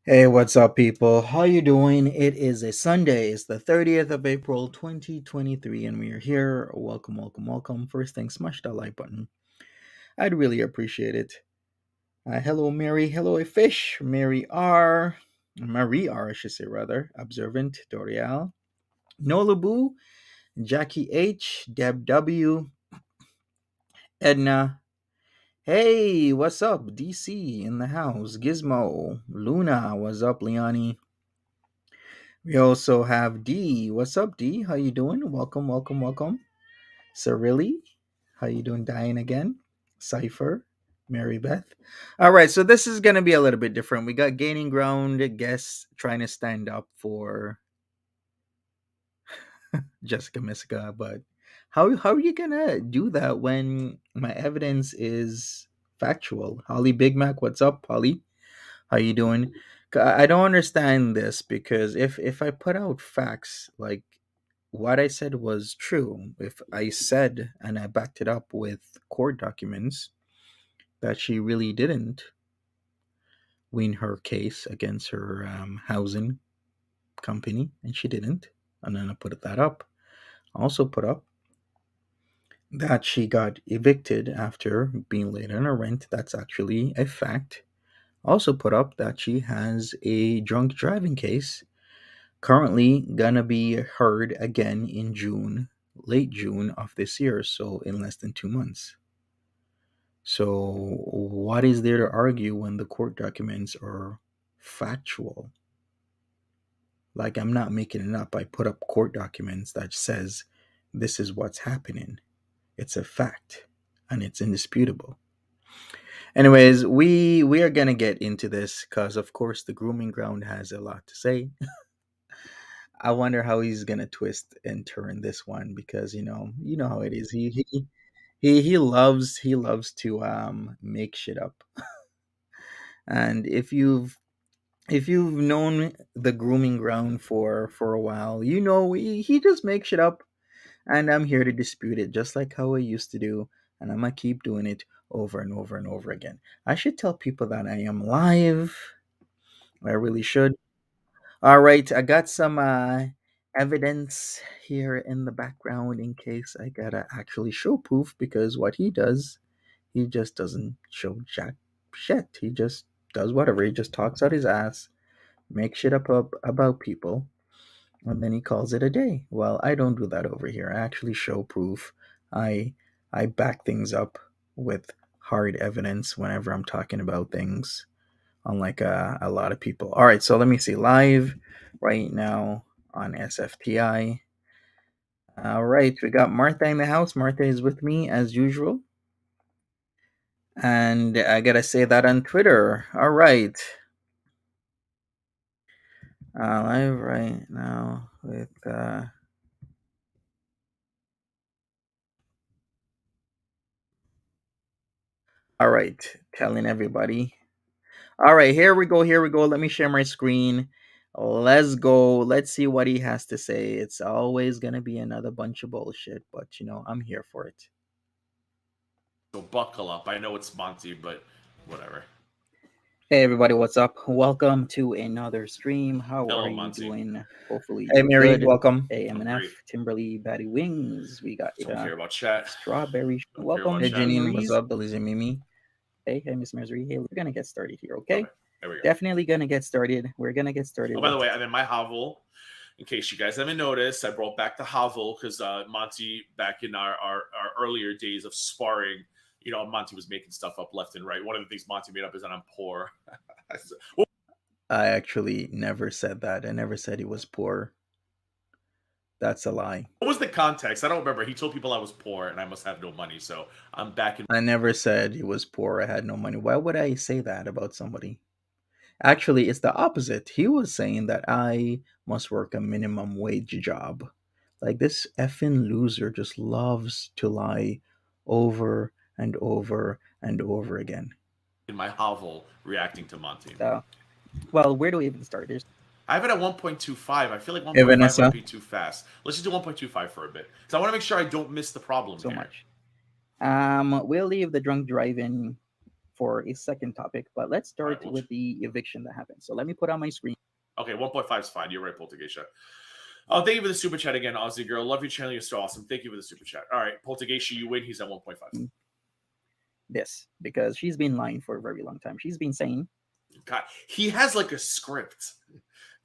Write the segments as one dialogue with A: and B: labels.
A: Hey, what's up, people? How you doing? It is a Sunday. It's the 30th of April, 2023, and we are here. Welcome, welcome, welcome. First thing, smash that like button. I'd really appreciate it. Hello, Mary. Hello, a fish. Marie R, I should say, rather. Observant, Dorial. Nolabu, Jackie H, Deb W, Edna. Hey, what's up? DC in the house. Gizmo, Luna, what's up, Leonie? We also have D. What's up, D? How you doing? Welcome, welcome, welcome. Cyrilli, how you doing? Dying again. Cipher, Mary Beth. All right, so this is gonna be a little bit different. We got gaining ground guests trying to stand up for Jessica Miska, but how are you gonna do that when my evidence is factual? Holly Big Mac, what's up, Holly? How you doing? I don't understand this because if I put out facts like what I said was true, if I said and I backed it up with court documents that she really didn't win her case against her housing company, and she didn't, and then I put that up. I also put up that she got evicted after being late on her rent. That's actually a fact. Also put up that she has a drunk driving case currently gonna be heard again in June, late June of this year, so in less than 2 months. So, what is there to argue when the court documents are factual? Like, I'm not making it up. I put up court documents that says this is what's happening. It's a fact, and it's indisputable. Anyways, we are gonna get into this because, of course, the grooming ground has a lot to say. I wonder how he's gonna twist and turn this one because you know how it is. He loves to make shit up. And if you've known the grooming ground for a while, you know he just makes shit up, and I'm here to dispute it, just like how I used to do, and I'm gonna keep doing it over and over and over again. I should tell people that I am live. I really should. All right, I got some evidence here in the background in case I gotta actually show proof because what he does, he just doesn't show jack shit. He just does whatever. He just talks out his ass, makes shit up about people, and then he calls it a day. Well, I don't do that over here. I actually show proof. I I back things up with hard evidence whenever I'm talking about things, unlike a lot of people. All right, so let me see live right now on SFTI. All right, we got Martha in the house. Martha is with me as usual. And I gotta say that on Twitter. All right. Live right now with all right, telling everybody. All right, here we go. Here we go. Let me share my screen. Let's go. Let's see what he has to say. It's always gonna be another bunch of bullshit, but I'm here for it.
B: So buckle up. I know it's Monty, but whatever.
A: Hey everybody, what's up? Welcome to another stream. How are
B: Hello,
A: you
B: Monty.
A: doing? Hopefully Hey you're Mary, good. Welcome. Hey
B: I'm
A: MNF,
B: great.
A: Timberly, Batty Wings. We got
B: Don't care about chat.
A: Strawberry.
B: Don't care
A: Welcome,
B: about
A: Hey
B: chat.
A: Janine, what's up? Delizia Mimi. Hey, Miss Misery. Hey, we're gonna get started here, okay?
B: Okay, there we go.
A: Definitely gonna get started. We're gonna get started.
B: Oh, by the way, I'm in my hovel. In case you guys haven't noticed, I brought back the hovel because Monty, back in our earlier days of sparring, Monty was making stuff up left and right. One of the things Monty made up is that I'm poor.
A: I actually never said that. I never said he was poor. That's a lie.
B: What was the context? I don't remember. He told people I was poor and I must have no money. So I'm back in.
A: I never said he was poor. I had no money. Why would I say that about somebody? Actually, it's the opposite. He was saying that I must work a minimum wage job. Like this effing loser just loves to lie over and over and over again.
B: In my hovel reacting to Monty.
A: Well, where do we even start?
B: I have it at 1.25. I feel like
A: Hey
B: 1.5
A: Vanessa.
B: might be too fast. Let's just do 1.25 for a bit. So I want to make sure I don't miss the problem
A: So
B: here.
A: much. We'll leave the drunk driving for a second topic. But let's
B: All right,
A: start with the eviction that happened. So let me put on my screen.
B: okay, 1.5 is fine. You're right, Poltergeisha. Oh, thank you for the super chat again, Aussie girl. Love your channel. You're so awesome. Thank you for the super chat. All right, Poltergeisha, you win. He's at 1.5.
A: This because she's been lying for a very long time. She's been saying,
B: God, he has like a script.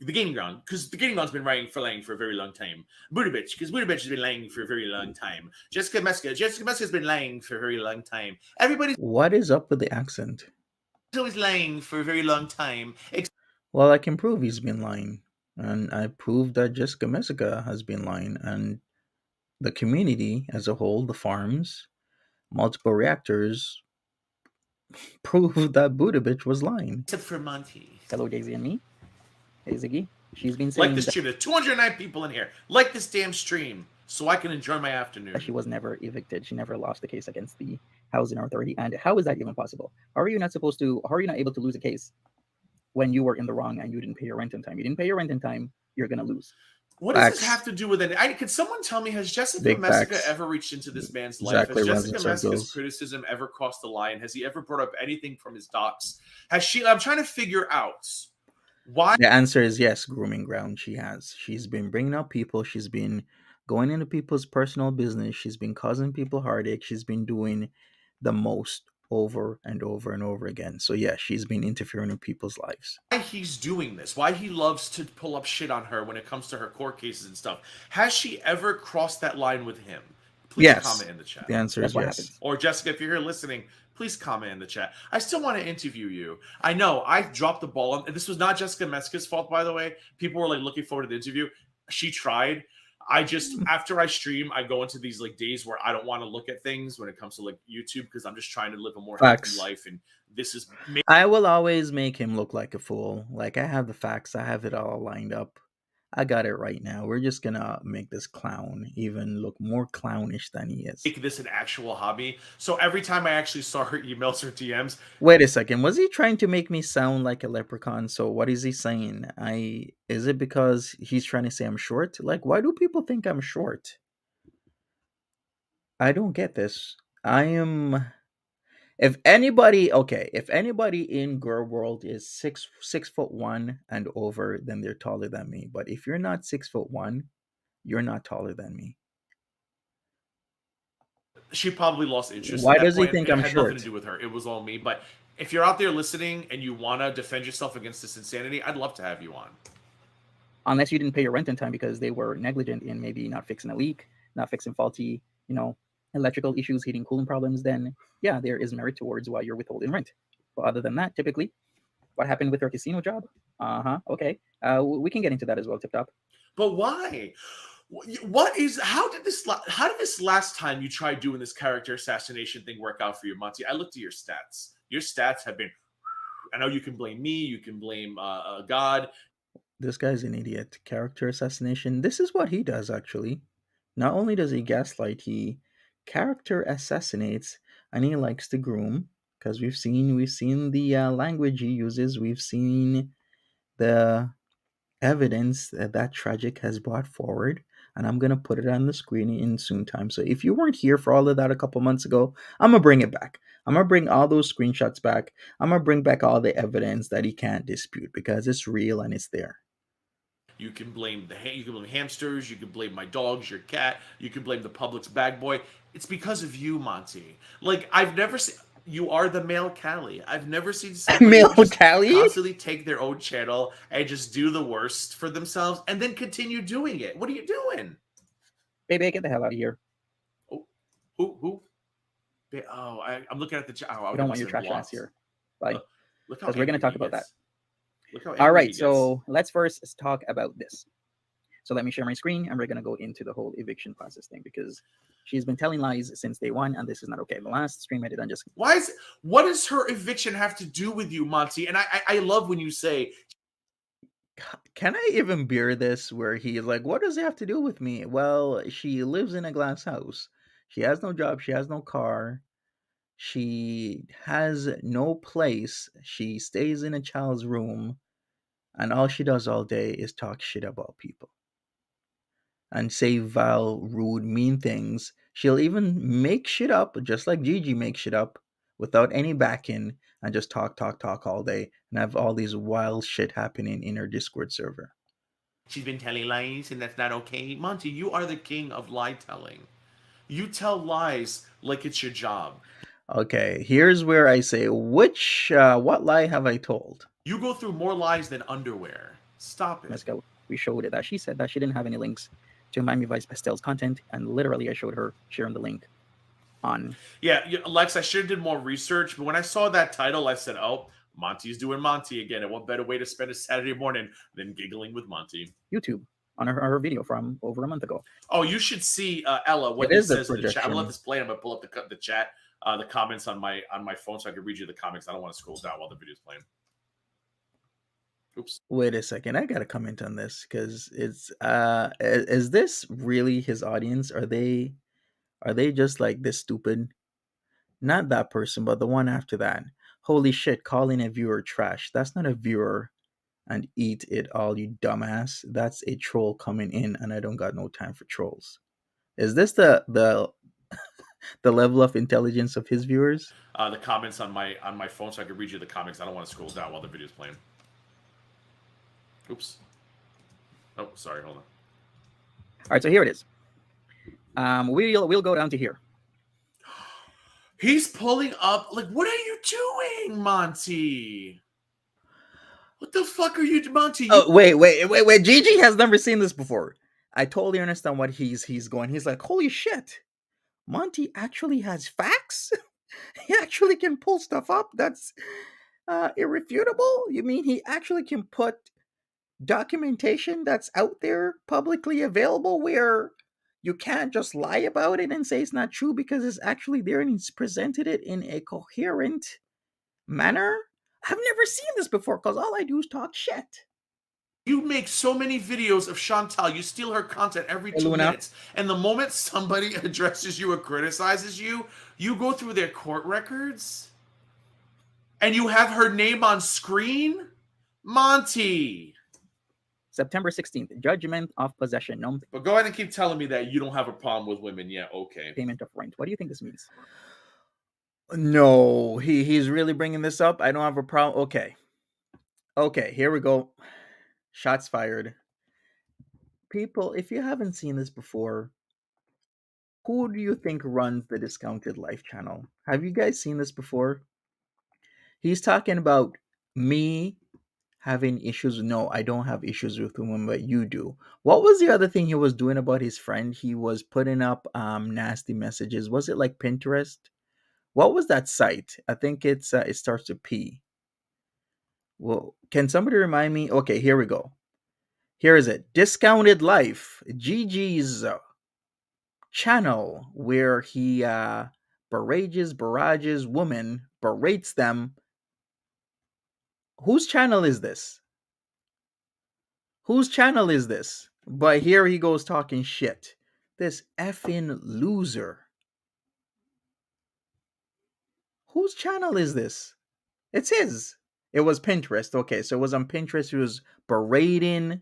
B: The Gaming Ground, because the Gaming Ground's been lying for a very long time. Booty Bitch, because Booty Bitch has been lying for a very long time. Jessica Meska's been lying for a very long time. Everybody's
A: "What is up with the accent?"
B: always lying for a very long time.
A: Well, I can prove he's been lying, and I proved that Jessica Messica has been lying, and the community as a whole, the farms, multiple reactors, proved that Budovich was lying.
B: Except for Monty.
A: Hello, Daisy and me. Hey, Ziggy. She's been
B: Like
A: saying
B: this
A: that
B: stream. There's 209 people in here. Like this damn stream so I can enjoy my afternoon.
A: she was never evicted. She never lost the case against the housing authority. And how is that even possible? How are you not able to lose a case when you were in the wrong and you didn't pay your rent in time? You didn't pay your rent in time, you're going to lose.
B: What does this have to do with it? Could someone tell me, has Jessica
A: Big
B: Messica
A: facts.
B: ever reached into this man's life?
A: Exactly,
B: Has
A: runs in
B: Jessica Messica's
A: circles.
B: criticism ever crossed the line? Has he ever brought up anything from his docs? Has she? I'm trying to figure out why.
A: The answer is yes, grooming ground. She has. She's been bringing up people. She's been going into people's personal business. She's been causing people heartache. She's been doing the most over and over and over again. So yeah, she's been interfering in people's lives.
B: Why he's doing this? Why he loves to pull up shit on her when it comes to her court cases and stuff? Has she ever crossed that line with him? Please
A: Yes.
B: comment in the chat.
A: The answer is yes.
B: Or Jessica, if you're here listening, please comment in the chat. I still want to interview you. I know I dropped the ball. This was not Jessica Metzger's fault, by the way. People were like looking forward to the interview. She tried. I just after I stream, I go into these like days where I don't want to look at things when it comes to like YouTube because I'm just trying to live a more healthy life. And this is
A: I will always make him look like a fool. Like I have the facts. I have it all lined up. I got it right now. We're just gonna make this clown even look more clownish than he is.
B: make this an actual hobby. So every time I actually saw her emails or DMs,
A: Wait a second. Was he trying to make me sound like a leprechaun? So what is he saying? Is it because he's trying to say I'm short? Like, why do people think I'm short? I don't get this. I am. If anybody in girl world is 6'1" and over, then they're taller than me. But if you're not 6'1", you're not taller than me.
B: she probably lost interest.
A: Why
B: at that
A: does he
B: point.
A: think
B: It
A: I'm
B: had
A: short?
B: nothing to do with her. It was all me. But if you're out there listening and you want to defend yourself against this insanity, I'd love to have you on.
A: Unless you didn't pay your rent in time because they were negligent in maybe not fixing a leak, not fixing faulty, electrical issues, heating, cooling problems, then yeah, there is merit towards why you're withholding rent. But other than that, typically, what happened with her casino job? Okay. We can get into that as well, Tip Top.
B: But why? How did this last time you tried doing this character assassination thing work out for you, Monty? I looked at your stats. Your stats have been. I know you can blame me. You can blame God.
A: This guy's an idiot. Character assassination. This is what he does, actually. Not only does he gaslight, he character assassinates, and he likes to groom. Because we've seen the language he uses. We've seen the evidence that Tragic has brought forward, and I'm gonna put it on the screen in soon time. So if you weren't here for all of that a couple months ago, I'm gonna bring it back. I'm gonna bring all those screenshots back. I'm gonna bring back all the evidence that he can't dispute because it's real and it's there.
B: You can blame hamsters. You can blame my dogs, your cat. You can blame the Publix bag boy. It's because of you, Monty. Like I've never seen. You are the male Callie. I've never seen somebody
A: Male
B: just
A: Callie?
B: constantly take their own channel and just do the worst for themselves and then continue doing it. What are you doing?
A: Baby, get the hell out of here.
B: Oh, who? Oh, I'm looking at the chat. Oh,
A: I don't want your trash ass here. Bye. Because we're going to talk about that. All right, so let's first talk about this. So let me share my screen, and we're going to go into the whole eviction process thing because she's been telling lies since day one, and this is not okay. The last stream I did on just...
B: What does her eviction have to do with you, Monty? And I love when you say...
A: Can I even bear this where he's like, what does it have to do with me? Well, she lives in a glass house. She has no job. She has no car. She has no place. She stays in a child's room. And all she does all day is talk shit about people and say vile, rude, mean things. She'll even make shit up, just like Gigi makes shit up without any backing and just talk all day and have all these wild shit happening in her Discord server.
B: She's been telling lies, and that's not okay. Monty, you are the king of lie telling. You tell lies like it's your job.
A: Okay, here's where I say, what lie have I told?
B: You go through more lies than underwear. Stop it.
A: Let's go. We showed it that she said that she didn't have any links to Miami Vice Pastel's content, and literally I showed her sharing the link on.
B: Yeah, Lex, I should have did more research, but when I saw that title, I said, "Oh, Monty's doing Monty again. And what better way to spend a Saturday morning than giggling with Monty?"
A: YouTube on her video from over a month ago.
B: Oh, you should see Ella what
A: It
B: it
A: is the
B: says in the chat. I'm gonna let
A: projection.
B: this play. I'm gonna pull up the chat, the comments on my phone, so I can read you the comments. I don't want to scroll down while the video's playing. Oops.
A: Wait a second, I gotta comment on this because it's is this really his audience? Are they just like this stupid? Not that person, but the one after that. Holy shit, calling a viewer trash. That's not a viewer and eat it all, you dumbass. That's a troll coming in, and I don't got no time for trolls. Is this the level of intelligence of his viewers?
B: The comments on my phone, so I can read you the comments. I don't want to scroll down while the video's playing. Oops. Oh, sorry. Hold on.
A: All right, so here it is. We'll go down to here.
B: He's pulling up. Like, what are you doing, Monty? What the fuck are you, Monty?
A: Oh, wait. Gigi has never seen this before. I totally understand what he's going. He's like, holy shit, Monty actually has facts. He actually can pull stuff up that's irrefutable. You mean he actually can put documentation that's out there publicly available where you can't just lie about it and say it's not true because it's actually there and he's presented it in a coherent manner? I've never seen this before because all I do is talk shit.
B: You make so many videos of Chantal. You steal her content every
A: Hey,
B: 2
A: Luna.
B: minutes. And the moment somebody addresses you or criticizes you, you go through their court records and you have her name on screen? Monty.
A: September 16th, judgment of possession. No
B: But go ahead and keep telling me that you don't have a problem with women. Yeah, okay.
A: payment of rent. What do you think this means? No, he's really bringing this up. I don't have a problem. Okay, here we go. Shots fired. People, if you haven't seen this before, who do you think runs the Discounted Life channel? Have you guys seen this before? He's talking about me having issues. No, I don't have issues with women, but you do. What was the other thing he was doing about his friend? He was putting up nasty messages. Was it like Pinterest? What was that site? I think it starts with P. Well, can somebody remind me? Okay, here we go. Here is it. Discounted Life, Gigi's channel, where he barrages women, berates them. Whose channel is this? Whose channel is this? But here he goes talking shit. This effing loser. Whose channel is this? It's his. It was Pinterest. Okay, so it was on Pinterest. He was berating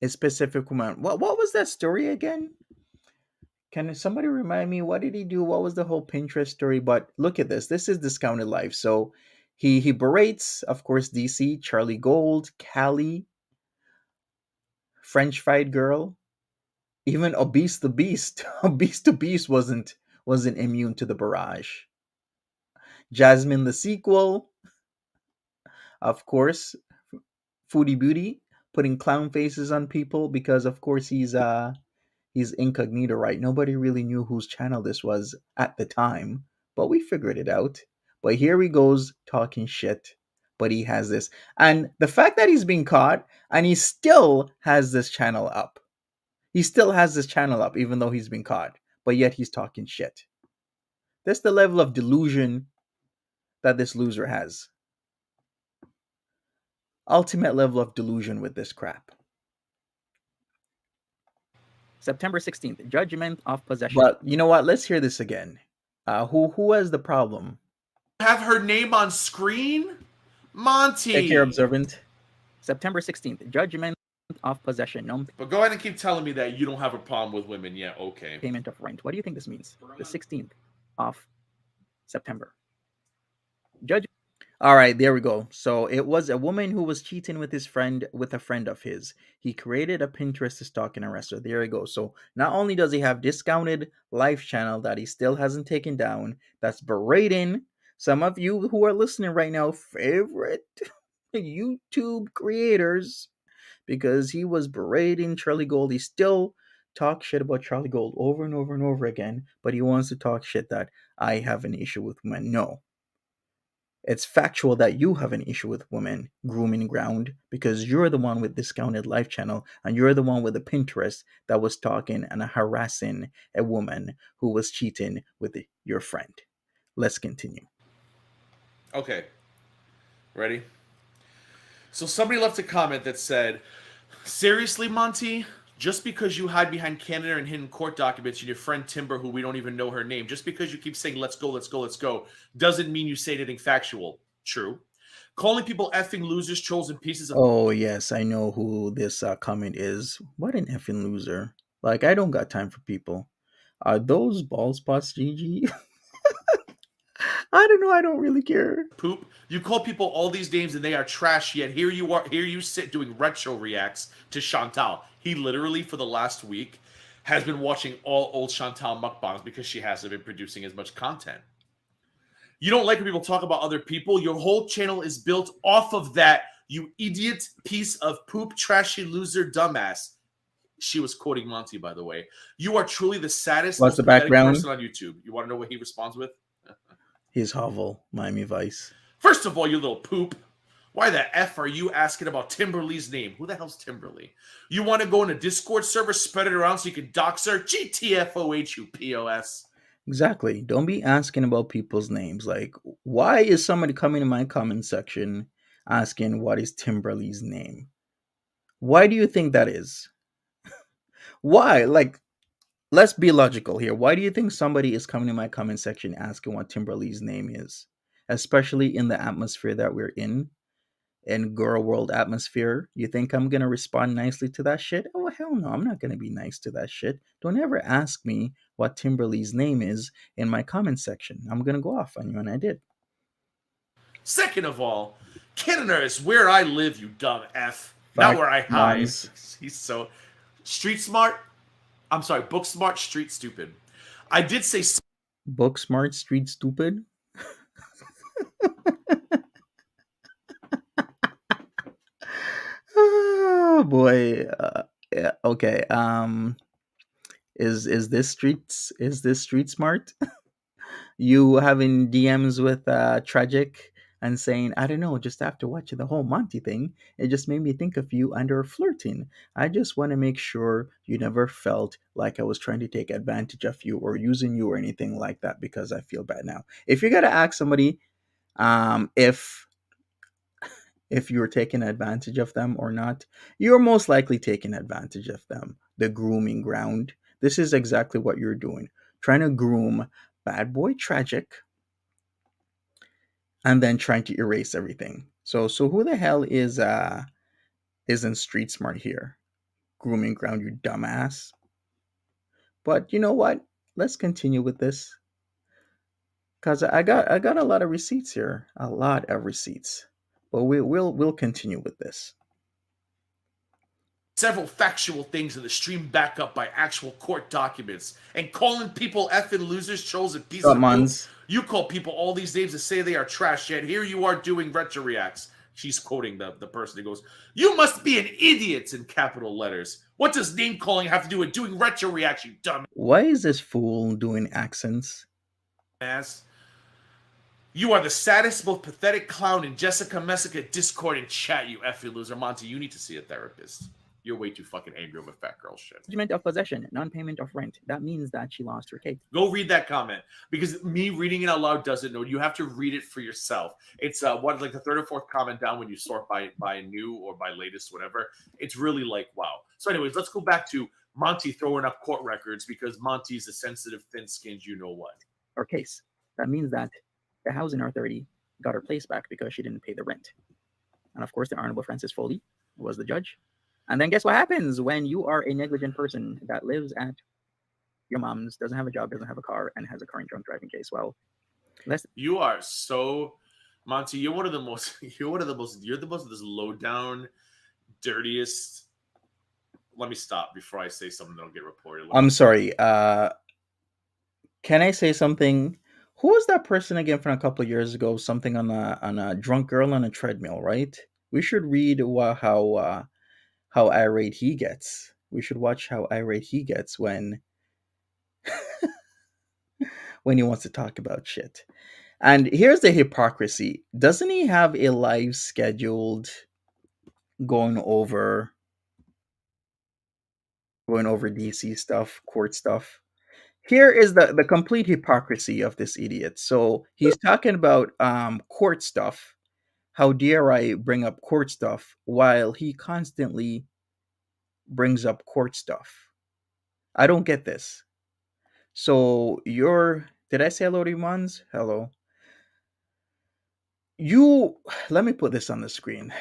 A: a specific woman. What was that story again? Can somebody remind me what did he do? What was the whole Pinterest story? But look at this. This is Discounted Life. So he berates, of course, DC, Charlie Gold, Callie, French Fried Girl, even Obese the Beast. Obese the Beast wasn't immune to the barrage. Jasmine the sequel, of course, Foodie Beauty, putting clown faces on people because of course he's incognito, right? Nobody really knew whose channel this was at the time, but we figured it out. But here he goes talking shit, but he has this. And the fact that he's being caught and he still has this channel up. He still has this channel up even though he's been caught, but yet he's talking shit. That's the level of delusion that this loser has. Ultimate level of delusion with this crap. September 16th, judgment of possession. But you know what? Let's hear this again. Who has the problem?
B: Have her name on screen? Monty.
A: Take care, observant. September 16th, judgment of possession. No
B: But go ahead and keep telling me that you don't have a problem with women. Yeah, okay.
A: payment of rent. What do you think this means? The 16th. of September. Judge. All right, there we go. So it was a woman who was cheating with his friend, with a friend of his. He created a Pinterest to stalk and arrest her. There we go. So not only does he have discounted live channel that he still hasn't taken down, that's berating some of you who are listening right now, favorite YouTube creators, because he was berating Charlie Gold. He still talks shit about Charlie Gold over and over and over again, but he wants to talk shit that I have an issue with women. No, it's factual that you have an issue with women grooming ground because you're the one with discounted life channel and you're the one with the Pinterest that was talking and harassing a woman who was cheating with your friend. Let's continue.
B: Okay, ready? So somebody left a comment that said, "Seriously, Monty? Just because you hide behind Canada and hidden court documents and your friend Timber, who we don't even know her name, just because you keep saying 'let's go, let's go, let's go,' doesn't mean you say anything factual. True. Calling people effing losers, trolls, and pieces of..."
A: Oh, yes, I know who this comment is. What an effing loser. Like, I don't got time for people. Are those bald spots, Gigi? I don't know. I don't really care.
B: Poop. You call people all these names and they are trash, yet here you are, here you sit doing retro reacts to Chantal. He literally, for the last week, has been watching all old Chantal mukbangs because she hasn't been producing as much content. You don't like when people talk about other people. Your whole channel is built off of that, you idiot piece of poop, trashy loser, dumbass. She was quoting Monty, by the way. You are truly the saddest,
A: What's
B: most
A: the
B: pathetic
A: background?
B: person on YouTube. You want to know what he responds with?
A: His hovel, Miami Vice.
B: First of all, you little poop. Why the F are you asking about Timberly's name? Who the hell's Timberly? You want to go in a Discord server, spread it around so you can dox her? GTFOH, you POS.
A: Exactly. Don't be asking about people's names. Like, why is somebody coming in my comment section asking what is Timberly's name? Why do you think that is? Why? Like, let's be logical here. Why do you think somebody is coming in my comment section asking what Timberly's name is? Especially in the atmosphere that we're in girl world atmosphere. You think I'm gonna respond nicely to that shit? Oh hell no, I'm not gonna be nice to that shit. Don't ever ask me what Timberly's name is in my comment section. I'm gonna go off on you, and I did.
B: Second of all, Canada is where I live, you dumb F. Not
A: Fact,
B: where I hide.
A: Mons.
B: He's so street smart. I'm sorry, book smart, street stupid. I did say
A: Book smart, street stupid. Oh boy. Yeah, okay. Is this street smart? You having DMs with Tragic and saying, I don't know, just after watching the whole Monty thing, it just made me think of you and our flirting. I just want to make sure you never felt like I was trying to take advantage of you or using you or anything like that because I feel bad now. If you gotta ask somebody if you're taking advantage of them or not, you're most likely taking advantage of them. The grooming ground. This is exactly what you're doing. Trying to groom bad boy Tragic and then trying to erase everything. So who the hell isn't street smart here? Grooming ground, you dumbass. But you know what? Let's continue with this. Cause I got a lot of receipts here. A lot of receipts. But we'll continue with this.
B: several factual things in the stream back up by actual court documents. And calling people effing losers, trolls, and pieces
A: Up,
B: of poop.
A: Mons.
B: You call people all these names and say they are trash, yet here you are doing retro reacts. She's quoting the person who goes, "You must be an idiot," in capital letters. What does name calling have to do with doing retro reacts, you
A: Why is this fool doing accents?
B: dumbass? You are the saddest, most pathetic clown in Jessica Messica Discord and chat, you effing loser. Monty, you need to see a therapist. You're way too fucking angry over fat girl shit.
A: Judgment of possession, non-payment of rent. That means that she lost her cake.
B: Go read that comment because me reading it out loud doesn't know. You have to read it for yourself. It's like the third or fourth comment down when you sort by new or by latest, whatever. It's really like wow. So, anyways, let's go back to Monty throwing up court records because Monty's a sensitive, thin-skinned, you know what.
A: Her case. That means that the housing authority got her place back because she didn't pay the rent. And of course, the Honorable Francis Foley was the judge. And then guess what happens when you are a negligent person that lives at your mom's doesn't have a job, doesn't have a car, and has a current drunk driving case. Well, let's
B: You are so Monty. You're one of the most. You're one of the most. You're the most of this low down, dirtiest. Let me stop before I say something that'll get reported.
A: I'm sorry. Can I say something? Who was that person again from a couple of years ago? Something on a drunk girl on a treadmill, right? We should read how irate he gets. We should watch how irate he gets when he wants to talk about shit. And here's the hypocrisy. Doesn't he have a live scheduled going over DC stuff, court stuff? Here is the complete hypocrisy of this idiot. So he's talking about court stuff. How dare I bring up court stuff while he constantly brings up court stuff? I don't get this. So you're did I say hello to you, Mons? Hello. You let me put this on the screen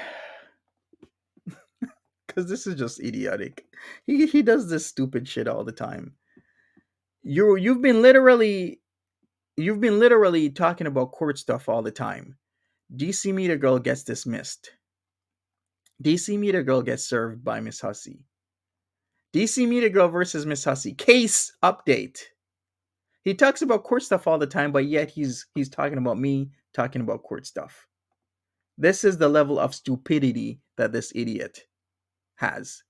A: because this is just idiotic. He does this stupid shit all the time. You've been literally talking about court stuff all the time. DC Meter Girl gets dismissed. DC Meter Girl gets served by Miss Hussey. DC Meter Girl versus Miss Hussey. Case update. He talks about court stuff all the time, but yet he's talking about me talking about court stuff. This is the level of stupidity that this idiot has.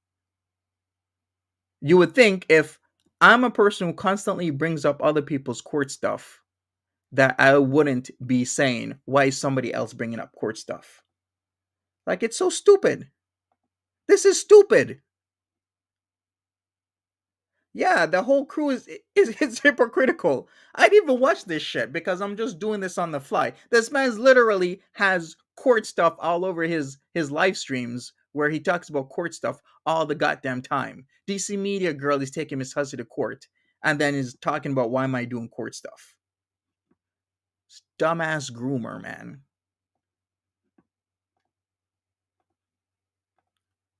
A: You would think if I'm a person who constantly brings up other people's court stuff, that I wouldn't be saying, why is somebody else bringing up court stuff? Like, it's so stupid. This is stupid. Yeah, the whole crew is hypocritical. I didn't even watch this shit because I'm just doing this on the fly. This man's literally has court stuff all over his live streams where he talks about court stuff all the goddamn time. DC Media Girl is taking Miss Hussey to court and then is talking about why am I doing court stuff. Dumbass groomer, man.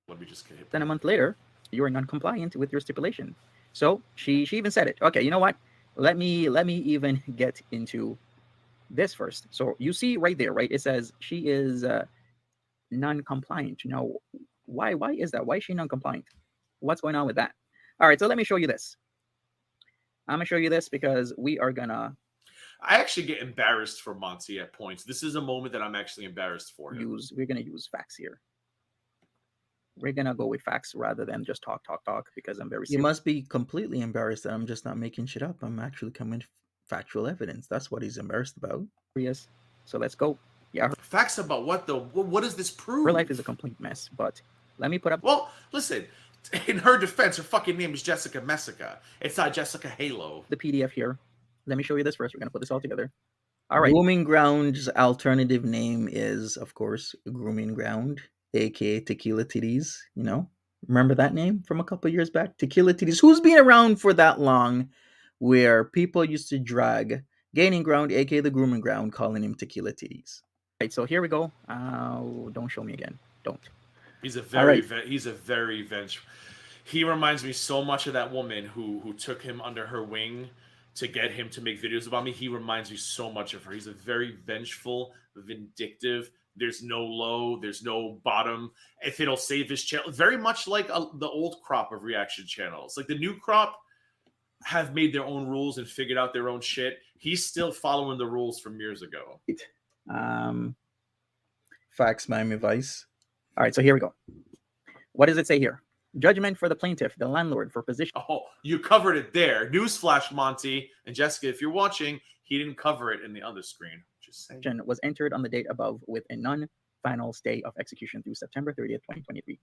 B: Let me just hit.
A: Then a month later, you are non-compliant with your stipulation. So she even said it. Okay, you know what? Let me even get into this first. So you see right there, right? It says she is non-compliant. Now, why is that? Why is she non-compliant? What's going on with that? All right, so let me show you this. I'm gonna show you this because we are gonna.
B: I actually get embarrassed for Monty at points. This is a moment that I'm actually embarrassed for him.
A: We're gonna use facts here. We're gonna go with facts rather than just talk because I'm very serious. You must be completely embarrassed that I'm just not making shit up. I'm actually coming with factual evidence. That's what he's embarrassed about. Yes. So let's go. Yeah.
B: Facts about what though? What does this prove?
A: Her life is a complete mess, but let me put up.
B: Well, listen. In her defense, her fucking name is Jessica Messica. It's not Jessica Halo.
A: The PDF here. Let me show you this first. We're gonna put this all together. All right. Grooming Ground's alternative name is, of course, Grooming Ground, aka Tequila Titties. You know, remember that name from a couple years back? Tequila Titties. Who's been around for that long? Where people used to drag Gaining Ground, aka the Grooming Ground, calling him Tequila Titties. Right. So here we go. Don't show me again. Don't.
B: He's a very vengeful. He reminds me so much of that woman who took him under her wing to get him to make videos about me. He reminds me so much of her. He's a very vengeful, vindictive. There's no low. There's no bottom. If it'll save his channel, very much like the old crop of reaction channels. Like the new crop have made their own rules and figured out their own shit. He's still following the rules from years ago. Facts, Miami Vice.
A: All right, so here we go. What does it say here? Judgment for the plaintiff, the landlord for position.
B: Oh, you covered it there. Newsflash, Monty. And Jessica, if you're watching, he didn't cover it in the other screen. Just saying.
A: Was entered on the date above with a non-final stay of execution through September 30th, 2023.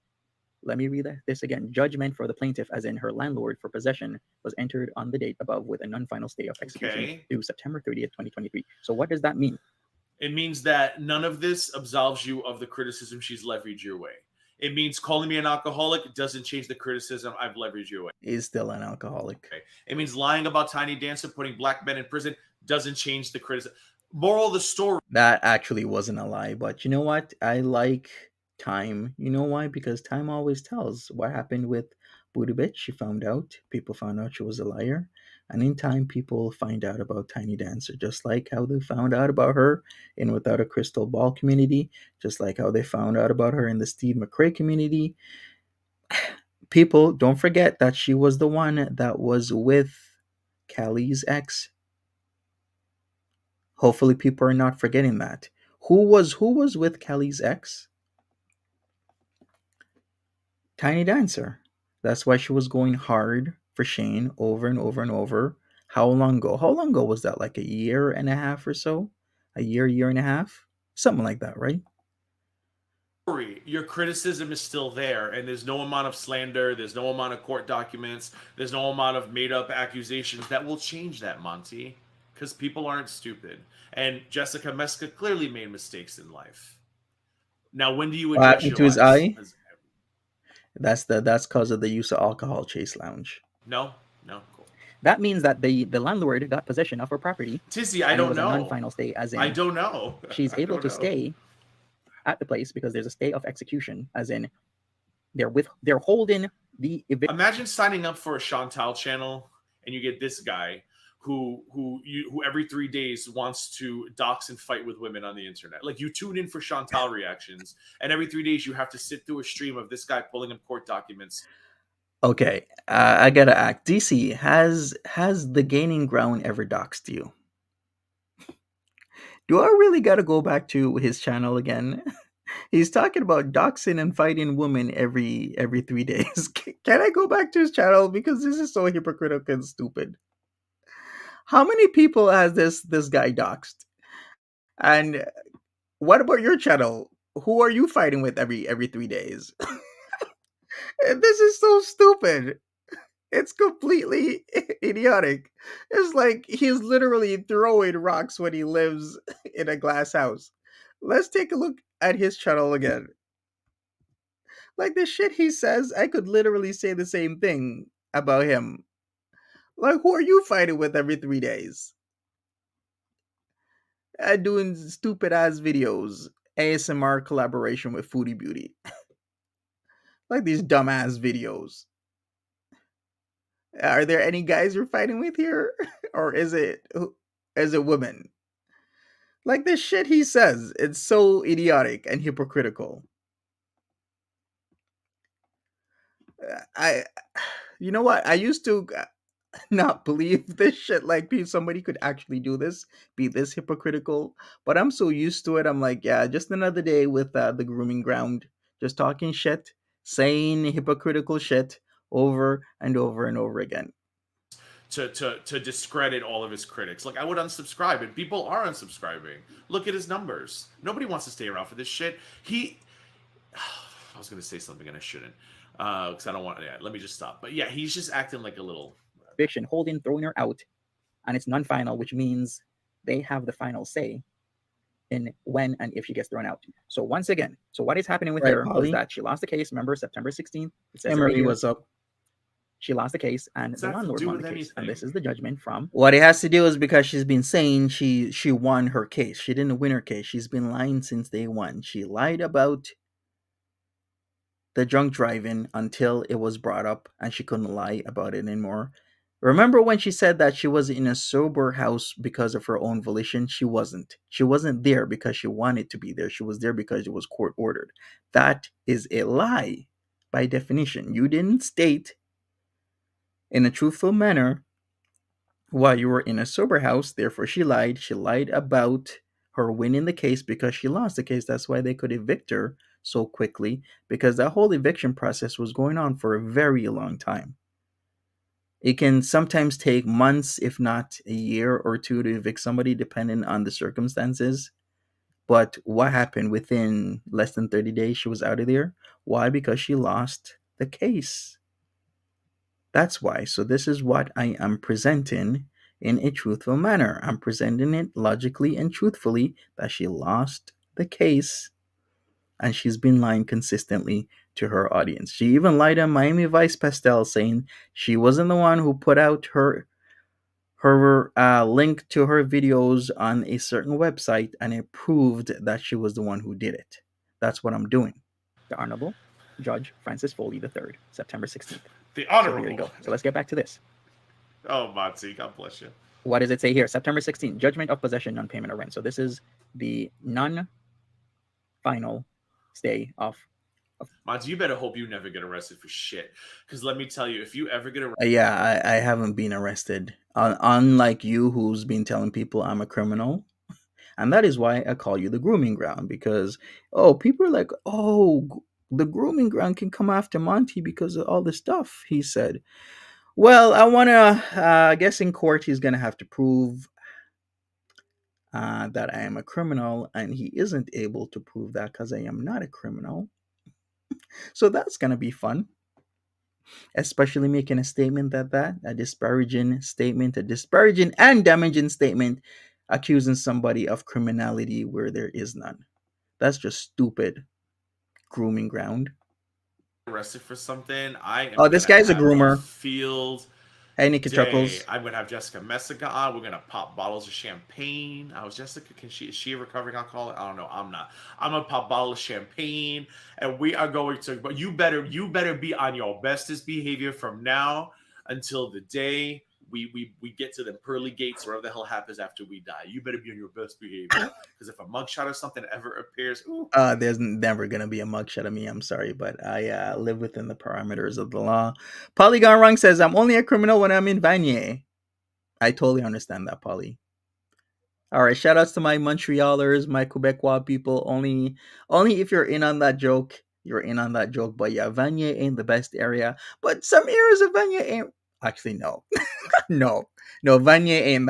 A: Let me read this again. Judgment for the plaintiff, as in her landlord for possession, was entered on the date above with a non-final stay of execution through September 30th, 2023. So what does that mean?
B: It means that none of this absolves you of the criticism she's leveraged your way. It means calling me an alcoholic doesn't change the criticism I've leveraged your way.
A: Is still an alcoholic.
B: Okay. It means lying about Tiny Dancer, putting black men in prison doesn't change the criticism. Moral of the story.
A: That actually wasn't a lie, but you know what? I like time. You know why? Because time always tells what happened with Booty bitch, she found out. People found out she was a liar. And in time, people find out about Tiny Dancer, just like how they found out about her in Without a Crystal Ball community, just like how they found out about her in the Steve McRae community. People, don't forget that she was the one that was with Callie's ex. Hopefully, people are not forgetting that. Who was with Callie's ex? Tiny Dancer. That's why she was going hard for Shane over and over and over. How long ago? How long ago was that? Like a year and a half or so? A year and a half? Something like that, right?
B: Your criticism is still there, and there's no amount of slander, there's no amount of court documents, there's no amount of made up accusations that will change that, Monty. Because people aren't stupid. And Jessica Meska clearly made mistakes in life. Now, when do you
A: What
B: address
A: happened
B: your
A: to his
B: life?
A: eye? That's because of the use of alcohol, Chase Lounge.
B: No, no, cool.
C: That means that the landlord got possession of her property,
B: Tizzy, I
C: and it
B: don't
C: was a
B: know.
C: non-final stay, as
B: I
C: in
B: don't know.
C: she's
B: I
C: able
B: don't
C: to
B: know.
C: stay at the place because there's a stay of execution, as in they're holding the eviction.
B: Imagine signing up for a Chantal channel and you get this guy who every 3 days wants to dox and fight with women on the internet. Like, you tune in for Chantal reactions, and every 3 days you have to sit through a stream of this guy pulling up court documents.
A: Okay, I gotta act. DC, has the Gaining Ground ever doxed you? Do I really gotta go back to his channel again? He's talking about doxing and fighting women every 3 days. Can I go back to his channel because this is so hypocritical and stupid? How many people has this guy doxed? And what about your channel? Who are you fighting with every 3 days? This is so stupid. It's completely idiotic. It's like he's literally throwing rocks when he lives in a glass house. Let's take a look at his channel again. Like the shit he says, I could literally say the same thing about him. Like, who are you fighting with every 3 days? Doing stupid ass videos, ASMR collaboration with Foodie Beauty. Like these dumbass videos. Are there any guys you're fighting with here, or is it women? Like this shit he says, it's so idiotic and hypocritical. I, you know what? I used to not believe this shit. Like, somebody could actually do this, be this hypocritical. But I'm so used to it. I'm like, yeah, just another day with the grooming ground, just talking shit, saying hypocritical shit over and over and over again.
B: To discredit all of his critics. Like, I would unsubscribe, and people are unsubscribing. Look at his numbers. Nobody wants to stay around for this shit. I was going to say something and I shouldn't, because I don't want. Yeah, let me just stop. But yeah, he's just acting like a little
C: Eviction, holding, throwing her out, and it's non-final, which means they have the final say in when and if she gets thrown out. So once again, so what is happening with
A: Right,
C: her was
A: Polly?
C: that she lost the case. Remember, September 16th. It says
A: Hey,
C: it right
A: Marie,
C: here.
A: what's up?
C: She lost the case, and
B: What's
C: the
B: that have to
C: landlord
B: do
C: won
B: with
C: the case. And
B: anything?
C: this is the judgment from.
A: What it has to do is because she's been saying she won her case. She didn't win her case. She's been lying since day one. She lied about the drunk driving until it was brought up and she couldn't lie about it anymore. Remember when she said that she was in a sober house because of her own volition? She wasn't. She wasn't there because she wanted to be there. She was there because it was court ordered. That is a lie by definition. You didn't state in a truthful manner while you were in a sober house, therefore she lied. She lied about her winning the case because she lost the case. That's why they could evict her so quickly, because that whole eviction process was going on for a very long time. It can sometimes take months, if not a year or two, to evict somebody, depending on the circumstances. But what happened within less than 30 days? She was out of there. Why? Because she lost the case. That's why. So, this is what I am presenting in a truthful manner. I'm presenting it logically and truthfully that she lost the case and she's been lying consistently to her audience. She even lied on Miami Vice Pastel, saying she wasn't the one who put out her link to her videos on a certain website, and it proved that she was the one who did it. That's what I'm doing.
C: The Honorable Judge Francis Foley III, September 16th.
B: The
C: So here you
B: honorable.
C: go. So let's get back to this.
B: Oh, Monty, God bless you.
C: What does it say here? September 16th, judgment of possession, non-payment of rent. So this is the non-final stay of.
B: Monty, you better hope you never get arrested for shit. Because let me tell you, if you ever get arrested,
A: Yeah, I haven't been arrested. Unlike you, who's been telling people I'm a criminal. And that is why I call you the grooming ground, because, oh, people are like, oh, the grooming ground can come after Monty because of all the stuff he said. Well, I want to, I guess in court, he's going to have to prove that I am a criminal, and he isn't able to prove that because I am not a criminal. So that's going to be fun, especially making a statement a disparaging statement, a disparaging and damaging statement, accusing somebody of criminality where there is none. That's just stupid. Grooming ground.
B: arrested for something, I am
A: Oh, this
B: gonna
A: guy's a
B: have a
A: groomer.
B: field
A: Hey, Nikki
B: day.
A: Chuckles.
B: I'm gonna have Jessica Messica on. We're gonna pop bottles of champagne. I was Jessica. Is she a recovering alcoholic? I don't know. I'm not. I'm gonna pop bottle of champagne, and we are going to. But you better be on your bestest behavior from now until the day we get to the pearly gates, whatever the hell happens after we die. You better be on your best behavior, because if a mugshot or something ever appears, ooh,
A: There's never gonna be a mugshot of me. I'm sorry, but I live within the parameters of the law. Polygon Rung says I'm only a criminal when I'm in Vanier. I totally understand that, Polly. All right, shout outs to my Montrealers, my Quebecois people. Only if you're in on that joke, you're in on that joke. But yeah, Vanier ain't the best area. But some areas of Vanier ain't. Actually, no, no, Vanier ain't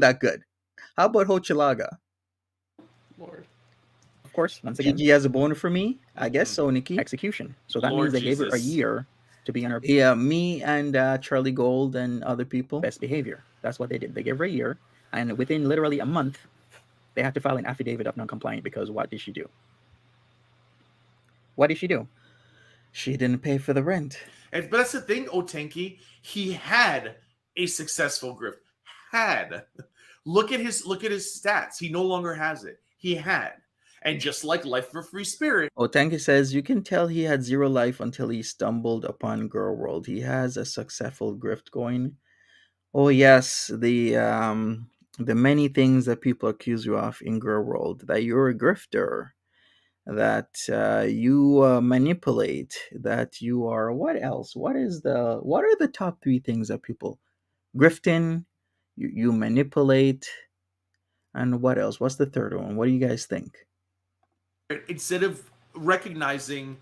A: that good. How about Hochelaga?
B: Lord.
C: Of course, once again,
A: Gigi has a boner for me. I guess so, Nikki.
C: execution. So that
B: Lord
C: means they gave her a
B: Jesus.
C: year to be on her
A: Yeah, me and Charlie Gold and other people.
C: best behavior. That's what they did. They gave her a year, and within literally a month, they had to file an affidavit of non-compliant because what did she do? What did she do?
A: She didn't pay for the rent.
B: But that's the thing, Otenki. He had a successful grift. Had. Look at his stats. He no longer has it. He had. And just like Life for Free Spirit.
A: Otanki says you can tell he had zero life until he stumbled upon Girl World. He has a successful grift going. Oh yes, the many things that people accuse you of in Girl World, that you're a grifter, that you manipulate, that you are what else? What are the top three things that people grifting? You manipulate, and what else? What's the third one? What do you guys think?
B: Instead of recognizing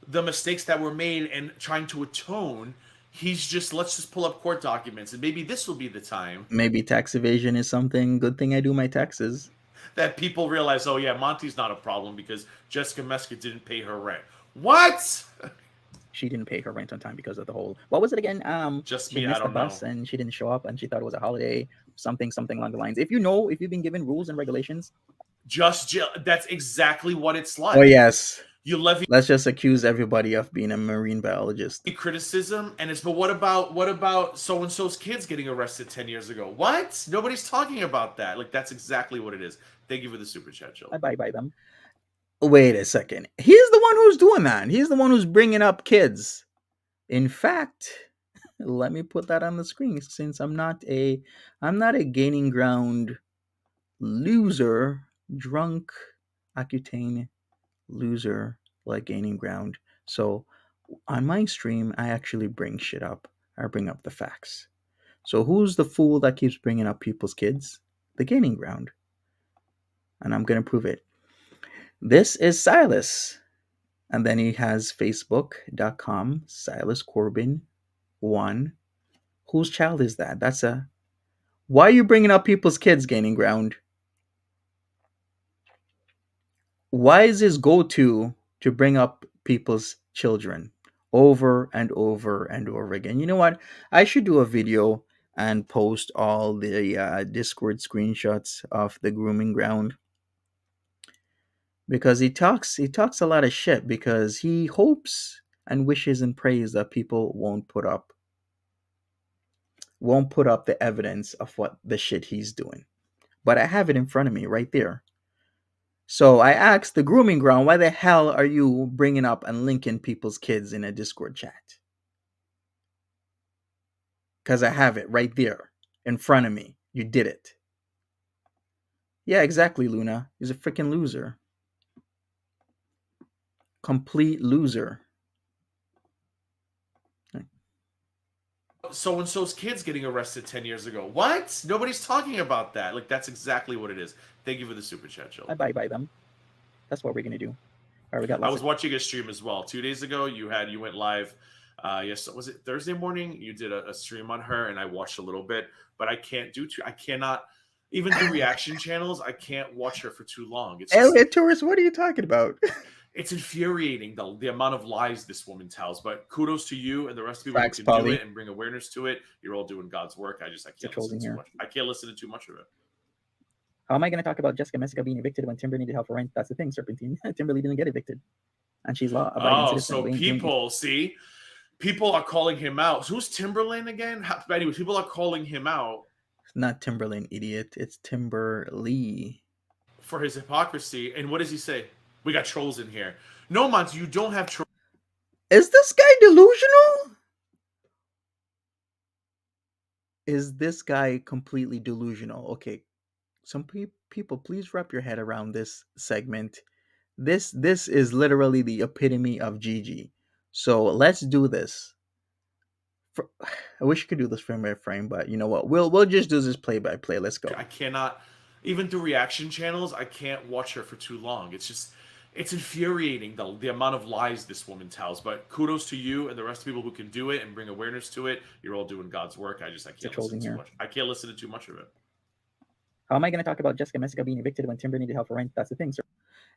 B: the mistakes that were made and trying to atone, he's just, let's just pull up court documents and maybe this will be the time
A: Maybe tax evasion is something. Good thing I do my taxes.
B: that people realize, oh yeah, Monty's not a problem because Jessica Meska didn't pay her rent. What?
C: She didn't pay her rent on time because of the whole. What was it again?
B: Just
C: she
B: me, I
C: missed the
B: don't
C: bus
B: know.
C: and she didn't show up and she thought it was a holiday. Something along the lines. If you've been given rules and regulations,
B: That's exactly what it's like.
A: Oh yes.
B: You levy
A: Let's just accuse everybody of being a marine biologist.
B: criticism, and but what about so and so's kids getting arrested 10 years ago? What? Nobody's talking about that. Like, that's exactly what it is. Thank you for the super chat, Jill.
C: I buy by them.
A: Wait a second. He's the one who's doing that. He's the one who's bringing up kids. In fact, let me put that on the screen since I'm not a gaining ground loser, drunk, Accutane loser like gaining ground. So on my stream, I actually bring shit up. I bring up the facts. So who's the fool that keeps bringing up people's kids? The gaining ground. And I'm going to prove it. This is Silas. And then he has facebook.com, Silas Corbin 1. Whose child is that? Why are you bringing up people's kids, gaining ground? Why is his go-to to bring up people's children over and over and over again? You know what? I should do a video and post all the Discord screenshots of the grooming ground, because he talks a lot of shit because he hopes and wishes and prays that people won't put up the evidence of what the shit he's doing. But I have it in front of me right there. So I asked the grooming ground, why the hell are you bringing up and linking people's kids in a Discord chat? because I have it right there in front of me. You did it. Yeah, exactly, Luna. He's a freaking loser. Complete loser.
B: So and so's kids getting arrested 10 years ago. What? Nobody's talking about that. Like, that's exactly what it is. Thank you for the super chat, Jill.
C: I buy by them. That's what we're gonna do. All right, we got
B: I
C: lots
B: was
C: of
B: watching a stream as well. 2 days ago, you went live. Yes, was it Thursday morning? You did a stream on her, and I watched a little bit, but I can't do too. I cannot even do reaction channels. I can't watch her for too long. It's just,
A: Elliot Tourist, what are you talking about?
B: it's infuriating the amount of lies this woman tells. But kudos to you and the rest of people
A: Facts,
B: who can do
A: Polly.
B: it and bring awareness to it. You're all doing God's work. I can't
C: trolls
B: listen
C: in
B: too
C: here.
B: much. I can't listen to too much of it.
C: How am I going to talk about Jessica Messica being evicted when Timber needed help for rent? That's the thing, Serpentine. Timberly didn't get evicted, and she's law-abiding
B: Oh,
C: citizen.
B: so people see, people are calling him out. Who's Timberlane again? Anyway, people are calling him out.
A: It's not Timberlane, idiot. It's Timberly.
B: For his hypocrisy. And what does he say? We got trolls in here. No, Monty, you don't have trolls.
A: Is this guy delusional? Is this guy completely delusional? Okay, some people, please wrap your head around this segment. This is literally the epitome of Gigi. So let's do this. I wish you could do this frame by frame, but you know what? We'll just do this play by play. Let's go.
B: I cannot, even through reaction channels, I can't watch her for too long. It's just, it's infuriating the amount of lies this woman tells. But kudos to you and the rest of people who can do it and bring awareness to it. You're all doing God's work. I can't listen too much. I can't listen to too much of it.
C: How am I going to talk about Jessica Messica being evicted when Timber needed help for rent? That's the thing, sir.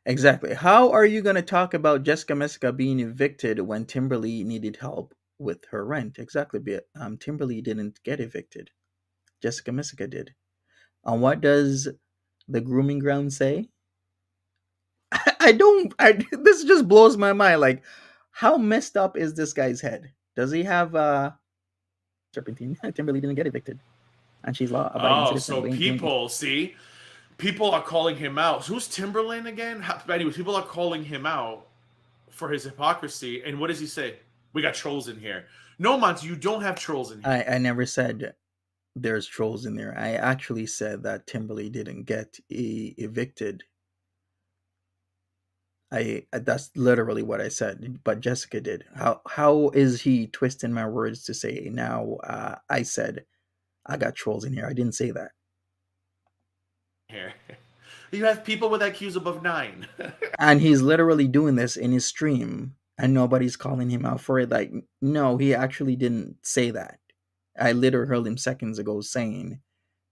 A: Exactly. How are you going to talk about Jessica Messica being evicted when Timberly needed help with her rent? Exactly. Timberly didn't get evicted. Jessica Messica did. And what does the grooming ground say? This just blows my mind. Like, how messed up is this guy's head? Does he have
C: Serpentine? Timberly didn't get evicted, and she's law-abiding citizen.
B: So people see, people are calling him out. Who's Timberlane again? Anyway, people are calling him out for his hypocrisy. And what does he say? We got trolls in here. No, Monty, you don't have trolls in here.
A: I never said there's trolls in there. I actually said that Timberly didn't get evicted. That's literally what I said, but Jessica did. How is he twisting my words to say now I said I got trolls in here? I didn't say that.
B: Here. You have people with IQs above 9.
A: And he's literally doing this in his stream and nobody's calling him out for it. Like, no, he actually didn't say that. I literally heard him seconds ago saying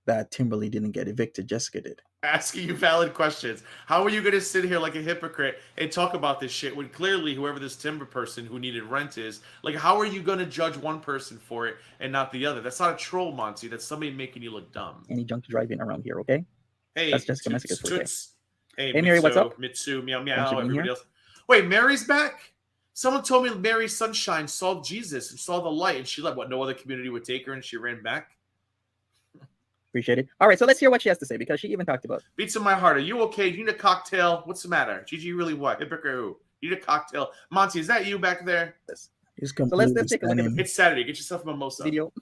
A: that Timberly didn't get evicted. Jessica did.
B: Asking you valid questions. How are you going to sit here like a hypocrite and talk about this shit when clearly whoever this Timber person who needed rent is, like, how are you going to judge one person for it and not the other? That's not a troll, Monty. That's somebody making you look dumb.
C: Any junk driving around here, okay?
B: Hey,
C: that's Jessica Messica's birthday.
B: Hey,
C: Mary,
B: Mitsu,
C: what's up?
B: Mitsu, meow meow, everybody
C: here?
B: else. Wait, Mary's back? Someone told me Mary Sunshine saw Jesus and saw the light, and she left. What, no other community would take her, and she ran back?
C: Appreciate it. All right, so let's hear what she has to say, because she even talked about
B: Beats in my heart. Are you okay? Do you need a cocktail? What's the matter? Gigi, really what? Hypocrite who? You need a cocktail. Monty, is that you back there?
C: this.
A: He's
C: So let's take a look at the
B: It's Saturday. Get yourself a mimosa.
C: video.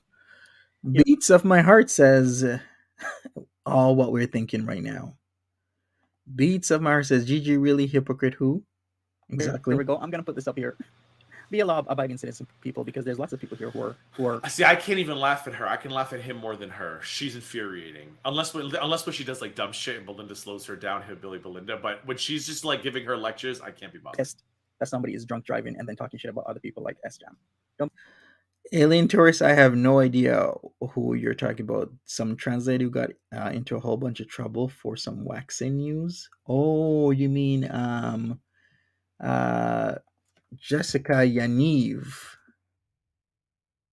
A: Beats of my heart says all what we're thinking right now. Beats of my heart says Gigi really hypocrite who? Exactly.
C: Here we go. I'm gonna put this up here. Be a law-abiding citizen, people, because there's lots of people here who are.
B: See, I can't even laugh at her. I can laugh at him more than her. She's infuriating. Unless when she does like dumb shit and Belinda slows her down, hillbilly Belinda. But when she's just like giving her lectures, I can't be bothered.
C: pissed that somebody is drunk driving and then talking shit about other people like S-Jam.
A: Alien Tourist, I have no idea who you're talking about. Some translator who got into a whole bunch of trouble for some waxing news. Oh, you mean Jessica Yaniv?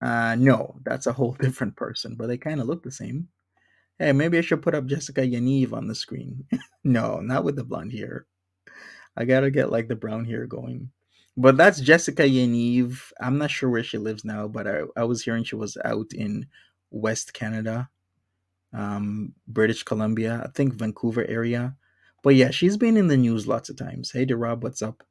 A: No, that's a whole different person, but they kind of look the same. Hey, maybe I should put up Jessica Yaniv on the screen. No, not with the blonde hair. I gotta get like the brown hair going. But that's Jessica Yaniv. I'm not sure where she lives now, but I was hearing she was out in West Canada, British Columbia, I think Vancouver area. But yeah, she's been in the news lots of times. Hey, Rob, what's up?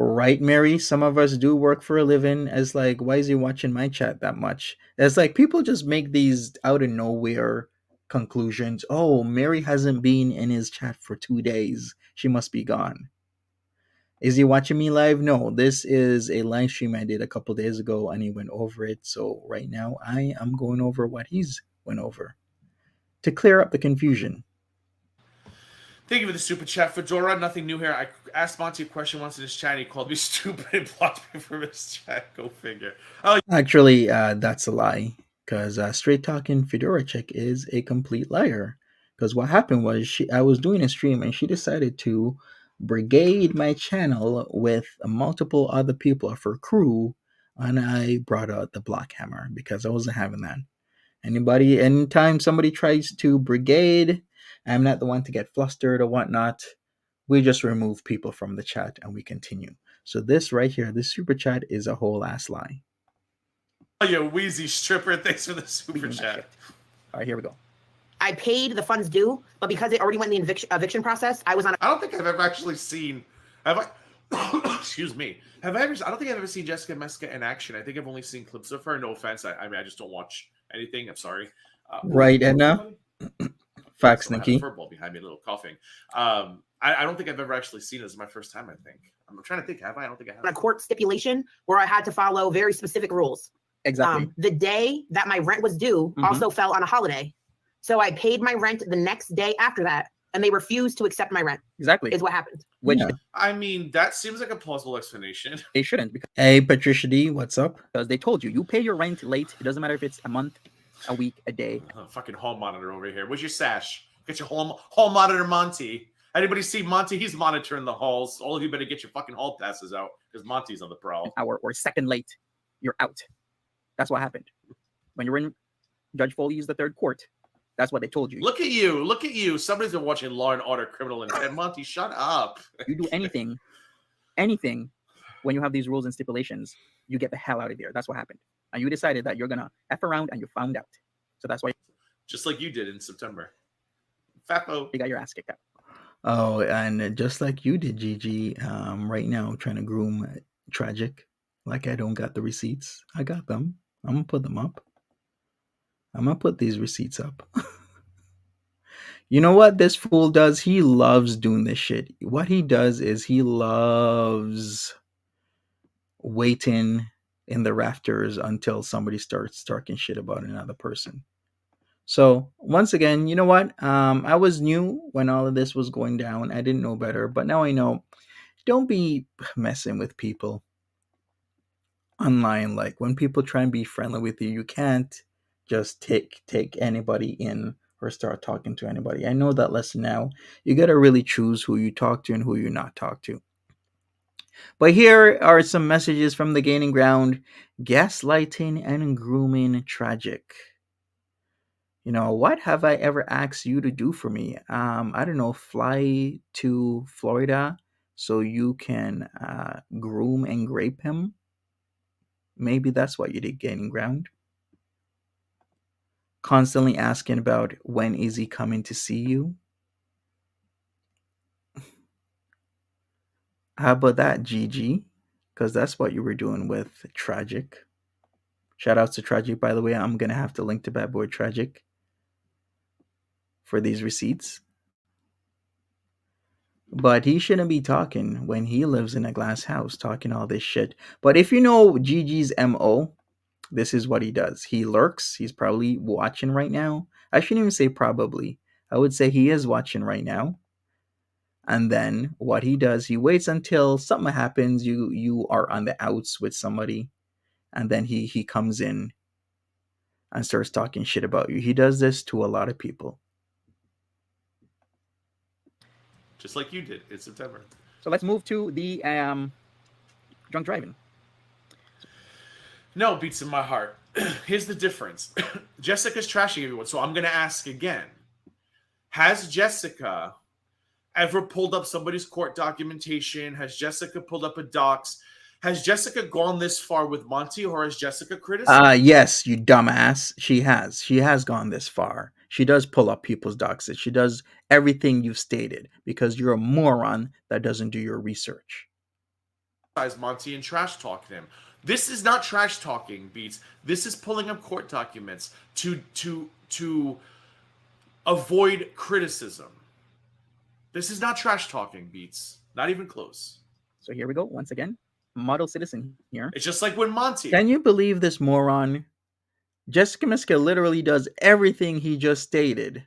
A: Right, Mary? Some of us do work for a living. As like, why is he watching my chat that much? It's like people just make these out of nowhere conclusions. Oh, Mary hasn't been in his chat for 2 days. She must be gone. Is he watching me live? No, this is a live stream I did a couple days ago and he went over it. So right now I am going over what he's went over to clear up the confusion.
B: Thank you for the super chat, Fedora. Nothing new here. I asked Monty a question once in his chat. He called me stupid and blocked me from his chat. Go figure. Oh,
A: Actually, that's a lie. Because straight talking Fedora chick is a complete liar. Because what happened was I was doing a stream and she decided to brigade my channel with multiple other people of her crew, and I brought out the block hammer because I wasn't having that. Anytime somebody tries to brigade, I'm not the one to get flustered or whatnot. We just remove people from the chat and we continue. So this right here, this super chat is a whole ass lie.
B: you wheezy stripper. Thanks for the super
C: doing that
B: chat.
C: shit. All right, here we go.
D: I paid the funds due, but because it already went in the eviction process, I was on.
B: I don't think I've ever actually seen. Have I? Excuse me. Have I ever? I don't think I've ever seen Jessica Mesca in action. I think I've only seen clips of her. No offense. I mean, I just don't watch anything. I'm sorry.
A: Right, Edna? Facts,
B: Someone had
A: Nikki.
B: a fur ball behind me, a little coughing. I don't think I've ever actually seen it. This is my first time, I think. I'm trying to think. Have I? I don't think I have.
D: A court stipulation where I had to follow very specific rules.
C: Exactly.
D: The day that my rent was due also fell on a holiday. So I paid my rent the next day after that, and they refused to accept my rent,
C: Exactly.
D: is what happened.
C: Which
A: Yeah.
B: I mean, that seems like a plausible explanation.
C: they shouldn't, because
A: Hey, Patricia D, what's up?
C: they told you pay your rent late. It doesn't matter if it's a month, a week, a day.
B: Fucking hall monitor over here. Where's your sash? Get your hall monitor, Monty. Anybody see Monty? He's monitoring the halls. All of you better get your fucking hall passes out because Monty's on the prowl.
C: Hour or second late, you're out. That's what happened. When you're in Judge Foley's the third court, that's what they told you.
B: Look at you. Look at you. Somebody's been watching Law and Order Criminal Intent. Monty, shut up.
C: You do anything, when you have these rules and stipulations, you get the hell out of there. That's what happened. And you decided that you're going to F around and you found out. So that's why
B: Just like you did in September. Fapo.
C: you got your ass kicked out.
A: Oh, and just like you did, Gigi, right now trying to groom Tragic. Like I don't got the receipts. I got them. I'm going to put them up. I'm going to put these receipts up. You know what this fool does? He loves doing this shit. What he does is he loves waiting in the rafters until somebody starts talking shit about another person. So once again, you know what? I was new when all of this was going down. I didn't know better, but now I know. Don't be messing with people online. Like when people try and be friendly with you, you can't just take anybody in or start talking to anybody. I know that lesson now. You got to really choose who you talk to and who you not talk to. But here are some messages from the Gaining Ground. Gaslighting and grooming tragic. You know, what have I ever asked you to do for me? I don't know, fly to Florida so you can groom and grape him. Maybe that's what you did, Gaining Ground. Constantly asking about when is he coming to see you. How about that, Gigi? Because that's what you were doing with Tragic. Shout outs to Tragic, by the way. I'm going to have to link to Bad Boy Tragic for these receipts. But he shouldn't be talking when he lives in a glass house, talking all this shit. But if you know Gigi's MO, this is what he does. He lurks. He's probably watching right now. I shouldn't even say probably. I would say he is watching right now. And then what he does, he waits until something happens. You are on the outs with somebody. And then he comes in and starts talking shit about you. He does this to a lot of people.
B: Just like you did in September.
C: So let's move to the drunk driving.
B: No beats in my heart. Here's the difference. Jessica's trashing everyone, so I'm going to ask again. Has Jessica ever pulled up somebody's court documentation? Has Jessica pulled up a docs? Has Jessica gone this far with Monty, or has Jessica criticized?
A: Yes, you dumbass. She has. She has gone this far. She does pull up people's doxes. She does everything you've stated because you're a moron that doesn't do your research.
B: Monty and trash talking him. This is not trash talking, Beats. This is pulling up court documents to avoid criticism. This is not trash talking, Beats. Not even close.
C: So here we go. Once again, model citizen here.
B: It's just like when Monty.
A: Can you believe this moron? Jessica Miska literally does everything he just stated.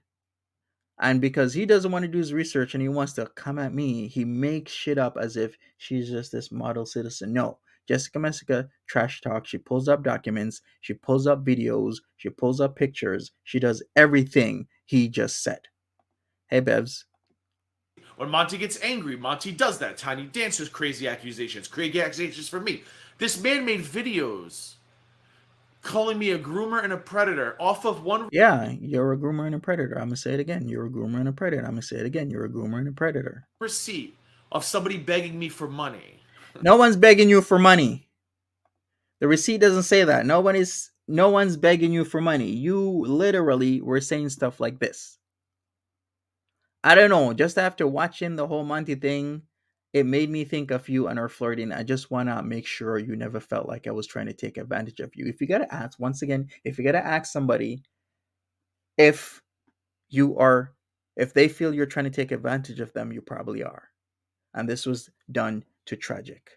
A: And because he doesn't want to do his research and he wants to come at me, he makes shit up as if she's just this model citizen. No. Jessica Miska trash talk. She pulls up documents. She pulls up videos. She pulls up pictures. She does everything he just said. Hey, Bevs.
B: When Monty gets angry, Monty does that. Tiny dancers, crazy accusations for me. This man made videos calling me a groomer and a predator off of one.
A: Yeah, you're a groomer and a predator. I'm going to say it again. You're a groomer and a predator. I'm going to say it again. You're a groomer and a predator.
B: Receipt of somebody begging me for money.
A: No one's begging you for money. The receipt doesn't say that. No one's begging you for money. You literally were saying stuff like this. I don't know. Just after watching the whole Monty thing, it made me think of you and our flirting. I just want to make sure you never felt like I was trying to take advantage of you. If you got to ask, once again, if you got to ask somebody if they feel you're trying to take advantage of them, you probably are. And this was done to tragic.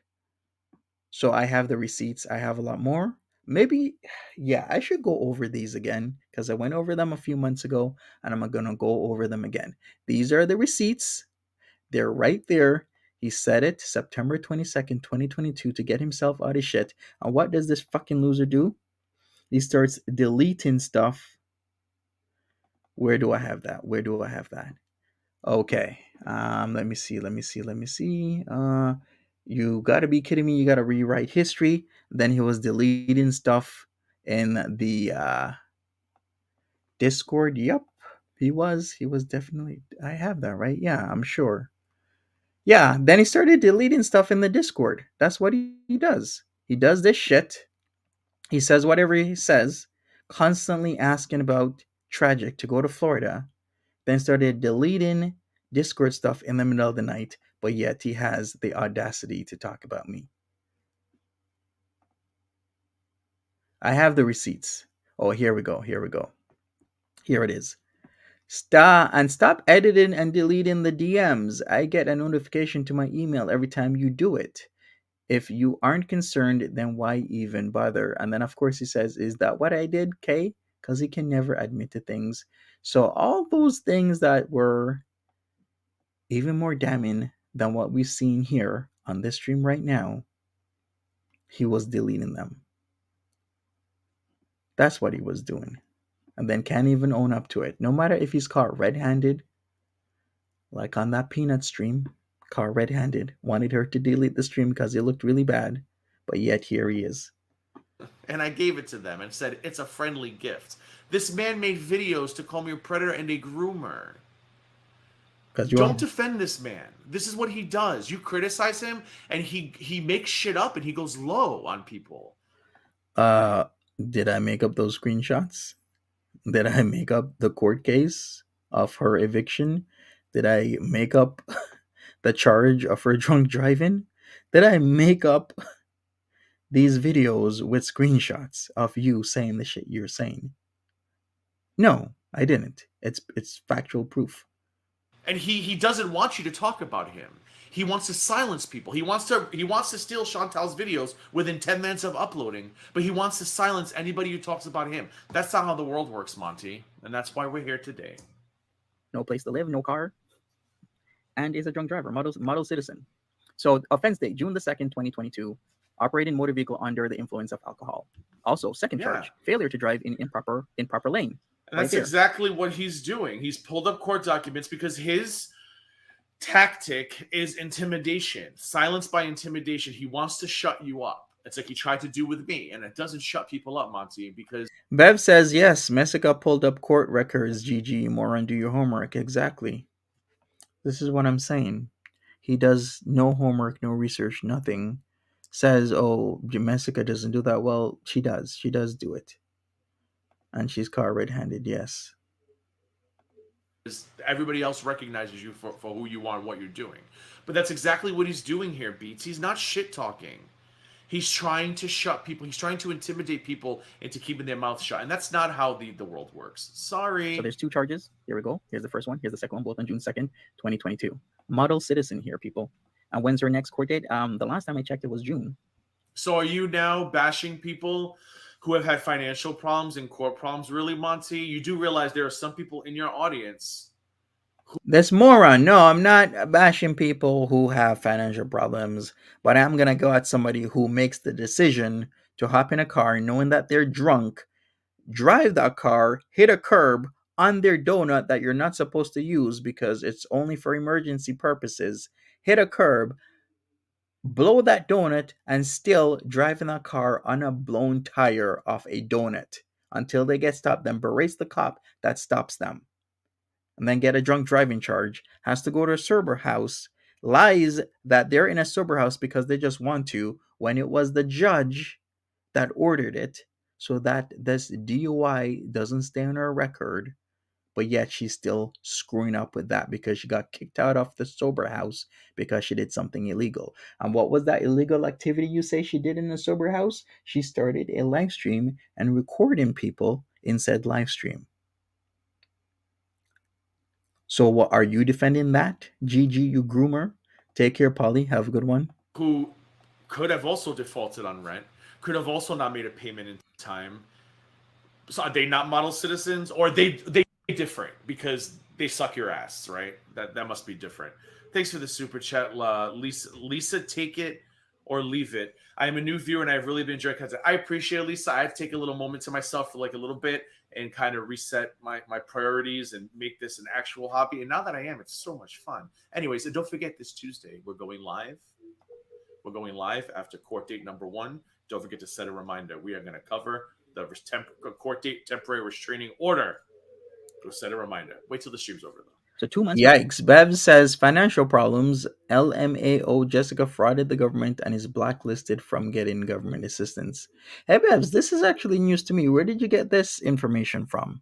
A: So I have the receipts. I have a lot more. Maybe, yeah, I should go over these again because I went over them a few months ago and I'm going to go over them again. These are the receipts. They're right there. He said it September 22nd, 2022 to get himself out of shit. And what does this fucking loser do? He starts deleting stuff. Where do I have that? Okay. Let me see. You gotta be kidding me. You gotta rewrite history. Then he was deleting stuff in the Discord. Yep. He was definitely. I have that, right? Yeah, I'm sure. Yeah, then he started deleting stuff in the Discord. That's what he does. He does this shit. He says whatever he says, constantly asking about Tragic to go to Florida, then started deleting Discord stuff in the middle of the night, but yet he has the audacity to talk about me. I have the receipts. Oh, here we go. Here it is. Stop editing and deleting the DMs. I get a notification to my email every time you do it. If you aren't concerned, then why even bother? And then, of course, he says, is that what I did, Kay? Because he can never admit to things. So all those things that were even more damning than what we've seen here on this stream right now, he was deleting them. That's what he was doing. And then can't even own up to it. No matter if he's caught red-handed, like on that Peanut stream, caught red-handed, wanted her to delete the stream because it looked really bad, but yet here he is.
B: And I gave it to them and said, it's a friendly gift. This man made videos to call me a predator and a groomer. Don't defend this man. This is what he does. You criticize him, and he makes shit up, and he goes low on people.
A: Did I make up those screenshots? Did I make up the court case of her eviction? Did I make up the charge of her drunk driving? Did I make up these videos with screenshots of you saying the shit you're saying? No, I didn't. It's factual proof.
B: And he doesn't want you to talk about him. He wants to silence people. He wants to steal Chantal's videos within 10 minutes of uploading, but he wants to silence anybody who talks about him. That's not how the world works, Monty, and that's why we're here today.
C: No place to live, no car, and is a drunk driver, model citizen. So offense date, June the 2nd, 2022, operating motor vehicle under the influence of alcohol. Also, second charge, failure to drive in improper lane.
B: And that's exactly what he's doing. He's pulled up court documents because his tactic is intimidation, silence by intimidation. He wants to shut you up. It's like he tried to do with me, and it doesn't shut people up, Monty, because...
A: Bev says, yes, Messica pulled up court records, GG, moron, do your homework. Exactly. This is what I'm saying. He does no homework, no research, nothing. Says, oh, Messica doesn't do that. Well, she does. She does do it. And she's caught red-handed, yes.
B: everybody else recognizes you for who you are and what you're doing. But that's exactly what he's doing here, Beats. He's not shit talking. He's trying to shut people. He's trying to intimidate people into keeping their mouth shut. And that's not how the world works. Sorry.
C: So there's 2 charges. Here we go. Here's the first one. Here's the second one, both on June 2nd, 2022. Model citizen here, people. And when's her next court date? The last time I checked, it was June.
B: So are you now bashing people who have had financial problems and court problems? Really, Monty? You do realize there are some people in your audience.
A: This moron. No, I'm not bashing people who have financial problems, but I'm going to go at somebody who makes the decision to hop in a car knowing that they're drunk, drive that car, hit a curb on their donut that you're not supposed to use because it's only for emergency purposes, hit a curb, blow that donut, and still driving that car on a blown tire off a donut until they get stopped, then berates the cop that stops them, and then get a drunk driving charge, has to go to a sober house, lies that they're in a sober house because they just want to, when it was the judge that ordered it, so that this DUI doesn't stay on her record, but yet she's still screwing up with that because she got kicked out of the sober house because she did something illegal. And what was that illegal activity you say she did in the sober house? She started a live stream and recording people in said live stream. So what are you defending that? GG, you groomer. Take care, Polly. Have a good one.
B: Who could have also defaulted on rent, could have also not made a payment in time. So are they not model citizens, or they different because they suck your ass, right? That must be different. Thanks for the super chat, Lisa. Take it or leave it. I am a new viewer and I've really been enjoying content. I appreciate it, Lisa. I have to take a little moment to myself for like a little bit and kind of reset my priorities and make this an actual hobby. And now that I am, it's so much fun. Anyways, and don't forget this Tuesday, we're going live. We're going live after court date number 1. Don't forget to set a reminder. We are going to cover the court date temporary restraining order. Go set a reminder. Wait till the stream's over, though.
C: So 2 months.
A: Yikes. Bev says financial problems. LMAO Jessica frauded the government and is blacklisted from getting government assistance. Hey, Bevs, this is actually news to me. Where did you get this information from?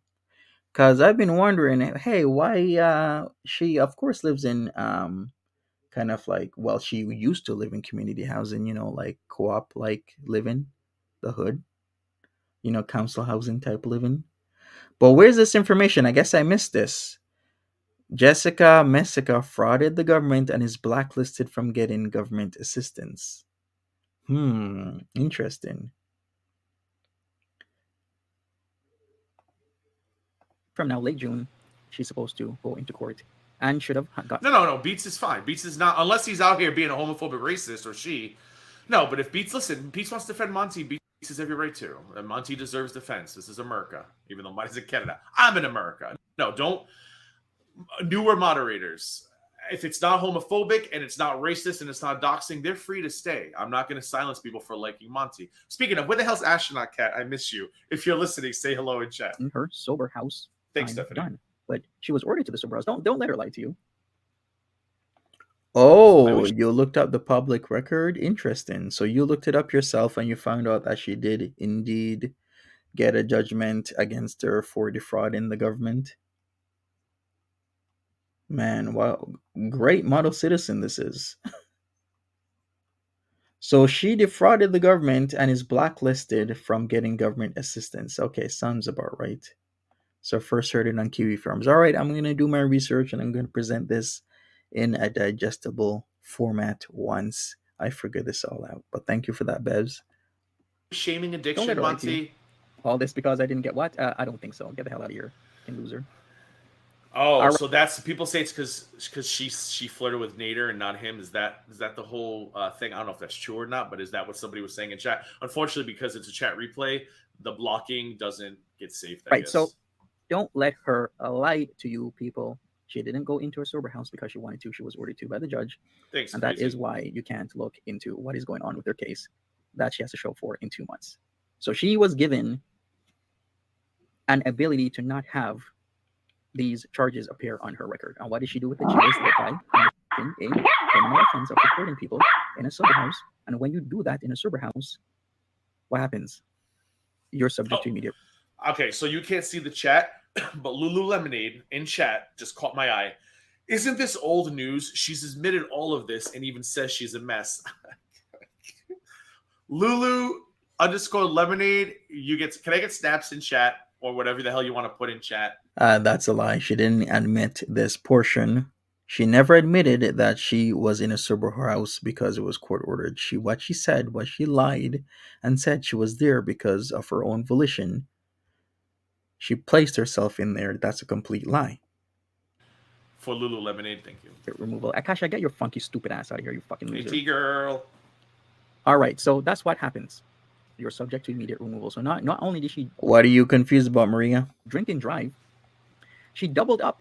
A: Because I've been wondering, hey, why she, of course, lives in kind of like, well, she used to live in community housing, like co-op like living, the hood, council housing type living. But where's this information? I guess I missed this. Jessica Messica frauded the government and is blacklisted from getting government assistance. Interesting.
C: From now, late June, she's supposed to go into court and should have got.
B: No. Beats is fine. Beats is not, unless he's out here being a homophobic racist or she. No, but if Beats wants to defend Monty, Beats has every right to. And Monty deserves defense. This is America, even though Monty's in Canada. I'm in America. No, don't. Newer moderators, if it's not homophobic and it's not racist and it's not doxing, they're free to stay. I'm not going to silence people for liking Monty. Speaking of, where the hell's Astronaut Cat? I miss you. If you're listening, say hello in chat.
C: In her sober house.
B: Thanks, Stephanie.
C: Done. But she was ordered to the sober house. Don't let her lie to you.
A: Oh, you looked up the public record? Interesting. So you looked it up yourself and you found out that she did indeed get a judgment against her for defrauding the government? Man, wow, great model citizen this is. So she defrauded the government and is blacklisted from getting government assistance. Okay, sounds about right. So first heard it on Kiwi Farms. All right, I'm going to do my research and I'm going to present this in a digestible format once I figure this all out. But thank you for that, Bevs.
B: Shaming addiction, Monty.
C: All this because I didn't get what? I don't think so. Get the hell out of here, you loser.
B: Oh, so that's, people say it's because she flirted with Nader and not him. Is that the whole thing? I don't know if that's true or not, but is that what somebody was saying in chat? Unfortunately, because it's a chat replay, the blocking doesn't get saved.
C: Right. So don't let her lie to you, people. She didn't go into a sober house because she wanted to. She was ordered to by the judge.
B: Thanks.
C: And that is why you can't look into what is going on with her case that she has to show for in 2 months. So she was given an ability to not have these charges appear on her record. And what did she do with it? She was led by committing a criminal offense of recording people in a sober house. And when you do that in a sober house, what happens? You're subject to immediate.
B: Okay, so you can't see the chat, but Lulu Lemonade in chat just caught my eye. Isn't this old news? She's admitted all of this and even says she's a mess. Lulu underscore Lemonade, can I get snaps in chat or whatever the hell you want to put in chat?
A: That's a lie. She didn't admit this portion. She never admitted that she was in a sober house because it was court ordered. What she said was she lied and said she was there because of her own volition. She placed herself in there. That's a complete lie.
B: For Lulu Lemonade, thank you.
C: Removal. Akasha, get your funky stupid ass out of here, you fucking loser.
B: Hey, T-girl.
C: All right, so that's what happens. You're subject to immediate removal. So not only did she...
A: What are you confused about, Maria?
C: Drink and drive. She doubled up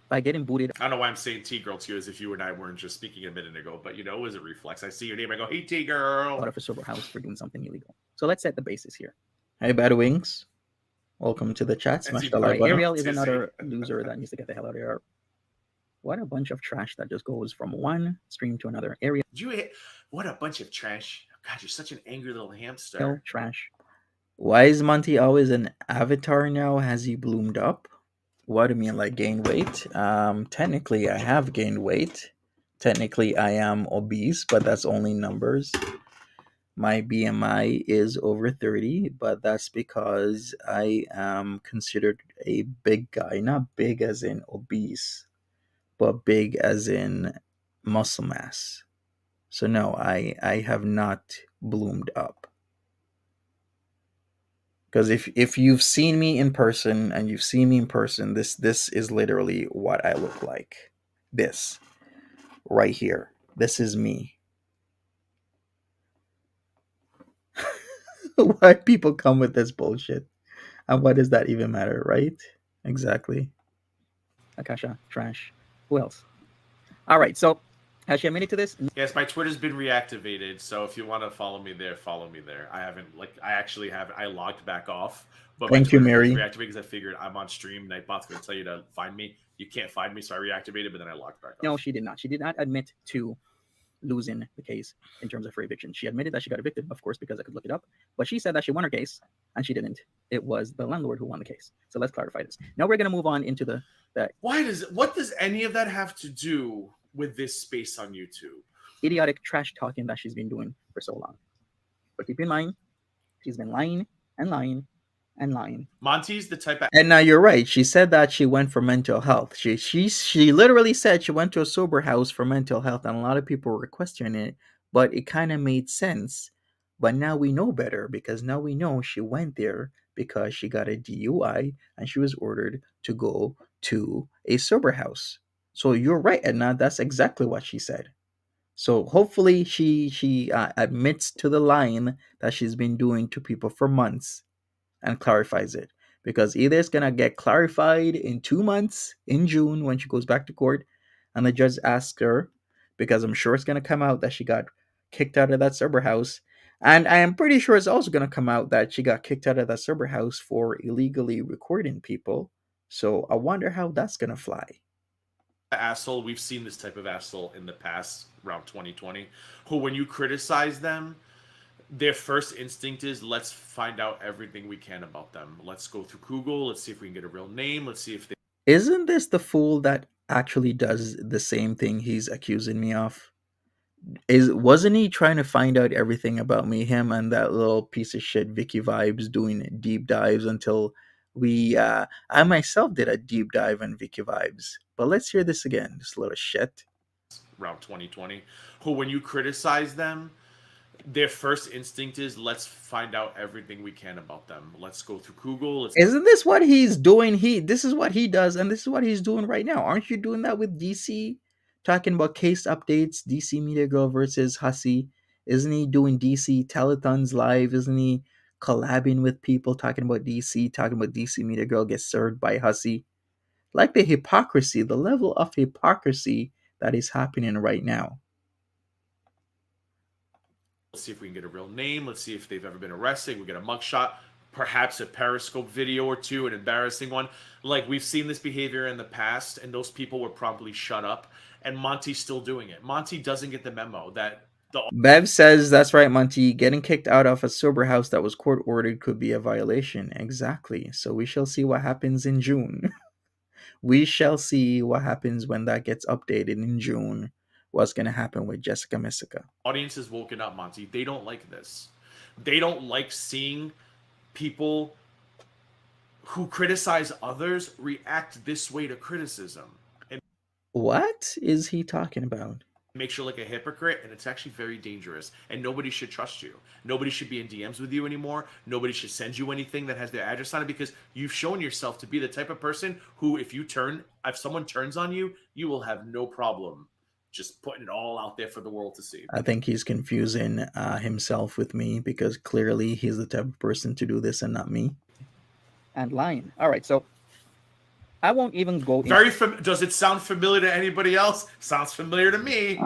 C: by getting booted.
B: I don't know why I'm saying T-girl to you as if you and I weren't just speaking a minute ago, but it was a reflex. I see your name, I go, hey, T-girl.
C: Out of a sober house for doing something illegal. So let's set the basis here.
A: Hey, Bad Wings. Welcome to the chat. Smash the like button.
C: Ariel is another loser that needs to get the hell out of here. What a bunch of trash that just goes from one stream to another. Ariel.
B: What a bunch of trash. God, you're such an angry little hamster.
C: Trash.
A: Why is Monty always an avatar now? Has he bloomed up? What do you mean, like gain weight? Technically, I have gained weight. Technically, I am obese, but that's only numbers. My BMI is over 30, but that's because I am considered a big guy. Not big as in obese, but big as in muscle mass. So no, I have not bloomed up. Because if you've seen me in person, this is literally what I look like. This right here. This is me. Why people come with this bullshit? And what does that even matter, right? Exactly.
C: Akasha, trash. Who else? All right, so has she admitted to this?
B: Yes, my Twitter's been reactivated, so if you want to follow me there, follow me there. I logged back off, but
A: Thank you, Mary.
B: Reactivated because I figured I'm on stream. Nightbot's going to tell you to find me. You can't find me, so I reactivated, but then I logged back off.
C: No, she did not. She did not admit to losing the case in terms of her eviction. She admitted that she got evicted, of course, because I could look it up. But she said that she won her case, and she didn't. It was the landlord who won the case. So let's clarify this. Now we're going to move on into the
B: what does any of that have to do with this space on YouTube?
C: Idiotic trash talking that she's been doing for so long. But keep in mind, she's been lying and lying and lying.
B: Monty's the type of...
A: And now you're right. She said that she went for mental health. She literally said she went to a sober house for mental health, and a lot of people were questioning it, but it kind of made sense. But now we know better, because now we know she went there because she got a DUI and she was ordered to go to a sober house. So you're right, Edna. That's exactly what she said. So hopefully she admits to the lying that she's been doing to people for months and clarifies it. Because either it's going to get clarified in 2 months, in June, when she goes back to court, and the judge asks her, because I'm sure it's going to come out that she got kicked out of that sober house. And I am pretty sure it's also going to come out that she got kicked out of that sober house for illegally recording people. So I wonder how that's going to fly.
B: Asshole, we've seen this type of asshole in the past, around 2020, who when you criticize them, their first instinct is, let's find out everything we can about them. Let's go through Google. Let's see if we can get a real name. Let's see if they...
A: Isn't this the fool that actually does the same thing he's accusing me of? Wasn't he trying to find out everything about me, him and that little piece of shit Vicky Vibes doing deep dives until I myself did a deep dive on Vicky Vibes. But let's hear this again, this little shit.
B: Around 2020, who when you criticize them, their first instinct is, let's find out everything we can about them. Let's go through Google.
A: Isn't this what he's doing? This is what he does, and this is what he's doing right now. Aren't you doing that with DC? Talking about case updates, DC Media Girl versus Hussey. Isn't he doing DC telethons live? Isn't he collabing with people talking about DC Media Girl gets served by Hussey? Like the hypocrisy, the level of hypocrisy that is happening right now.
B: Let's see if we can get a real name. Let's see if they've ever been arrested. We get a mugshot, perhaps a Periscope video or two, an embarrassing one. Like, we've seen this behavior in the past, and those people were promptly shut up. And Monty's still doing it. Monty doesn't get the memo that
A: Bev says that's right, Monty. Getting kicked out of a sober house that was court ordered could be a violation. Exactly. So we shall see what happens in June. We shall see what happens when that gets updated in June. What's going to happen with Jessica Messica?
B: audience has woken up, Monty. They don't like this. They don't like seeing people who criticize others react this way to criticism. And
A: What is he talking about?
B: makes you like a hypocrite, and it's actually very dangerous, and nobody should trust you. Nobody should be in DMs with you anymore. Nobody should send you anything that has their address on it, because you've shown yourself to be the type of person who, if someone turns on you, you will have no problem just putting it all out there for the world to see.
A: I think he's confusing himself with me, because clearly he's the type of person to do this and not me.
C: And lying. All right, so I won't even go
B: Does it sound familiar to anybody else? Sounds familiar to me.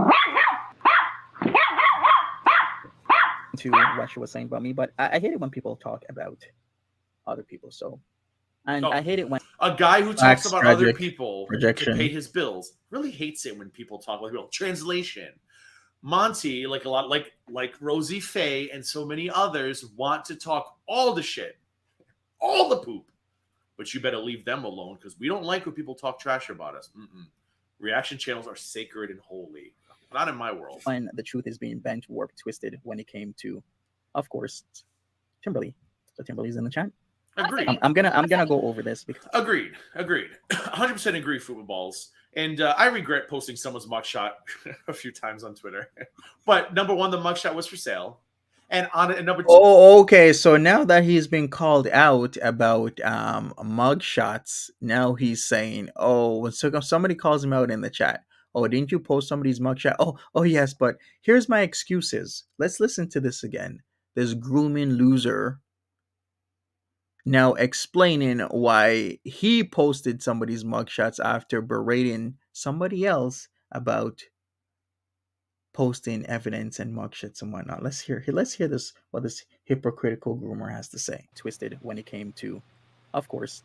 C: into what she was saying about me, but I hate it when people talk about other people. So, and I hate it when
B: a guy who talks
A: Facts,
B: about
A: tragic,
B: other people
A: projection.
B: to pay his bills really hates it when people talk about people. Translation: Monty, like Rosie Faye and so many others, want to talk all the shit, all the poop, but you better leave them alone, because we don't like when people talk trash about us. Reaction channels are sacred and holy. Not in my world.
C: when the truth is being bent, warped, twisted when it came to, of course, Timberly. So Timberly's in the chat.
B: Agreed.
C: I'm gonna go over this because
B: Agreed. 100% agree, football balls. And I regret posting someone's mugshot a few times on Twitter. But number one, the mugshot was for sale. And number two,
A: Oh, okay. So now that he's been called out about mugshots, now he's saying, "Oh, when somebody calls him out in the chat, oh, didn't you post somebody's mugshot? Oh, yes. But here's my excuses. Let's listen to this again. This grooming loser now explaining why he posted somebody's mugshots after berating somebody else about posting evidence and mugshots and whatnot. Let's hear this, what this hypocritical groomer has to say.
C: twisted when it came to, of course,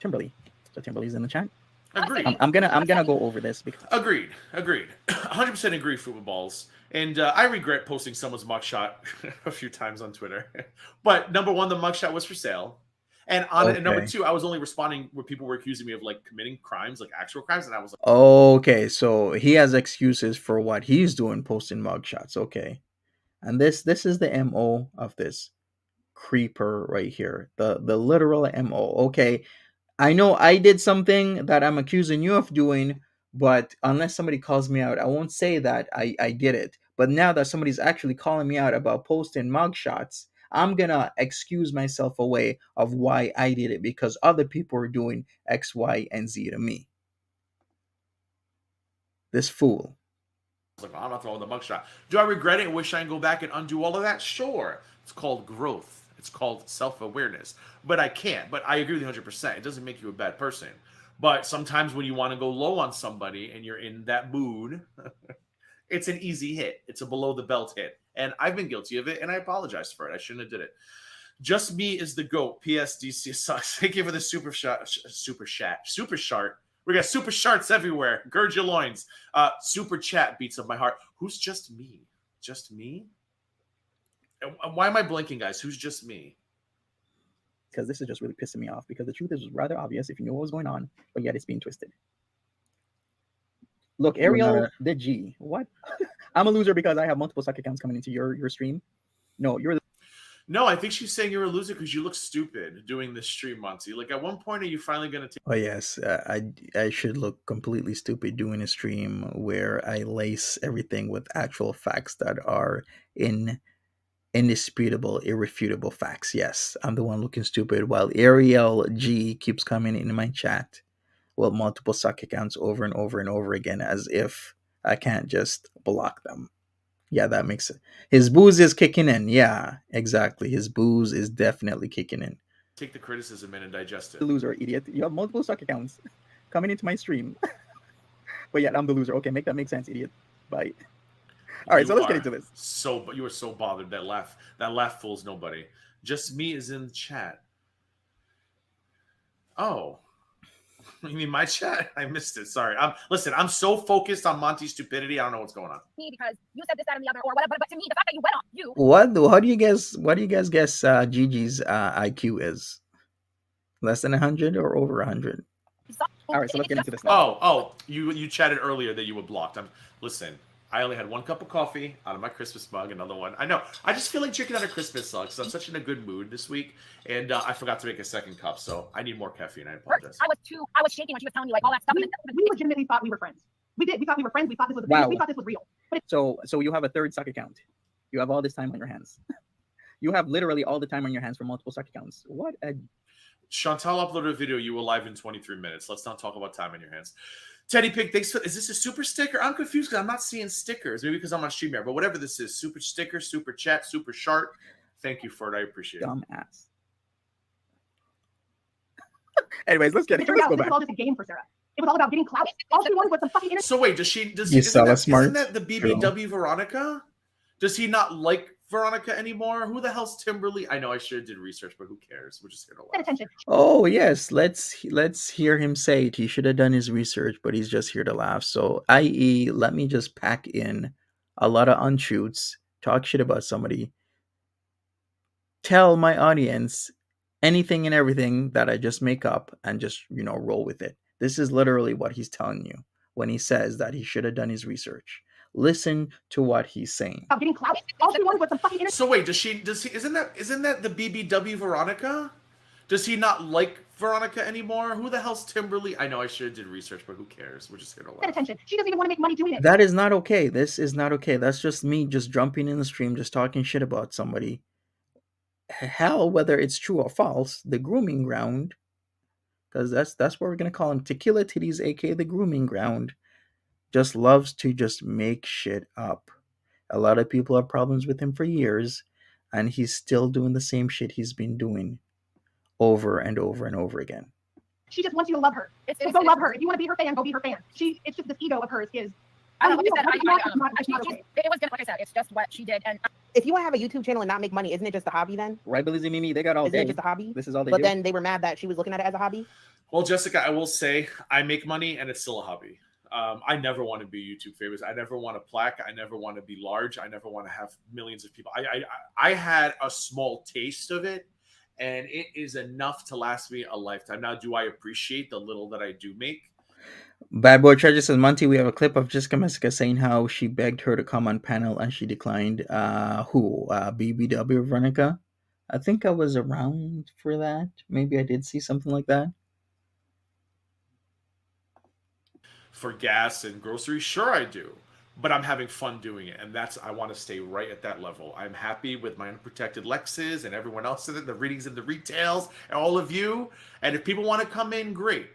C: Timberly. So Timberly's in the chat.
B: agreed.
C: I'm gonna go over this because
B: Agreed. 100% agree, football balls. And I regret posting someone's mugshot a few times on Twitter. But number one, the mugshot was for sale. And and number
A: Okay.
B: two, I was only responding where people were accusing me of like committing crimes, like actual crimes, and I was like,
A: Okay, so he has excuses for what he's doing, posting mugshots. Okay, and this is the MO of this creeper right here. The literal MO. Okay, I know I did something that I'm accusing you of doing, but unless somebody calls me out, I won't say that I did it. But now that somebody's actually calling me out about posting mugshots, I'm gonna excuse myself away of why I did it, because other people are doing X, Y, and Z to me. This fool.
B: I'm not throwing the mugshot. Do I regret it and wish I can go back and undo all of that? Sure. It's called growth. It's called self-awareness. But I can't. But I agree with you 100%. It doesn't make you a bad person. But sometimes when you want to go low on somebody and you're in that mood, it's an easy hit. It's a below the belt hit. And I've been guilty of it, and I apologize for it. I shouldn't have did it. Just me is the GOAT. PSDC sucks. Thank you for the super shart. We got super sharts everywhere. Gird your loins. Super chat beats of my heart. Who's just me? Just me? And why am I blinking, guys? Who's just me?
C: because this is just really pissing me off because the truth is rather obvious if you knew what was going on, but yet it's being twisted. Look, Ariel the G. What? I'm a loser because I have multiple suck accounts coming into your stream. No, you're the
B: No, I think she's saying you're a loser because you look stupid doing this stream, Monty. Like, at one point, are you finally going to take...
A: Oh yes, I should look completely stupid doing a stream where I lace everything with actual facts that are indisputable, irrefutable facts. Yes, I'm the one looking stupid while Ariel G keeps coming in my chat with multiple suck accounts over and over and over again, as if I can't just block them. Yeah, that makes it. His booze is kicking in. Yeah, exactly. His booze is definitely kicking in.
B: Take the criticism in and digest it.
C: loser, idiot. You have multiple suck accounts coming into my stream. But yet I'm the loser. Okay, make that make sense, idiot. Bye. All right, so let's get into this.
B: So you were so bothered. That laugh fools nobody. Just me is in the chat. Oh, You mean my chat? I missed it. Sorry. Listen, I'm so focused on Monty's stupidity. I don't know what's going on.
E: Because you said this, that, and the other, or whatever. But to me, the fact that you went on you.
A: What? How do you guess? What do you guys guess? Gigi's IQ is less than 100 or over 100?
C: All right, so let's get into this now.
B: Oh, you chatted earlier that you were blocked. Listen. I only had one cup of coffee out of my Christmas mug, another one. I know. I just feel like drinking out of Christmas sucks. I'm such in a good mood this week, and I forgot to make a second cup, so I need more caffeine. I apologize.
E: I was shaking when she was telling me like all that stuff.
F: We legitimately thought we were friends. We did. We thought we were friends. We thought this was
C: Wow.
F: we thought this was real. But
C: So you have a third suck account. You have all this time on your hands. You have literally all the time on your hands for multiple suck accounts. What a
B: Chantal uploaded a video. You were live in 23 minutes. Let's not talk about time in your hands. Teddy Pig, thanks for. Is this a super sticker? I'm confused because I'm not seeing stickers. Maybe because I'm on StreamYard, but whatever this is, super sticker, super chat, super shark. Thank you for it. I appreciate it.
C: dumbass. Anyways, let's
F: it turned
C: let's
F: out
C: go
F: this
C: back.
F: was all just a game for Sarah. It was all about getting clout. All she wanted was some fucking internet.
B: So wait, does
A: You
B: isn't
A: sell
B: that,
A: a smart
B: isn't that the BBW Veronica? Does he not like Veronica anymore? Who the hell's Timberly? I know I sure did research, but who cares? We're just here to laugh.
F: attention.
A: Oh yes, let's hear him say it. He should have done his research, but he's just here to laugh. So, i.e., let me just pack in a lot of unshoots, talk shit about somebody, tell my audience anything and everything that I just make up, and just roll with it. This is literally what he's telling you when he says that he should have done his research. Listen to what he's saying.
F: About getting clout. All she wanted was some fucking internet.
B: So wait, does he? Isn't that the BBW Veronica? Does he not like Veronica anymore? Who the hell's Timberly? I know I sure did research, but who cares? We're just here to laugh.
F: Attention. She doesn't even want to make money doing it.
A: That is not okay. This is not okay. That's just me just jumping in the stream, just talking shit about somebody. Hell, whether it's true or false, the grooming ground, because that's what we're gonna call him, Tequila Titties, aka the grooming ground, just loves to just make shit up. A lot of people have problems with him for years, and he's still doing the same shit he's been doing over and over and over again.
F: She just wants you to love her. So go love her. If you want to be her fan, go be her fan. It's just this ego of hers is.
E: I don't know. Like I said,
F: It's not okay.
E: it was good. Like I said, it's just what she did. And
D: If you want to have a YouTube channel and not make money, isn't it just a hobby then?
C: Right, Billy Mimi, they got all
D: Isn't
C: day.
D: it just a hobby?
C: This is all they
D: But
C: do.
D: then they were mad that she was looking at it as a hobby.
B: Well, Jessica, I will say I make money and it's still a hobby. I never want to be YouTube famous. I never want a plaque. I never want to be large. I never want to have millions of people. I had a small taste of it, and it is enough to last me a lifetime. Now, do I appreciate the little that I do make?
A: Bad Boy Treasure says, Monty, we have a clip of Jessica Messica saying how she begged her to come on panel and she declined. Who? BBW Veronica? I think I was around for that. Maybe I did see something like that.
B: For gas and groceries, sure I do, but I'm having fun doing it, and I want to stay right at that level. I'm happy with my unprotected Lexus and everyone else in it, the readings and the retails, and all of you. And if people want to come in, great.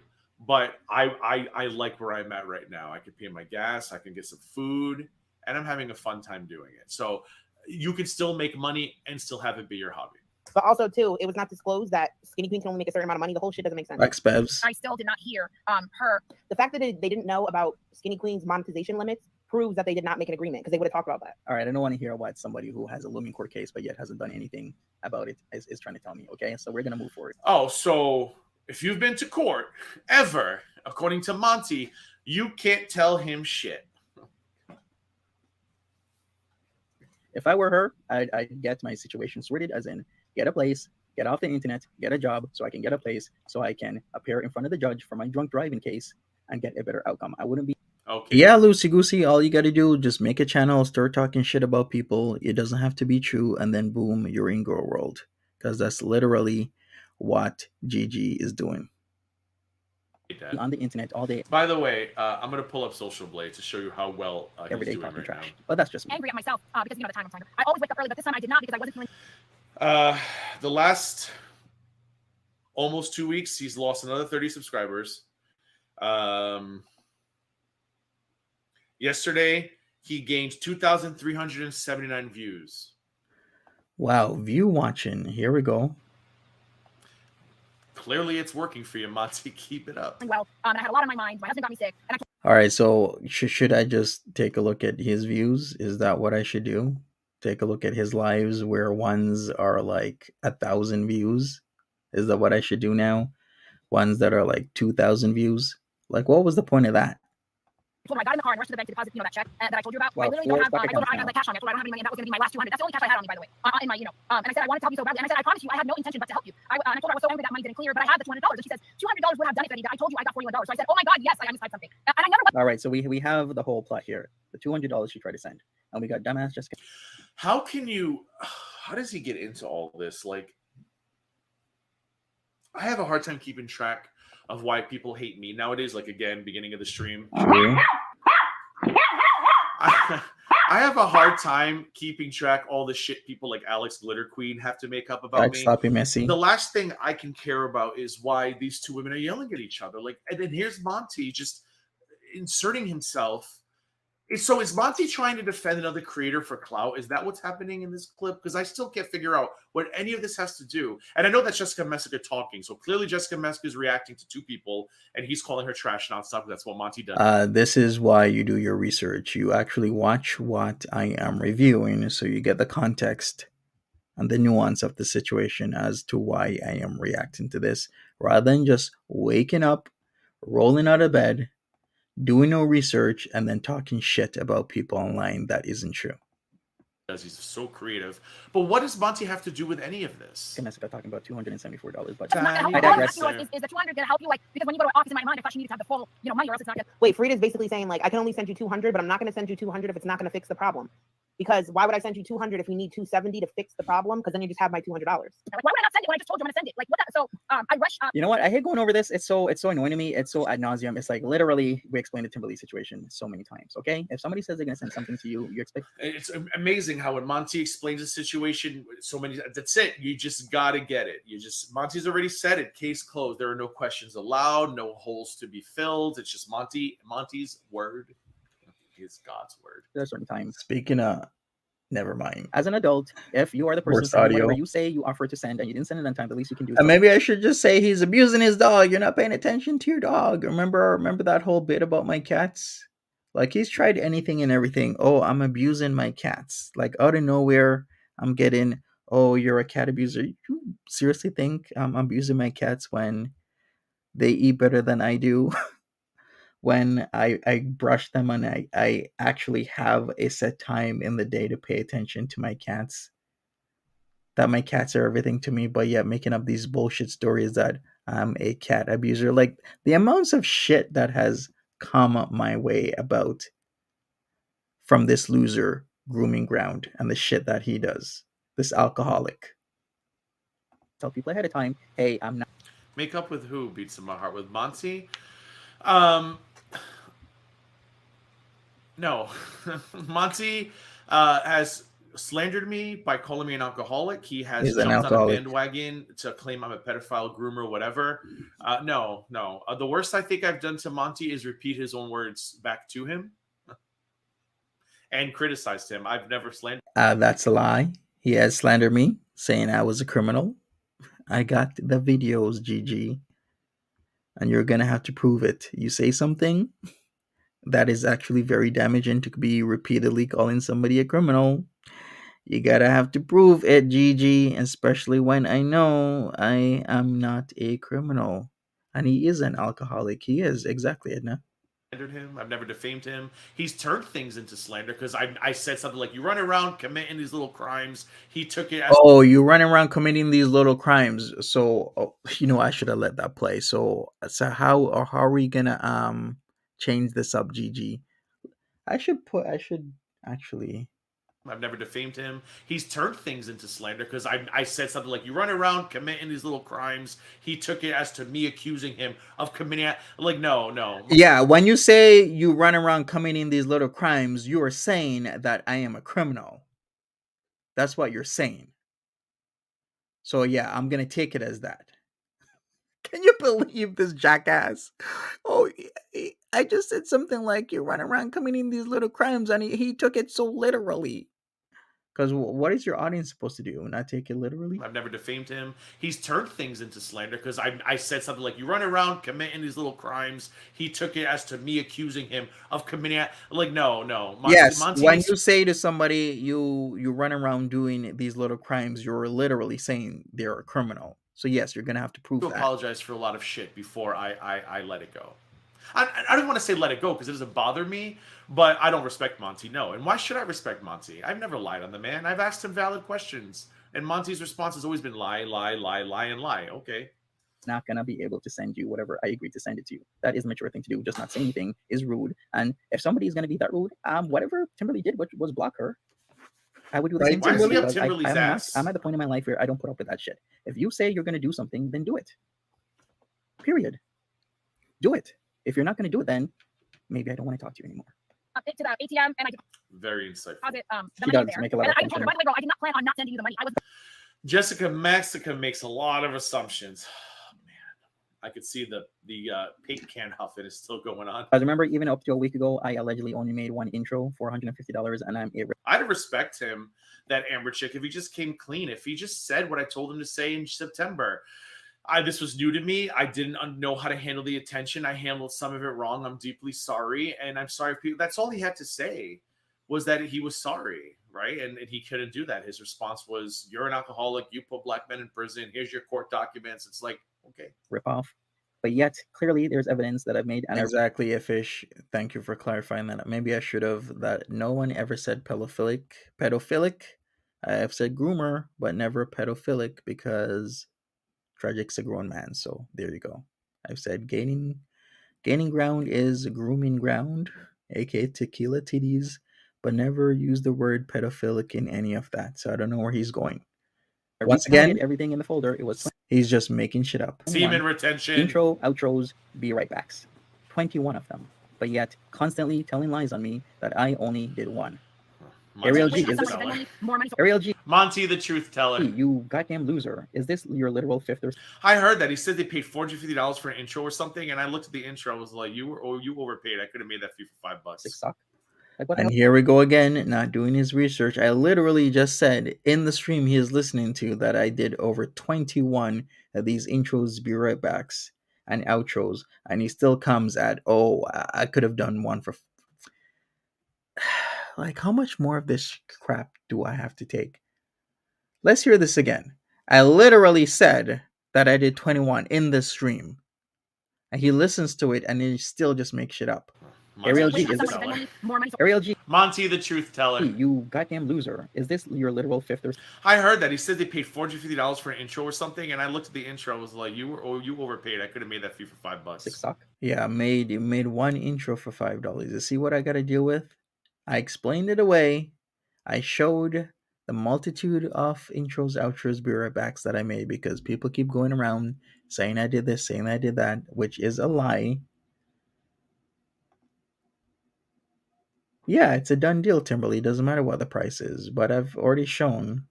B: But I like where I'm at right now. I can pay my gas, I can get some food, and I'm having a fun time doing it. So you can still make money and still have it be your hobby.
D: But also, too, it was not disclosed that Skinny Queen can only make a certain amount of money. The whole shit doesn't make sense.
A: Lex Bevs.
E: I still did not hear her.
D: The fact that they didn't know about Skinny Queen's monetization limits proves that they did not make an agreement because they would have talked about that.
C: All right, I don't want to hear what somebody who has a looming court case but yet hasn't done anything about it is trying to tell me. Okay, so we're gonna move forward.
B: Oh, so if you've been to court ever, according to Monty, you can't tell him shit.
C: If I were her, I'd get my situation sorted, as in get a place, get off the internet, get a job so I can get a place so I can appear in front of the judge for my drunk driving case and get a better outcome. I wouldn't be.
B: Okay.
A: Yeah, Lucy Goosey, all you gotta do, just make a channel, start talking shit about people. It doesn't have to be true, and then boom, you're in girl world. Because that's literally what Gigi is doing.
C: On the internet all day,
B: By the way, I'm going to pull up Social Blade to show you how well he's
C: every day
B: doing
C: talking
B: right
C: trash.
B: now.
C: But that's just me.
E: Angry at myself because the time I'm trying to. I always wake up early, but this time I did not because I wasn't feeling.
B: The last almost 2 weeks, he's lost another 30 subscribers. Yesterday, he gained 2,379 views.
A: Wow, view watching. Here we go.
B: Clearly, it's working for you, Monty. Keep it up.
E: Well, and I had a lot on my mind. My husband got me sick, and I
A: All right, so should I just take a look at his views? Is that what I should do? Take a look at his lives where ones are like 1,000 views? Is that what I should do now? ones that are like 2,000 views. Like, what was the point of that?
E: I told her I got in the car and rushed to the bank to deposit, that check that I told you about.
C: Well,
E: I literally don't have.
C: four
E: I told her I
C: accounts
E: had cash on me. I told her I don't have any money, and that was going to be my last 200. That's the only cash I had on me, by the way. In my, and I said I wanted to help you so badly, and I said I promise you I had no intention but to help you. And I told her I was so angry that money didn't clear, but I had the $200. And she says $200 would have done it, Eddie. I told you I got $41. So I said, oh my God, yes, I mistyped something, and I never.
C: All right, so we have the whole plot here. The $200 she tried to send, and we got dumbass Jessica.
B: How can you? How does he get into all this? Like, I have a hard time keeping track of why people hate me nowadays. Like, again, beginning of the stream.
A: True.
B: I have a hard time keeping track all the shit people like Alex Glitter Queen have to make up about
A: Like
B: me.
A: sloppy messy.
B: The last thing I can care about is why these two women are yelling at each other. Like, and then here's Monty just inserting himself. So is Monty trying to defend another creator for clout? Is that what's happening in this clip? Because I still can't figure out what any of this has to do. And I know that's Jessica Messica talking. So clearly Jessica Messica is reacting to two people and he's calling her trash nonstop. That's what Monty does.
A: This is why you do your research. You actually watch what I am reviewing so you get the context and the nuance of the situation as to why I am reacting to this, rather than just waking up, rolling out of bed, doing no research, and then talking shit about people online that isn't true.
B: He's so creative. But what does Monty have to do with any of this?
C: Jessica talking about $274, but
E: That's not
C: I
E: gonna help.
C: digress.
E: Is the 200 gonna help you? Like, because when you go to an office in my mind, I thought you needed to have the full, money, or else it's not gonna.
D: Wait, Frida's basically saying like I can only send you 200, but I'm not going to send you 200 if it's not going to fix the problem. Because why would I send you 200 if we need 270 to fix the problem? Because then you just have my $200.
E: Like, why would I not send it when I just told you I'm gonna send it? Like, what? So I rushed.
C: You know what? I hate going over this. It's so annoying to me. It's so ad nauseum. It's like literally we explained the Timberlake situation so many times. Okay, if somebody says they're gonna send something to you, you expect.
B: It's amazing how when Monty explains the situation, so many. That's it. You just gotta get it. Monty's already said it. Case closed. There are no questions allowed. No holes to be filled. It's just Monty's word is God's word.
C: There's certain times.
A: Speaking of, never mind.
C: As an adult, if you are the person
A: Worst
C: sending
A: audio.
C: whatever you say you offer to send and you didn't send it on time, the least you can do. Is
A: And maybe I should just say he's abusing his dog. You're not paying attention to your dog. Remember that whole bit about my cats? Like, he's tried anything and everything. Oh, I'm abusing my cats. Like, out of nowhere, I'm getting, oh, you're a cat abuser. You seriously think I'm abusing my cats when they eat better than I do? When I brush them and I actually have a set time in the day to pay attention to my cats? That my cats are everything to me, but yet making up these bullshit stories that I'm a cat abuser. Like, the amounts of shit that has come my way about from this loser grooming ground and the shit that he does. This alcoholic.
C: tell people ahead of time, hey, I'm not.
B: Make up with who? Beats in my heart with Monty. No, Monty has slandered me by calling me an alcoholic. He has
A: He's an
B: jumped on a
A: alcoholic.
B: bandwagon to claim I'm a pedophile, groomer, whatever. No. The worst I think I've done to Monty is repeat his own words back to him and criticized him. I've never slandered.
A: That's a lie. He has slandered me, saying I was a criminal. I got the videos, GG. And you're going to have to prove it. You say something that is actually very damaging to be repeatedly calling somebody a criminal. You gotta have to prove it, GG, especially when I know I am not a criminal. And he is an alcoholic. He is, exactly, Edna.
B: Him. I've never defamed him. He's turned things into slander because I said something like, you run around committing these little crimes. He took it as...
A: Oh, you run around committing these little crimes. So, I should have let that play. So how are we gonna change this up, GG? I should actually...
B: I've never defamed him. He's turned things into slander because I said something like, you run around committing these little crimes. He took it as to me accusing him of committing... Like, no.
A: Yeah, when you say you run around committing these little crimes, you are saying that I am a criminal. That's what you're saying. So yeah, I'm going to take it as that. Can you believe this jackass? Oh, I just said something like, you run around committing these little crimes, and he took it so literally. Because what is your audience supposed to do? Not take it literally?
B: I've never defamed him. He's turned things into slander because I said something like, you run around committing these little crimes. He took it as to me accusing him of committing... Like, no.
A: Yes, when you say to somebody, you run around doing these little crimes, you're literally saying they're a criminal. So yes, you're gonna have to prove
B: to
A: that.
B: apologize for a lot of shit before I let it go. I don't want to say let it go because it doesn't bother me, but I don't respect Monty. No. And why should I respect Monty? I've never lied on the man. I've asked him valid questions. And Monty's response has always been lie, lie, lie, lie, and lie. Okay.
C: Not gonna be able to send you whatever I agreed to send it to you. That is a mature thing to do. Just not say anything is rude. And if somebody is gonna be that rude, whatever Timberly did was block her. I would do the
A: Right,
C: same thing.
B: Why does he have
C: because
B: Timberly's ass?
C: I'm at the point in my life where I don't put up with that shit. If you say you're gonna do something, then do it. Period. Do it. If you're not gonna do it, then maybe I don't want to talk to you anymore.
E: To the ATM, and I
B: Very insightful.
E: deposit the
C: She
E: money
C: does
E: there.
C: make a lot
E: And
C: of
E: I told her, by the way, girl, I did not plan on not sending you the money. I was
B: Jessica Mexica makes a lot of assumptions. Oh, man, I could see the paint can huffing is still going on.
C: I remember even up to a week ago, I allegedly only made one intro for $150, and I'm
B: I'd respect him, that Amber chick, if he just came clean. If he just said what I told him to say in September. This was new to me. I didn't know how to handle the attention. I handled some of it wrong. I'm deeply sorry. And I'm sorry. People. That's all he had to say was that he was sorry, right? And he couldn't do that. His response was, you're an alcoholic. You put black men in prison. Here's your court documents. It's like, okay.
C: rip off. But yet, clearly, there's evidence that I've made. And
A: Exactly, Ifish. Thank you for clarifying that. Maybe I should have. That no one ever said pedophilic. I have said groomer, but never pedophilic because Tragic's a grown man. So there you go. I've said gaining ground is grooming ground, aka tequila titties, but never use the word pedophilic in any of that. So I don't know where he's going. Once again,
C: everything in the folder, it was
A: he's just making shit up.
B: Semen retention.
C: intro, outros, be right backs. 21 of them. But yet, constantly telling lies on me that I only did one. Ariel G, is this
E: more money.
C: Ariel G?
B: Monty, the truth teller.
C: You goddamn loser. Is this your literal fifth or
B: I heard that. He said they paid $450 for an intro or something. And I looked at the intro. I was like, you overpaid. I could have made that fee for $5.
C: six sock? Like, what the
A: And
C: hell?
A: here we go again, not doing his research. I literally just said in the stream he is listening to that I did over 21 of these intros, be right backs, and outros, and he still comes at, I could have done one for. Like, how much more of this crap do I have to take? Let's hear this again. I literally said that I did 21 in the stream, and he listens to it, and he still just makes shit up. Ariel G, is this
E: more money.
C: Ariel G?
B: Monty, the truth teller.
C: You goddamn loser. Is this your literal fifth or
B: I heard that. He said they paid $450 for an intro or something. And I looked at the intro. I was like, you overpaid. I could have made that fee for $5.
C: six sock?
A: Yeah, I made one intro for $5. You see what I got to deal with? I explained it away. I showed the multitude of intros, outros, be right backs that I made because people keep going around saying I did this, saying I did that, which is a lie. Yeah, it's a done deal, Timberly. Doesn't matter what the price is, but I've already shown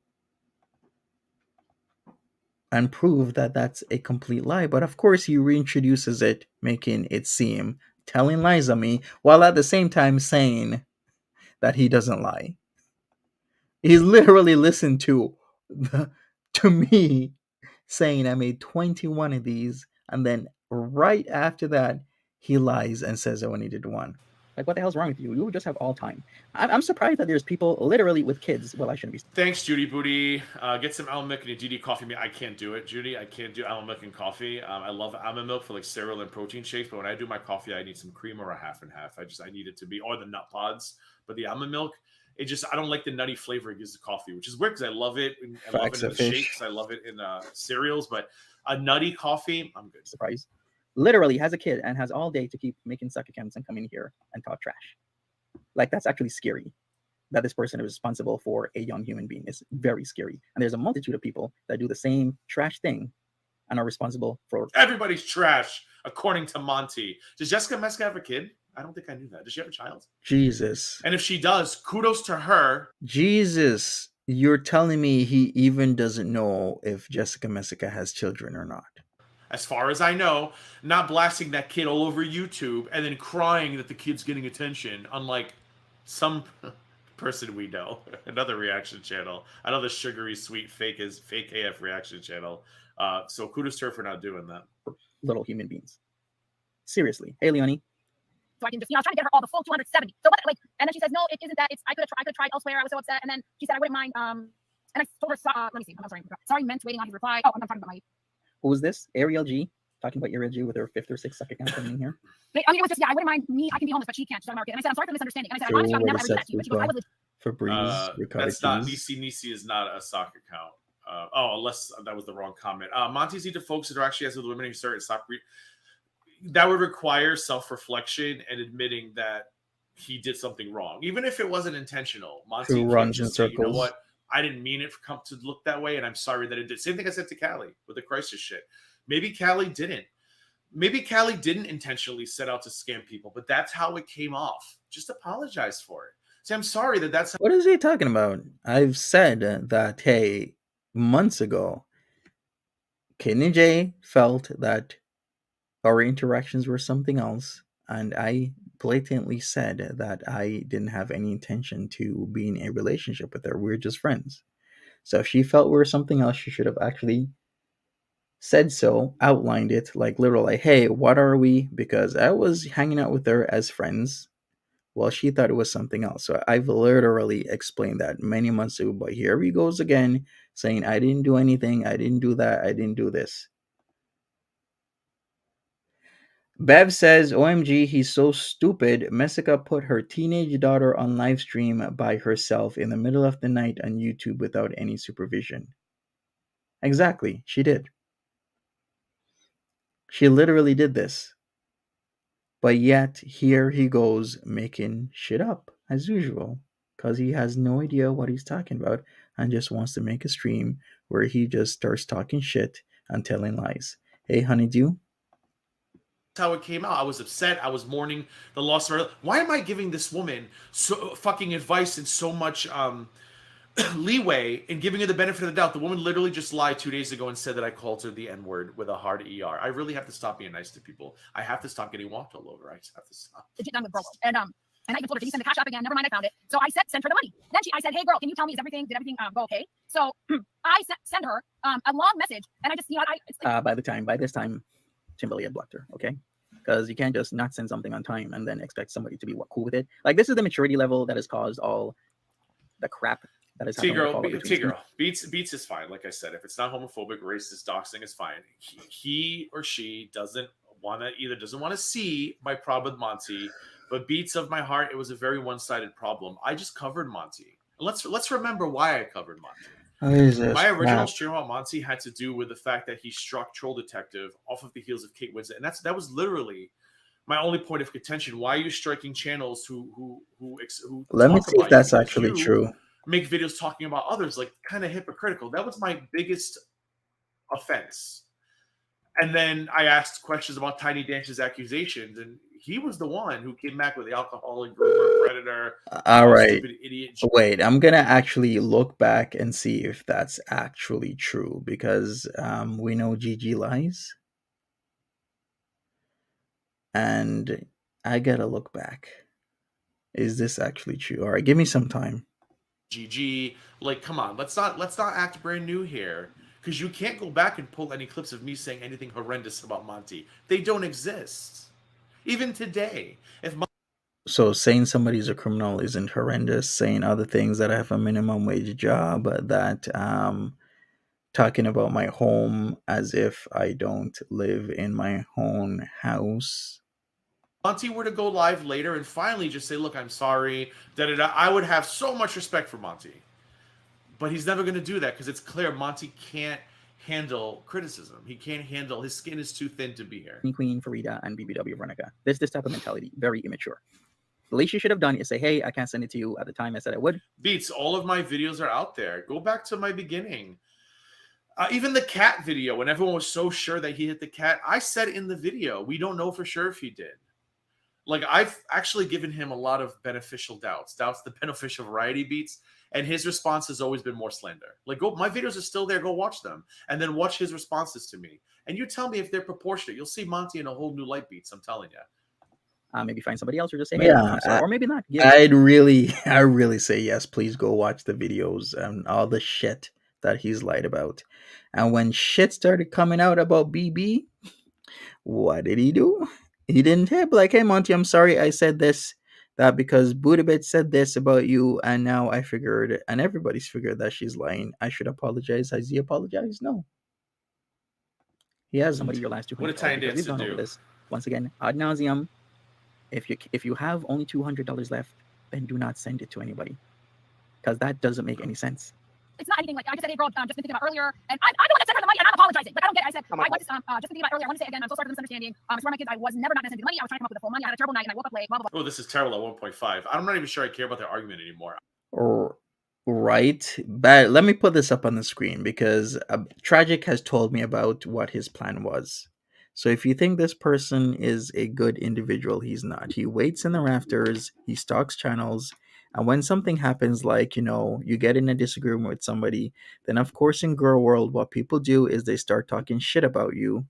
A: and proved that that's a complete lie. But of course, he reintroduces it, making it seem telling lies on me, while at the same time saying that he doesn't lie. He's literally listened to me saying I made 21 of these, and then right after that, he lies and says I only did one.
C: Like, what the hell's wrong with you? You just have all time. I'm surprised that there's people literally with kids. Well, I shouldn't be.
B: Thanks, Judy Booty. Get some almond milk and a DD coffee. I can't do it, Judy. I can't do almond milk and coffee. I love almond milk for like cereal and protein shakes, but when I do my coffee, I need some cream or a half and half. I need it to be, or the nut pods. But the almond milk, I don't like the nutty flavor it gives the coffee, which is weird because I love it. I love it in the shakes. I love it in cereals, but a nutty coffee, I'm good.
C: Surprise. Literally has a kid and has all day to keep making suck accounts and coming here and talk trash. Like, that's actually scary. That this person is responsible for a young human being. It's very scary. And there's a multitude of people that do the same trash thing and are responsible for.
B: Everybody's trash, according to Monty. Does Jessica Meska have a kid? I don't think I knew that. Does she have a child?
A: Jesus.
B: And if she does, kudos to her.
A: Jesus. You're telling me he even doesn't know if Jessica Messica has children or not.
B: As far as I know, not blasting that kid all over YouTube and then crying that the kid's getting attention, unlike some person we know, another reaction channel, another sugary, sweet, fake AF reaction channel. So kudos to her for not doing that.
C: Little human beings. Seriously. Hey, Leonie.
E: So I can just, I was trying to get her all the full 270. So what, like, and then she says, no, it isn't that. I could have tried elsewhere. I was so upset. And then she said, I wouldn't mind. And I told her, let me see. I'm sorry. Sorry, meant waiting on his reply. Oh, I'm talking about my
C: Who is this? Ariel G. Talking about Ariel G with her 5th or 6th suck account coming in here.
E: I mean, it was just, yeah, I wouldn't mind me. I can be homeless, but she can't. She's on the market. And I said, I'm sorry for the misunderstanding. And I said, I
A: Joe,
E: honestly, I would
A: what
E: never
A: is
E: ever do
A: that
E: that to you. And she goes, I was
A: Febreze, Ricotta
B: That's not
A: Keys.
B: Nisi is not a sock account. Unless that was the wrong comment. Monty's need to focus that are actually as with women who start sock. That would require self-reflection and admitting that he did something wrong, even if it wasn't intentional. Monty
A: Who
B: can't
A: runs in
B: just say, you know
A: circles.
B: what, I didn't mean it come to look that way, and I'm sorry that it did. Same thing I said to Callie with the crisis shit. Maybe Callie didn't intentionally set out to scam people, but that's how it came off. Just apologize for it. Say, I'm sorry that's how.
A: What is he talking about? I've said that, hey, months ago, Kidney J felt that our interactions were something else, and I blatantly said that I didn't have any intention to be in a relationship with her. We were just friends. So if she felt we were something else, she should have actually said so, outlined it, like literally, like, hey, what are we? Because I was hanging out with her as friends. Well, she thought it was something else. So I've literally explained that many months ago, but here he goes again saying, I didn't do anything, I didn't do that, I didn't do this. Bev says, OMG, he's so stupid. Messica put her teenage daughter on live stream by herself in the middle of the night on YouTube without any supervision. Exactly, she did. She literally did this. But yet, here he goes making shit up, as usual, because he has no idea what he's talking about and just wants to make a stream where he just starts talking shit and telling lies. Hey, honeydew.
B: How it came out. I was upset. I was mourning the loss of her. Why am I giving this woman so fucking advice and so much leeway in giving her the benefit of the doubt? The woman literally just lied 2 days ago and said that I called her the N-word with a hard ER. I really have to stop being nice to people. I have to stop getting walked all over. I just have to stop.
E: legit done with Brobo. And I even told her, can you send the cash app again? Never mind, I found it. So I sent her the money. Then I said, hey girl, can you tell me, did everything go okay? So I sent her a long message, and I just,
C: By this time, Timberly had blocked her, okay? Because you can't just not send something on time and then expect somebody to be cool with it. Like, this is the maturity level that has caused all the crap that has happened.
B: T-girl, Beats is fine. Like I said, if it's not homophobic, racist, doxing is fine. He or she doesn't want to see my problem with Monty, but Beats of my heart, it was a very one-sided problem. I just covered Monty. Let's remember why I covered Monty. My original stream about Monty had to do with the fact that he struck Troll Detective off of the heels of Kate Winslet, and that was literally my only point of contention. Why are you striking channels who
A: Let me see if that's actually true.
B: Make videos talking about others, like, kind of hypocritical. That was my biggest offense. And then I asked questions about Tiny Dance's accusations, and he was the one who came back with the alcoholic groomer, predator.
A: All right.
B: Stupid idiot.
A: Wait, I'm gonna actually look back and see if that's actually true, because we know Gigi lies, and I gotta look back. Is this actually true? All right, give me some time.
B: GG, like, come on, let's not act brand new here, because you can't go back and pull any clips of me saying anything horrendous about Monty. They don't exist, even today.
A: So saying somebody's a criminal isn't horrendous. Saying other things, that I have a minimum wage job, that talking about my home as if I don't live in my own house.
B: Monty were to go live later and finally just say, look, I'm sorry, I would have so much respect for Monty. But he's never going to do that, because it's clear Monty can't handle criticism. He can't handle, his skin is too thin to be here.
C: Queen, Farida, and BBW Veronica. This type of mentality, very immature. The least you should have done is say, hey, I can't send it to you at the time I said I would.
B: Beats, all of my videos are out there. Go back to my beginning. Even the cat video, when everyone was so sure that he hit the cat, I said in the video, we don't know for sure if he did. Like, I've actually given him a lot of beneficial doubts the beneficial variety, Beats, and his response has always been more slander. Like, my videos are still there. Go watch them, and then watch his responses to me. And you tell me if they're proportionate. You'll see Monty in a whole new light, Beats. I'm telling you.
C: Maybe find somebody else, or just say, hey, or maybe not.
A: I really say yes. Please go watch the videos and all the shit that he's lied about. And when shit started coming out about BB, what did he do? He didn't tip like, hey Monty, I'm sorry I said that because Budabit said this about you, and now I figured, and everybody's figured that she's lying. I should apologize. Has he apologized? No. He hasn't.
C: somebody your last
B: What did
C: $200
B: Tiny
C: because we've
B: Dancer
C: gone over
B: do?
C: this once again ad nauseum. If you have only $200 left, then do not send it to anybody, because that doesn't make any sense.
E: It's not anything like I just said, hey, girl, just been thinking about earlier, and I'm the one that sent her the money, and I'm apologizing. Like, I don't get it. I said,
D: Oh my
E: I was just been thinking about earlier. I want to say again, I'm so sorry for the misunderstanding. It's for my kids. I was never not going to send you the money. I was trying to come up with the full money. I had a terrible night, and I woke up late. Blah blah blah.
B: Oh, this is terrible at 1.5. I'm not even sure I care about their argument anymore.
A: Right. But let me put this up on the screen because Tragic has told me about what his plan was. So if you think this person is a good individual, he's not. He waits in the rafters, he stalks channels, and when something happens, like, you get in a disagreement with somebody, then of course in girl world, what people do is they start talking shit about you,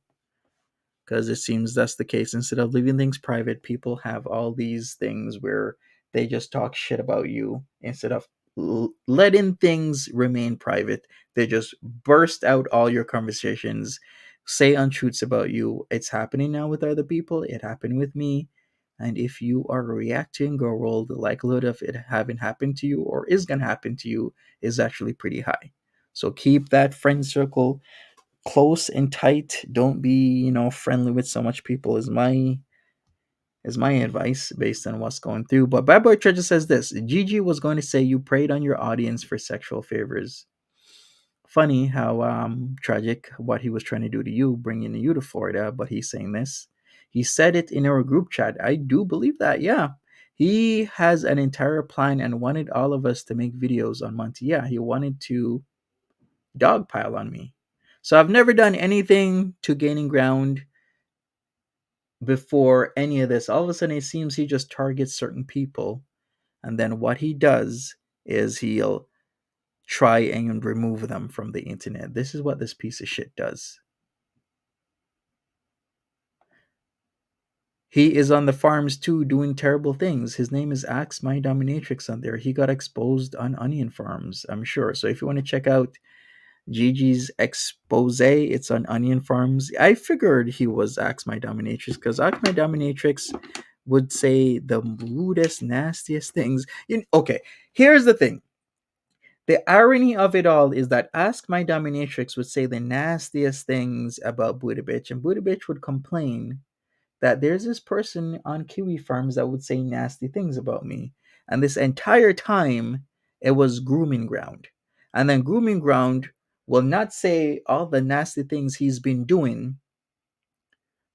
A: because it seems that's the case. Instead of leaving things private, people have all these things where they just talk shit about you instead of letting things remain private. They just burst out all your conversations, say untruths about you. It's happening now with other people. It happened with me. And if you are reacting girl world, the likelihood of it having happened to you or is going to happen to you is actually pretty high. So keep that friend circle close and tight. Don't be, friendly with so much people is my advice based on what's going through. But Bad Boy Treasure says this: Gigi was going to say you preyed on your audience for sexual favors. Funny how tragic what he was trying to do to you, bringing you to Florida, but he's saying this. He said it in our group chat. I do believe that, yeah. He has an entire plan and wanted all of us to make videos on Monty. Yeah, he wanted to dogpile on me. So I've never done anything to gaining ground before any of this. All of a sudden, it seems he just targets certain people. And then what he does is he'll try and remove them from the internet. This is what this piece of shit does. He is on the farms too, doing terrible things. His name is Axe My Dominatrix on there. He got exposed on onion farms, I'm sure. So if you want to check out Gigi's expose, it's on onion farms. I figured he was Axe My Dominatrix because Axe My Dominatrix would say the rudest, nastiest things. Okay, here's the thing. The irony of it all is that Ask My Dominatrix would say the nastiest things about Buddha Bitch, and Buddha Bitch would complain that there's this person on Kiwi Farms that would say nasty things about me. And this entire time, it was Grooming Ground. And then Grooming Ground will not say all the nasty things he's been doing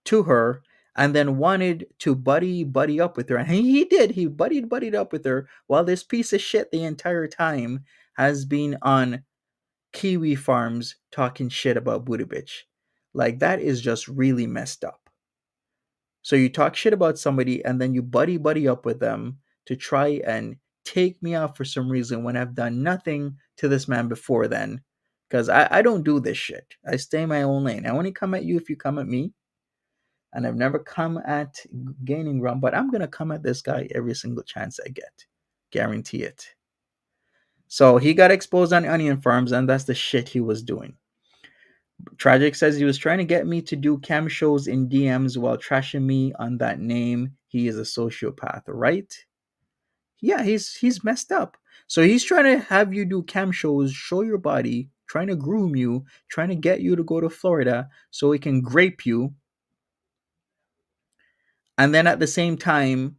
A: to her, and then wanted to buddy up with her. And he did. He buddied up with her while this piece of shit the entire time has been on Kiwi Farms talking shit about Buddha Bitch. Like, that is just really messed up. So you talk shit about somebody and then you buddy up with them to try and take me out for some reason when I've done nothing to this man before then. Because I don't do this shit. I stay in my own lane. I only come at you if you come at me. And I've never come at gaining ground, but I'm going to come at this guy every single chance I get. Guarantee it. So he got exposed on onion farms, and that's the shit he was doing. Tragic says he was trying to get me to do cam shows in DMs while trashing me on that name. He is a sociopath, right? Yeah, he's messed up. So he's trying to have you do cam shows, show your body, trying to groom you, trying to get you to go to Florida so he can grape you. And then at the same time,